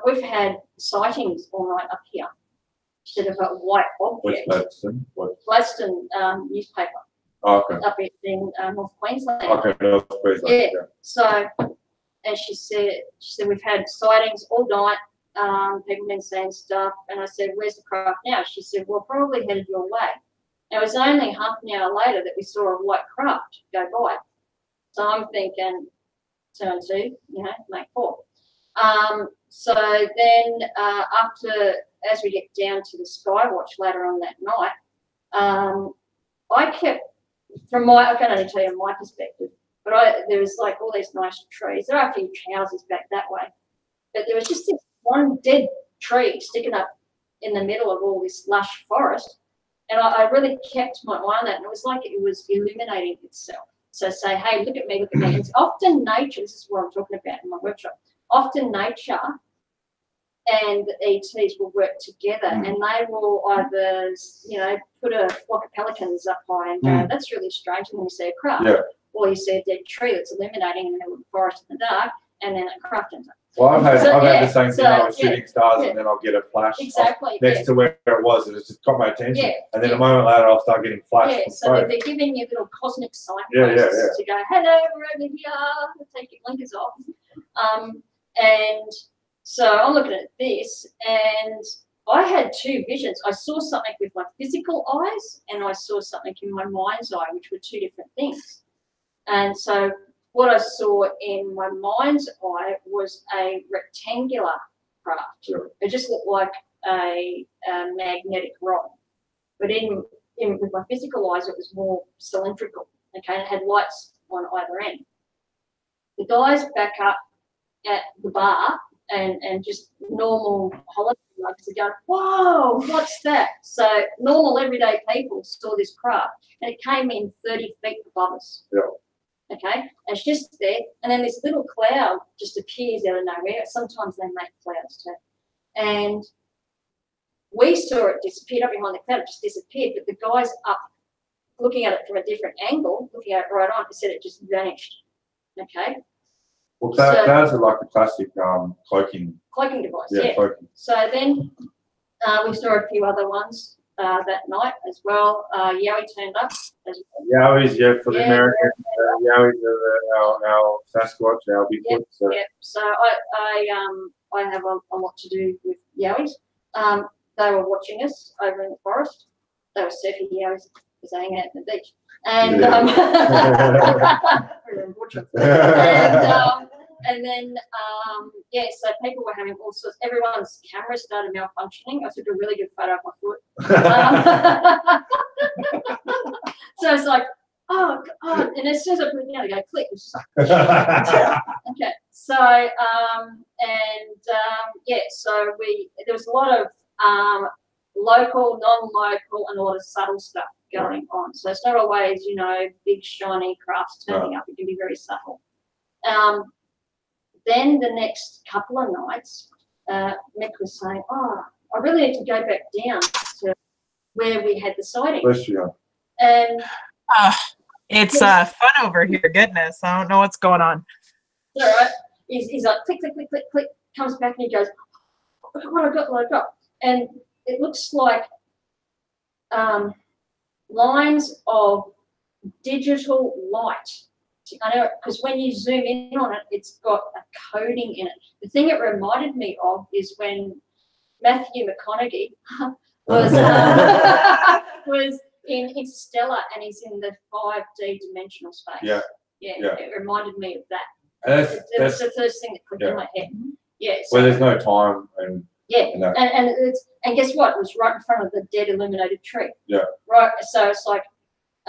we've had sightings all night up here. She said, of a white object. What's Gladstone? Gladstone newspaper. Oh, okay. Up in North Queensland. Okay, North Queensland. Yeah. So, and she said we've had sightings all night. People been saying stuff, and I said, "Where's the craft now?" She said, "Well, probably headed your way." It was only half an hour later that we saw a white craft go by. So I'm thinking, 2 and 2, make 4. So then after, as we get down to the Skywatch later on that night, I kept, I can only tell you my perspective, but there was like all these nice trees. There are a few houses back that way, but there was just this one dead tree sticking up in the middle of all this lush forest, and I really kept my eye on that, and it was like it was illuminating itself. So say, hey, look at me, look at me. It's often nature, this is what I'm talking about in my workshop, often nature and the ETs will work together, and they will either, put a flock of pelicans up high and go, that's really strange, and then you see a craft. Yeah. Or you see a dead tree that's illuminating in the middle of the forest in the dark, and then a craft ends up. Well, I've had the same thing. I was shooting stars, and then I'll get a flash next to where it was, and it's just got my attention. Yeah. And then a moment later, I'll start getting flashed. Yeah, so they're giving you little cosmic signposts to go, hello, we're over here, take your blinkers off. And so I'm looking at this, and I had 2 visions. I saw something with my physical eyes, and I saw something in my mind's eye, which were 2 different things. And so what I saw in my mind's eye was a rectangular craft. Sure. It just looked like a magnetic rod. But with my physical eyes, it was more cylindrical. Okay, and it had lights on either end. The guys back up at the bar and just normal holiday luggers are going, whoa, what's that? So normal everyday people saw this craft, and it came in 30 feet above us. Yeah. Okay, and it's just there, and then this little cloud just appears out of nowhere. Sometimes they make clouds too. And we saw it disappear up behind the cloud, it just disappeared, but the guys up looking at it from a different angle, looking at it right on, said it just vanished. Okay. Well, clouds are like a classic cloaking device. Yeah. Cloaking. So then we saw a few other ones that night as well. Yowie turned up as well. Yowies, for the Americans. Yowies are our Sasquatch, our Bigfoot. So. Yeah. So I have a lot to do with Yowies. They were watching us over in the forest. They were surfing Yowies because they hang out at the beach. And and then so people were having all sorts. Everyone's camera started malfunctioning. I took a really good photo of my foot. So it's like, oh God, and as soon as I put it down, I go click. It's just like, okay. So so there was a lot of local, non-local, and a lot of subtle stuff going on. So it's not always, big shiny crafts turning up. It can be very subtle. Then the next couple of nights, Mick was saying, I really need to go back down to where we had the sighting. Bless you. And it's fun over here. Goodness, I don't know what's going on. All right. He's like, click, click, click, click, click, comes back and he goes, what I got. And it looks like lines of digital light. I know, because when you zoom in on it, it's got a coding in it. The thing it reminded me of is when Matthew McConaughey was in Interstellar, and he's in the 5D dimensional space. Yeah. It reminded me of that. That's the first thing that clicked in my head. Yeah. So, well, there's no time and. Yeah, and guess what? It was right in front of the dead illuminated tree. Yeah. Right. So it's like,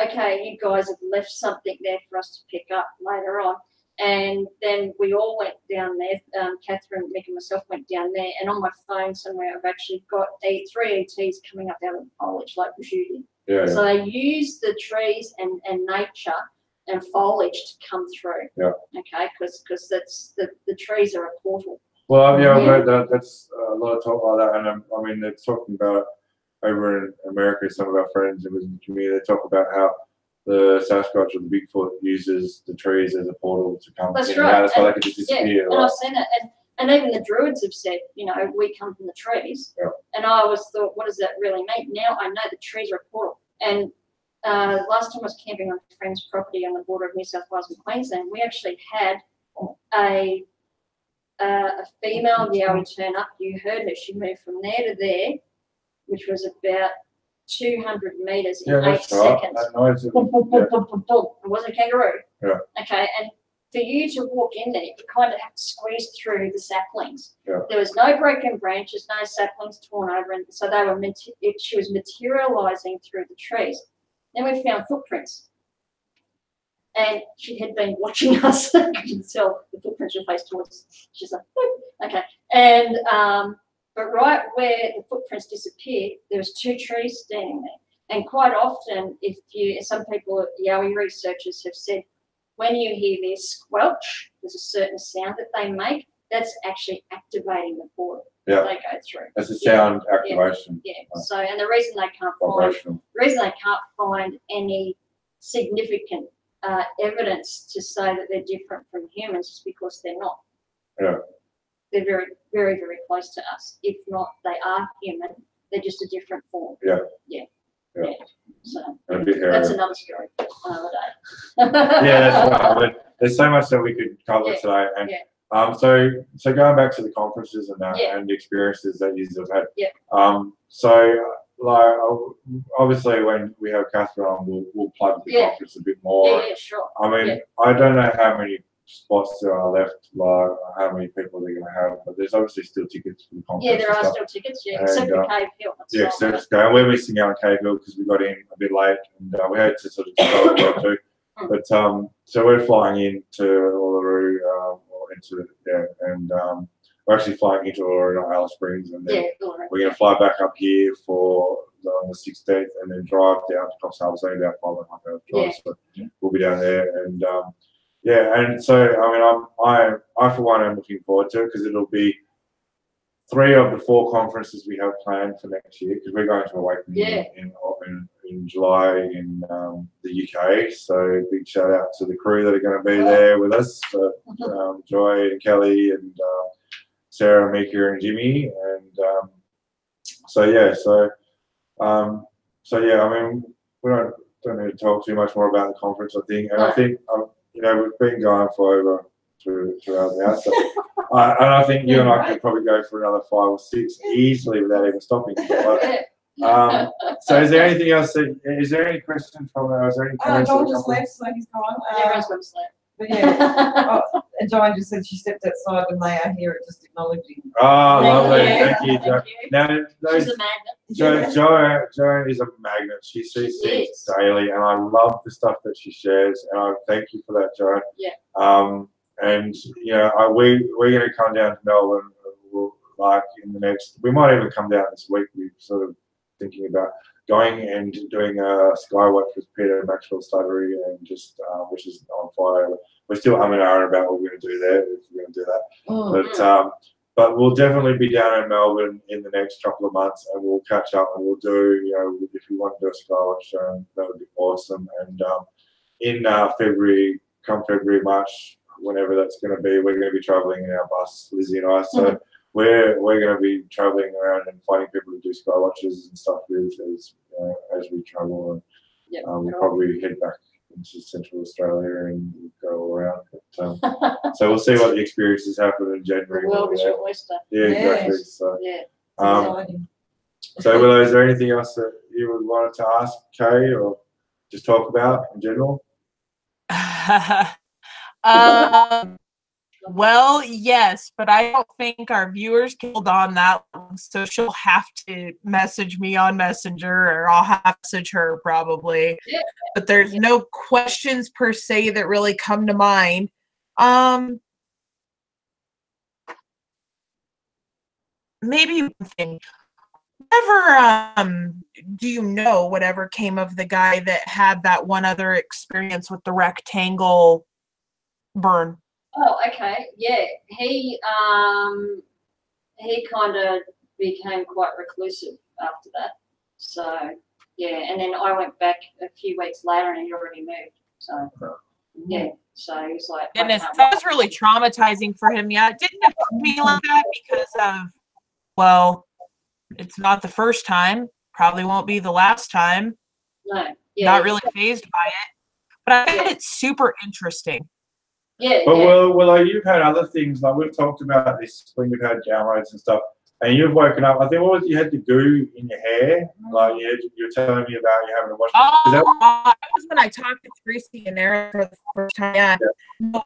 okay, you guys have left something there for us to pick up later on. And then we all went down there. Catherine, Mick, and myself went down there. And on my phone somewhere, I've actually got 3 ETs coming up out of the foliage, like Judy. Yeah. So they use the trees and nature and foliage to come through. Yeah. Okay, because that's the trees are a portal. Well, yeah, that's a lot of talk like that, and I mean, they're talking about it over in America. Some of our friends who was in the community, they talk about how the Sasquatch or the Bigfoot uses the trees as a portal to come That's in right. and out. That's why they can just disappear. Yeah, and I've seen it, and even the Druids have said, you know, we come from the trees. Yeah. And I always thought, what does that really mean? Now I know the trees are a portal. And last time I was camping on a friend's property on the border of New South Wales and Queensland, we actually had a female yowie turn up. You heard her. She moved from there to there, which was about 200 meters in 8 seconds. That noise, Boom, boom, boom, boom, boom, boom. It wasn't a kangaroo. Yeah. Okay, and for you to walk in there, you kind of have to squeeze through the saplings. Yeah. There was no broken branches, no saplings torn over, and so they were she was materializing through the trees. Then we found footprints, and she had been watching us. You can tell the footprints were faced towards us. She's like, "Boop." Okay, and but right where the footprints disappeared, there was 2 trees standing there. And quite often, some people, yowie researchers have said, when you hear this squelch, there's a certain sound that they make, that's actually activating the portal they go through. That's a sound activation. Yeah. So, and the reason they can't find any significant evidence to say that they're different from humans is because they're not. Yeah. They're very, very, very close to us. If not, they are human. They're just a different form. Yeah. Yeah. Yeah. Yeah. So that's another story for another day. Yeah, that's right. But there's so much that we could cover today, and so going back to the conferences and that and the experiences that you have had. Yeah. So like obviously when we have Catherine on, we'll plug the conference a bit more. Yeah, sure. I mean, I don't know how many spots there are left, like how many people they're going to have, but there's obviously still tickets for the conference. Yeah, there are still tickets, except for Cave Hill. Yeah, except for Cave. We're missing out on Cave Hill because we got in a bit late, and we had to sort of go too. But so we're flying into Uluru, or into and we're actually flying into Uluru, not Alice Springs, and then we're going to fly back up here on the 16th, and then drive down to Coffs Harbour, so about 5.5 hours drive. So we'll be down there, and and so I mean, I for one am looking forward to it because it'll be 3 of the 4 conferences we have planned for next year, because we're going to Awakening in July in the UK. So big shout out to the crew that are going to be there with us, Joy and Kelly and Sarah, Mika and Jimmy, and I mean, we don't need to talk too much more about the conference, I think, and I think we've been going for over throughout now, so and I think you and I could probably go for another 5 or 6 easily without even stopping. So is there anything else? Is there any questions from is there any comments? John just left, so he's gone. Everyone's going to sleep. But yeah, and Joanne just said she stepped outside and they are here, just acknowledging. Oh, lovely. Thank you, Thank Jo. you. Now, She's a magnet. Joanne is a magnet. She sees things daily, and I love the stuff that she shares, and I thank you for that, Joanne. Yeah. And we're going to come down to Melbourne. Like in the next, we might even come down this week. We're sort of thinking about going and doing a skywatch with Peter Maxwell Stuttery, and just which is on Friday. We're still humming and ahhing about what we're going to do there, if we're going to do that. But we'll definitely be down in Melbourne in the next couple of months, and we'll catch up, and we'll do, if you want to do a skywatch show, that would be awesome. And in February, March, whenever that's going to be, we're going to be traveling in our bus, Lizzie and I. So we're going to be traveling around and finding people to do skywatches and stuff with as we travel. And we'll probably head back into Central Australia and go all around. But, so we'll see what the experiences happen in January. The world is your oyster. Yeah, exactly. So, Exciting. So Willow, is there anything else that you would want to ask Kay or just talk about in general? Well, yes, but I don't think our viewers killed on that one, so she'll have to message me on Messenger, or I'll have to message her probably. But there's no questions per se that really come to mind. Maybe one thing. do you know whatever came of the guy that had that one other experience with the rectangle burn? Oh, okay. Yeah. He kind of became quite reclusive after that. So yeah, and then I went back a few weeks later and he already moved. So yeah. So he was like, Goodness, that was really traumatizing for him. Yeah, it didn't affect me like that because of, well, it's not the first time, probably won't be the last time. No. Yeah. Not really fazed by it. But I find it super interesting. Yeah. But Willow, you've had other things, like we've talked about this when you've had downloads and stuff, and you've woken up. I think what was you had the goo in your hair, like you're telling me about you having to wash. Oh, that was when I talked to Tracy and Erik for the first time. Yeah. No,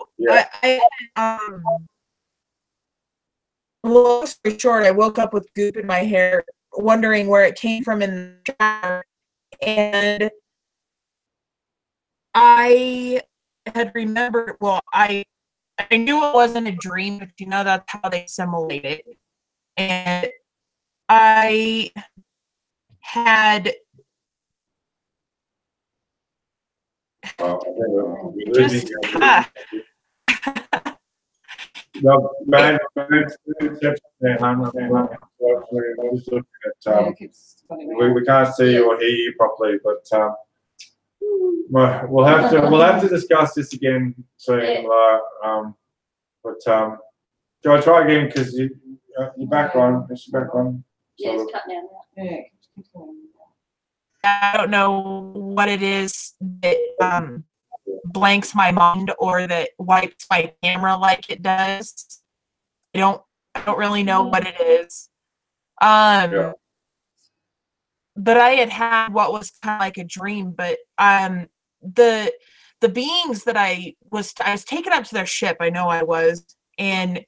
long story short, I woke up with goop in my hair, wondering where it came from in the shower, and I had remembered. Well, I knew it wasn't a dream, but you know that's how they simulate it. And I had just No, bad perception there, hon. We can't see you or hear you properly, but we'll have to discuss this again soon. But do I try again because you're back on? Is she back on? Yeah, it's cut down. Yeah. I don't know what it is that blanks my mind or that wipes my camera like it does. I don't really know what it is. But I had what was kind of like a dream, but the beings that I was taken up to their ship, I know I was, and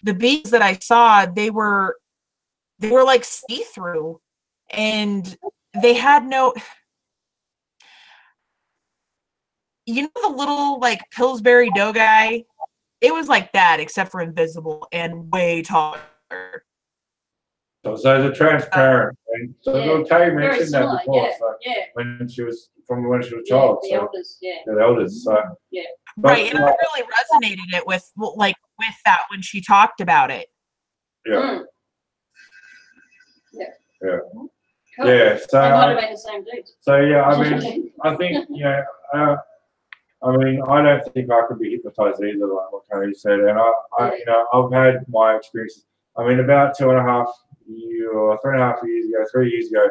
the beings that I saw, they were like see-through, and they had no, you know, the little like Pillsbury Dough guy. It was like that, except for invisible and way taller. So they're transparent. And so Kay mentioned that before. Yeah. When she was a child. The elders. Yeah. The elders. So right, and I really resonated it with that when she talked about it. Yeah. Yeah. Yeah. Cool. Yeah. So they might have been the same dudes. So yeah, I mean, I think I mean, I don't think I could be hypnotized either, like what Kay said. And I've had my experiences. I mean, about 2.5 years, 3.5 years ago, 3 years ago,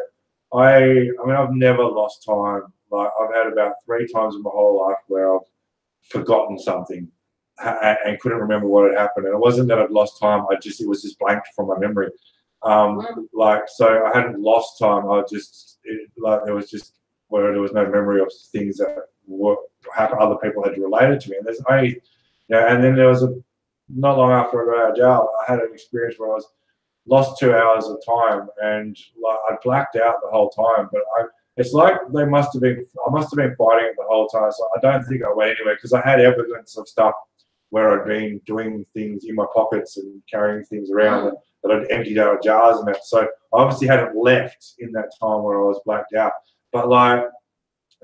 I mean, I've never lost time. Like I've had about 3 times in my whole life where I've forgotten something and couldn't remember what had happened. And it wasn't that I'd lost time. It was just blanked from my memory. Like, so I hadn't lost time. There was just where there was no memory of things that other people had related to me. And and then there was not long after I got out of jail, I had an experience where I lost 2 hours of time, and like I blacked out the whole time. But it's like I must have been fighting it the whole time. So I don't think I went anywhere because I had evidence of stuff where I'd been doing things in my pockets and carrying things around that I'd emptied out of jars and that. So I obviously hadn't left in that time where I was blacked out. But like,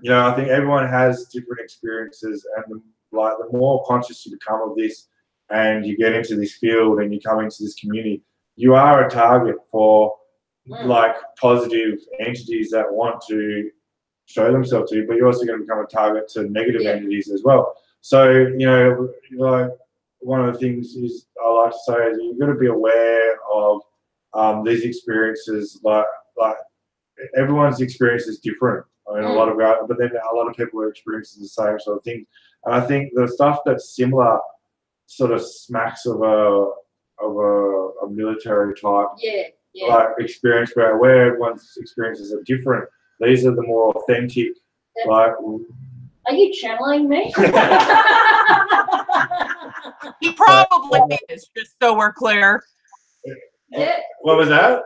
I think everyone has different experiences, and the more conscious you become of this, and you get into this field and you come into this community, you are a target for like positive entities that want to show themselves to you, but you're also going to become a target to negative entities as well. So, like one of the things is I like to say is you've got to be aware of these experiences. Like everyone's experience is different. I mean, but then a lot of people are experiencing the same sort of things. And I think the stuff that's similar sort of smacks of a military type like experience where everyone's experiences are different. These are the more authentic. Like, are you channeling me? He probably is, just so we're clear. Yeah. What was that?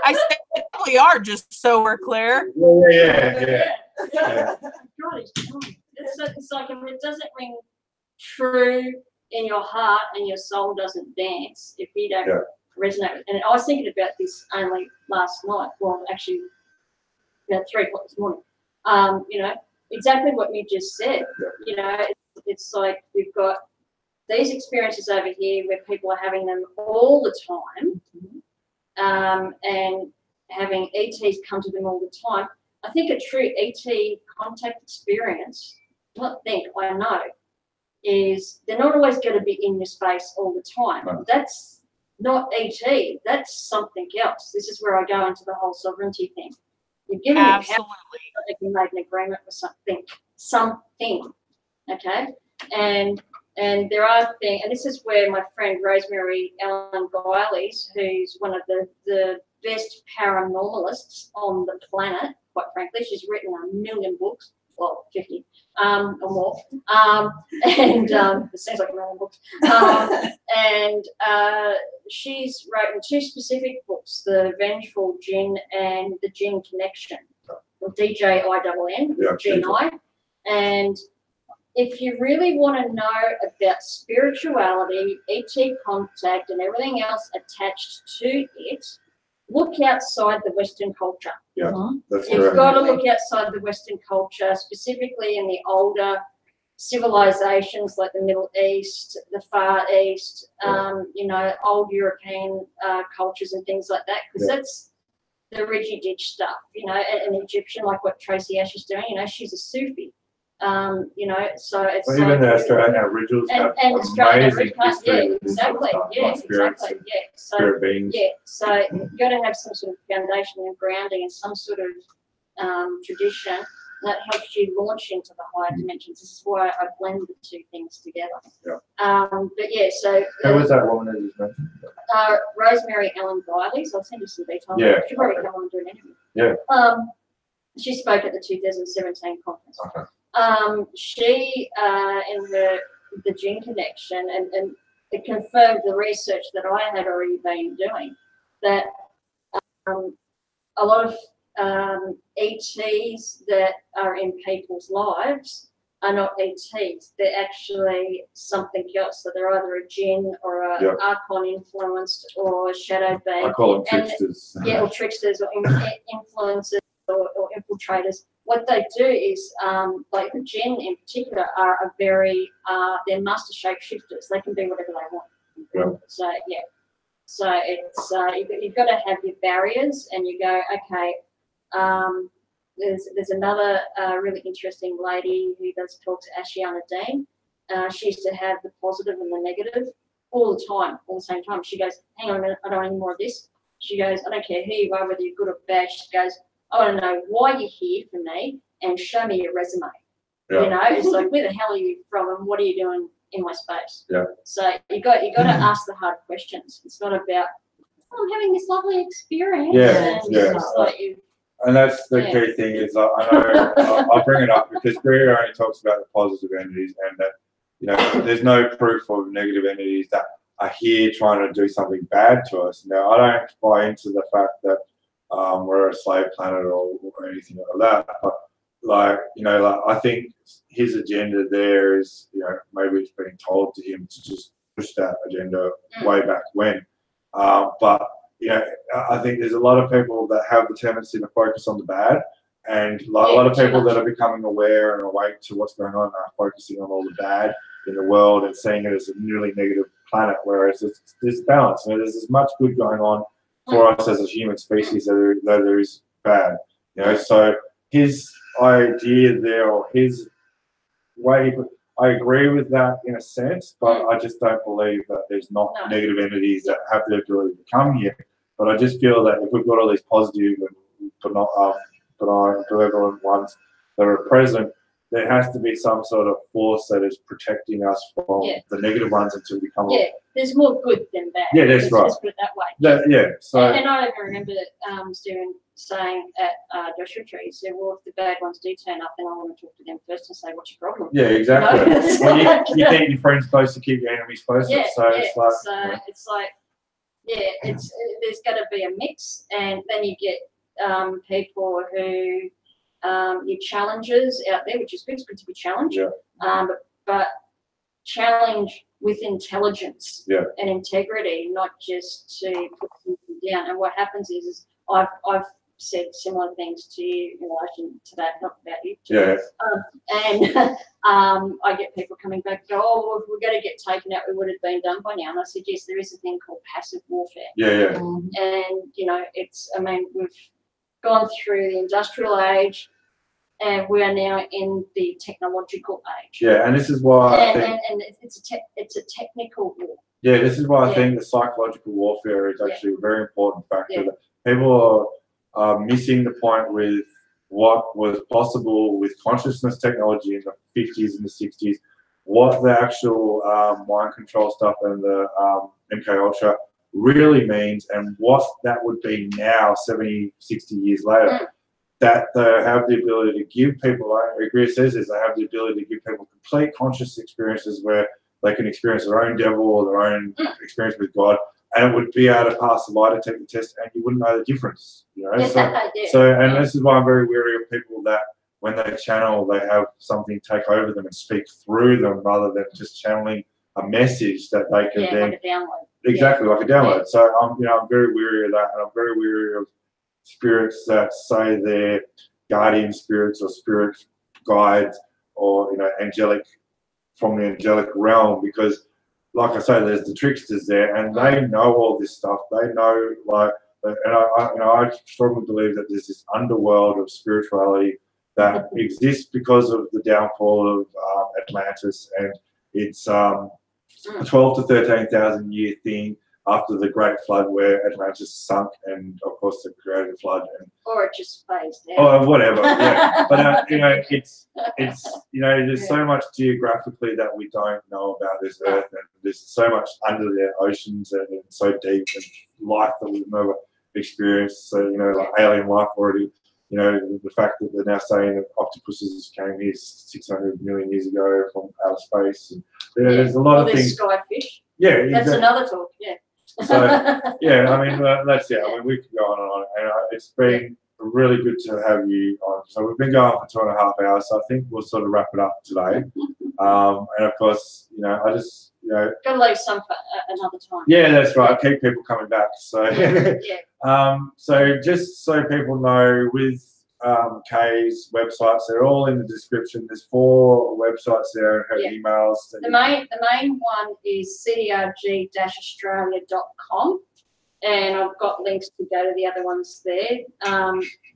I said they probably are, just so we're clear. Yeah. God, it's like if it doesn't ring true in your heart and your soul doesn't dance, if you don't resonate with. And I was thinking about this only last night. Well, actually, about 3 o'clock this morning. You know, exactly what you just said. You know, it's like we've got these experiences over here where people are having them all the time, and having ETs come to them all the time. I think a true ET contact experience, not think, I know, is they're not always going to be in your space all the time. No. That's not ET. That's something else. This is where I go into the whole sovereignty thing. You're giving it power so they can make an agreement with something, okay? And there are things, and this is where my friend Rosemary Ellen Guiley's, who's one of the best paranormalists on the planet, quite frankly, she's written 1 million books, well, 50 or more, and it seems like a million books, and she's written 2 specific books, The Vengeful Jinn and The Jinn Connection, or DJINN, G9, and if you really want to know about spirituality, ET contact, and everything else attached to it, look outside the Western culture. Yeah, that's You've correct. got to look outside the Western culture, specifically in the older civilizations like the Middle East, the Far East, you know, old European cultures and things like that, because that's the Ridgy Ditch stuff, you know, an Egyptian, like what Tracy Ash is doing, you know, she's a Sufi. You know, so it's well, even the Australian Aboriginals have amazing history with this sort of stuff, spirits and spirit beings. So you've got to have some sort of foundation and grounding and some sort of tradition that helps you launch into the higher dimensions. This is why I blend the 2 things together. But yeah, so who was that woman that you just mentioned? Rosemary Ellen Guiley. So I'll send you some details. Yeah. She'll probably come on and do an interview. She spoke at the 2017 conference. She in the Jinn Connection, and it confirmed the research that I had already been doing, that a lot of ETs that are in people's lives are not ETs. They're actually something else. So they're either a Jinn or a Archon influenced or a shadow being. I call them tricksters. Or tricksters or influencers or infiltrators. What they do is, like the Jinn in particular, are a very, they're master shapeshifters. They can be whatever they want. So it's you've got to have your barriers, and you go, okay. There's another really interesting lady who does talks, Ashiana Dean. She used to have the positive and the negative all the time, all the same time. She goes, hang on a minute, I don't want any more of this. She goes, I don't care who you are, whether you're good or bad. She goes, I want to know why you're here for me and show me your resume. You know, it's like, where the hell are you from and what are you doing in my space? So you got to ask the hard questions. It's not about, oh, I'm having this lovely experience. And that's the key thing is, I know I'll bring it up because Greer only talks about the positive entities, and that, you know, there's no proof of negative entities that are here trying to do something bad to us. Now, I don't buy into the fact that we're a slave planet or anything like that, but like, you know, like, I think his agenda there is, you know, maybe it's been told to him to just push that agenda way back when, but you know, I think there's a lot of people that have the tendency to focus on the bad, and like a lot of people that are becoming aware and awake to what's going on are focusing on all the bad in the world and seeing it as a nearly negative planet, whereas there's balance. You know, there's as much good going on for us as a human species that there is bad. You know, so his idea there, or his way, I agree with that in a sense, but I just don't believe that there's not negative entities that have the ability to come here. But I just feel that if we've got all these positive and benign, benevolent ones that are present, there has to be some sort of force that is protecting us from the negative ones until we come up. There's more good than bad. Yeah, that's right. Let's put it that way. So and I remember Stephen saying at Joshua Tree, he said, well, if the bad ones do turn up, then I want to talk to them first and say, what's your problem? Yeah, exactly. You know? Well, you keep your friends close to keep your enemies closer. It's like, there's got to be a mix, and then you get people who your challenges out there, which is good. It's good to be challenged, but challenge with intelligence and integrity, not just to put something down. And what happens is I've said similar things to you in relation to that, not about you. I get people coming back and go, oh, well, if we're going to get taken out, it would have been done by now. And I said, yes, there is a thing called passive warfare. And, you know, I mean, we've gone through the industrial age, and we are now in the technological age. Yeah, and this is why and it's a technical war. Yeah, this is why I think the psychological warfare is actually a very important factor. People are missing the point with what was possible with consciousness technology in the 50s and the 60s, what the actual mind control stuff and the MK Ultra really means, and what that would be now, 70, 60 years later. That they have the ability to give people, like Erik says, is they have the ability to give people complete conscious experiences where they can experience their own devil or their own experience with God, and would be able to pass the lie detector test, and you wouldn't know the difference. You know, and this is why I'm very wary of people that when they channel, they have something take over them and speak through them rather than just channeling a message that they can then like a download. Exactly, like a download. So I'm very wary of that, and I'm very wary of spirits that say they're guardian spirits or spirit guides or angelic from the angelic realm, because like I say, there's the tricksters there, and they know all this stuff. They know, I strongly believe that there's this underworld of spirituality that exists because of the downfall of Atlantis, and it's a 12 to 13,000 year thing after the Great Flood, where Atlantis sunk, and of course the created flood, or it just phased out. Or whatever, But it's there's so much geographically that we don't know about this Earth, and there's so much under the oceans and so deep, and life that we've never experienced. So like alien life already. The fact that they're now saying that octopuses came here 600 million years ago from outer space, and there's a lot of things. Skyfish. Yeah, that's another talk. So that's it. I mean, we could go on and on, and it's been really good to have you on. So we've been going for 2.5 hours, so I think we'll sort of wrap it up today. And of course, I just gotta leave some for another time. Yeah, that's right. Keep people coming back. So so just so people know, with Kay's websites, they're all in the description. There's 4 websites there and her emails. The main one is cdrg-australia.com, and I've got links to go to the other ones there.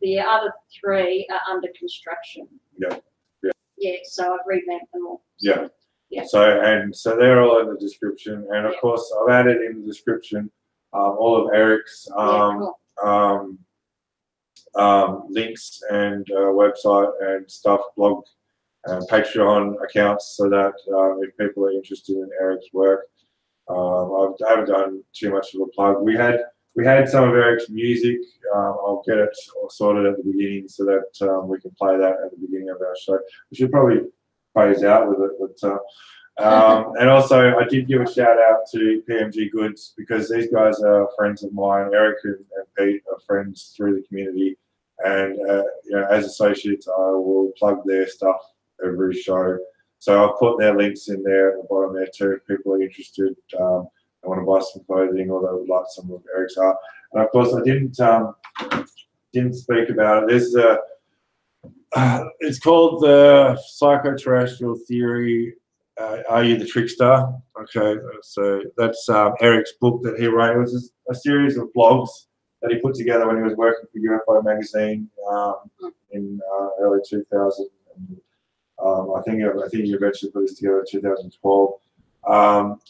The other 3 are under construction. So I've revamped them all. So they're all in the description, and of course I've added in the description all of Erik's links and website and stuff, blog and Patreon accounts, so that if people are interested in Erik's work, I haven't done too much of a plug. We had some of Erik's music. I'll get it all sorted at the beginning so that we can play that at the beginning of our show. We should probably phase out with it, but and also I did give a shout out to PMG Goods, because these guys are friends of mine. Erik and Pete are friends through the community, and as associates, I will plug their stuff every show. So I've put their links in there at the bottom there too, if people are interested. They want to buy some clothing, or they would like some of Erik's art. And of course, I didn't speak about it. There's it's called the Psychoterrestrial Theory. Are You the Trickster? Okay, so that's Erik's book that he wrote. It was a series of blogs that he put together when he was working for UFO magazine in early 2000. I think he eventually put this together in 2012.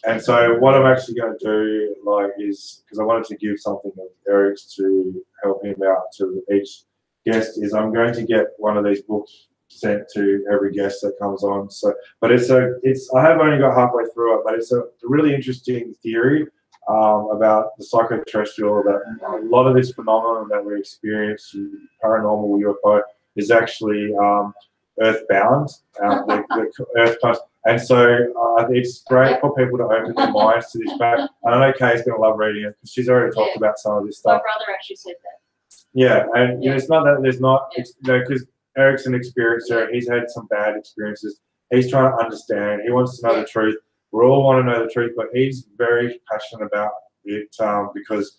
And so what I'm actually going to do, is because I wanted to give something of Erik's to help him out to each guest, is I'm going to get one of these books sent to every guest that comes on. So, but I have only got halfway through it, but it's a really interesting theory about the psychoterrestrial, that a lot of this phenomenon that we experience, paranormal UFO, is actually earthbound, the earth. And so it's great for people to open their minds to this fact. And I know Kay's going to love reading it, because she's already talked about some of this stuff. My brother actually said that. Yeah, and it's not that there's not, because Erik's an experiencer, he's had some bad experiences. He's trying to understand. He wants to know the truth. We all want to know the truth, but he's very passionate about it because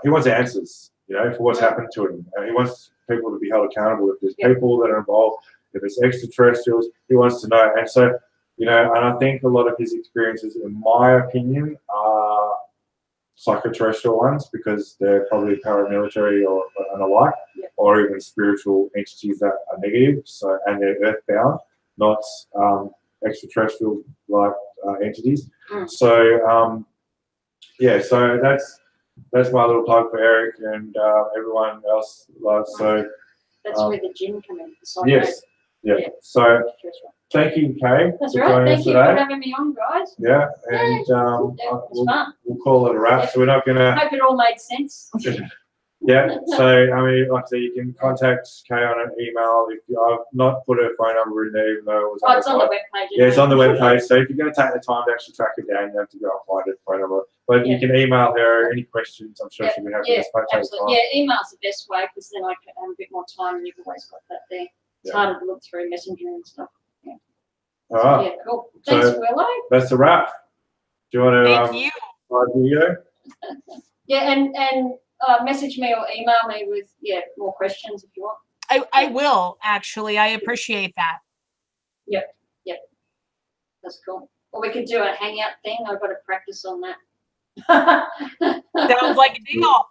he wants answers, you know, for what's happened to him. He wants people to be held accountable. If there's people that are involved, if it's extraterrestrials, he wants to know. And so, you know, and I think a lot of his experiences, in my opinion, are psychoterrestrial ones because they're probably paramilitary or and alike, or even spiritual entities that are negative. So, and they're earthbound, not extraterrestrial like entities. So, yeah. So that's my little plug for Erik and everyone else. So that's where the gin come in. Yes. Yeah. So thank you, Kay. That's for right. joining Thank us you today. for having me on, guys. Yeah, and It was fun. we'll call it a wrap. So we're not I gonna. hope it all made sense. Yeah. So I mean, like I said, you can contact Kay on an email. If I've not put her phone number in there, even though it was. Oh, it's on the webpage. Yeah, it's on the webpage. So if you're going to take the time to actually track it down, you have to go and find her phone number. But you can email her any questions. I'm sure she'll be happy to take time. Yeah, email's the best way because then I can have a bit more time and you've always got that there. It's harder to look through Messenger and stuff. Yeah. All right. Yeah, cool. Thanks, So Willow. that's a wrap. Do you want to? Thank you. Video? Yeah, and message me or email me with more questions if you want. I will actually. I appreciate that. Yep. That's cool. Or we could do a hangout thing. I've got to practice on that. Sounds like a deal.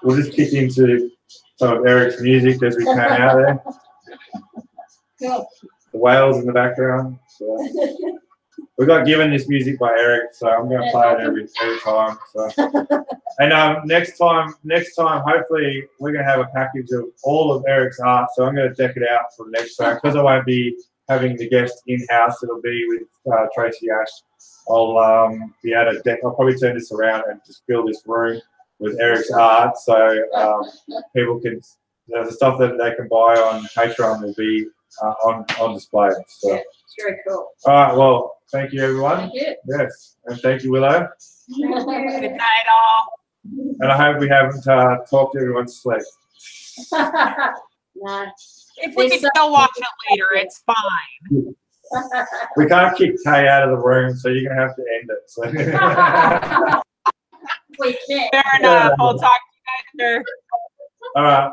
We'll just kick into some of Erik's music as we can out there. Cool. The whales in the background. So. We got given this music by Erik, so I'm going to play it every time. So. And next time, hopefully we're going to have a package of all of Erik's art. So I'm going to deck it out for the next time because I won't be having the guest in house. It'll be with Tracy Ash. I'll be able to deck. I'll probably turn this around and just fill this room with Erik's art, so people can the stuff that they can buy on Patreon will be on display. So. Yeah, it's very cool. All right. Well, thank you, everyone. Thank you. Yes, and thank you, Willow. Good night, all. And I hope we haven't talked everyone to sleep. No. If we can still watch it later, it's fine. We can't kick Kay out of the room, so you're going to have to end it. So. We can. Fair enough. I'll talk to you guys later. All right.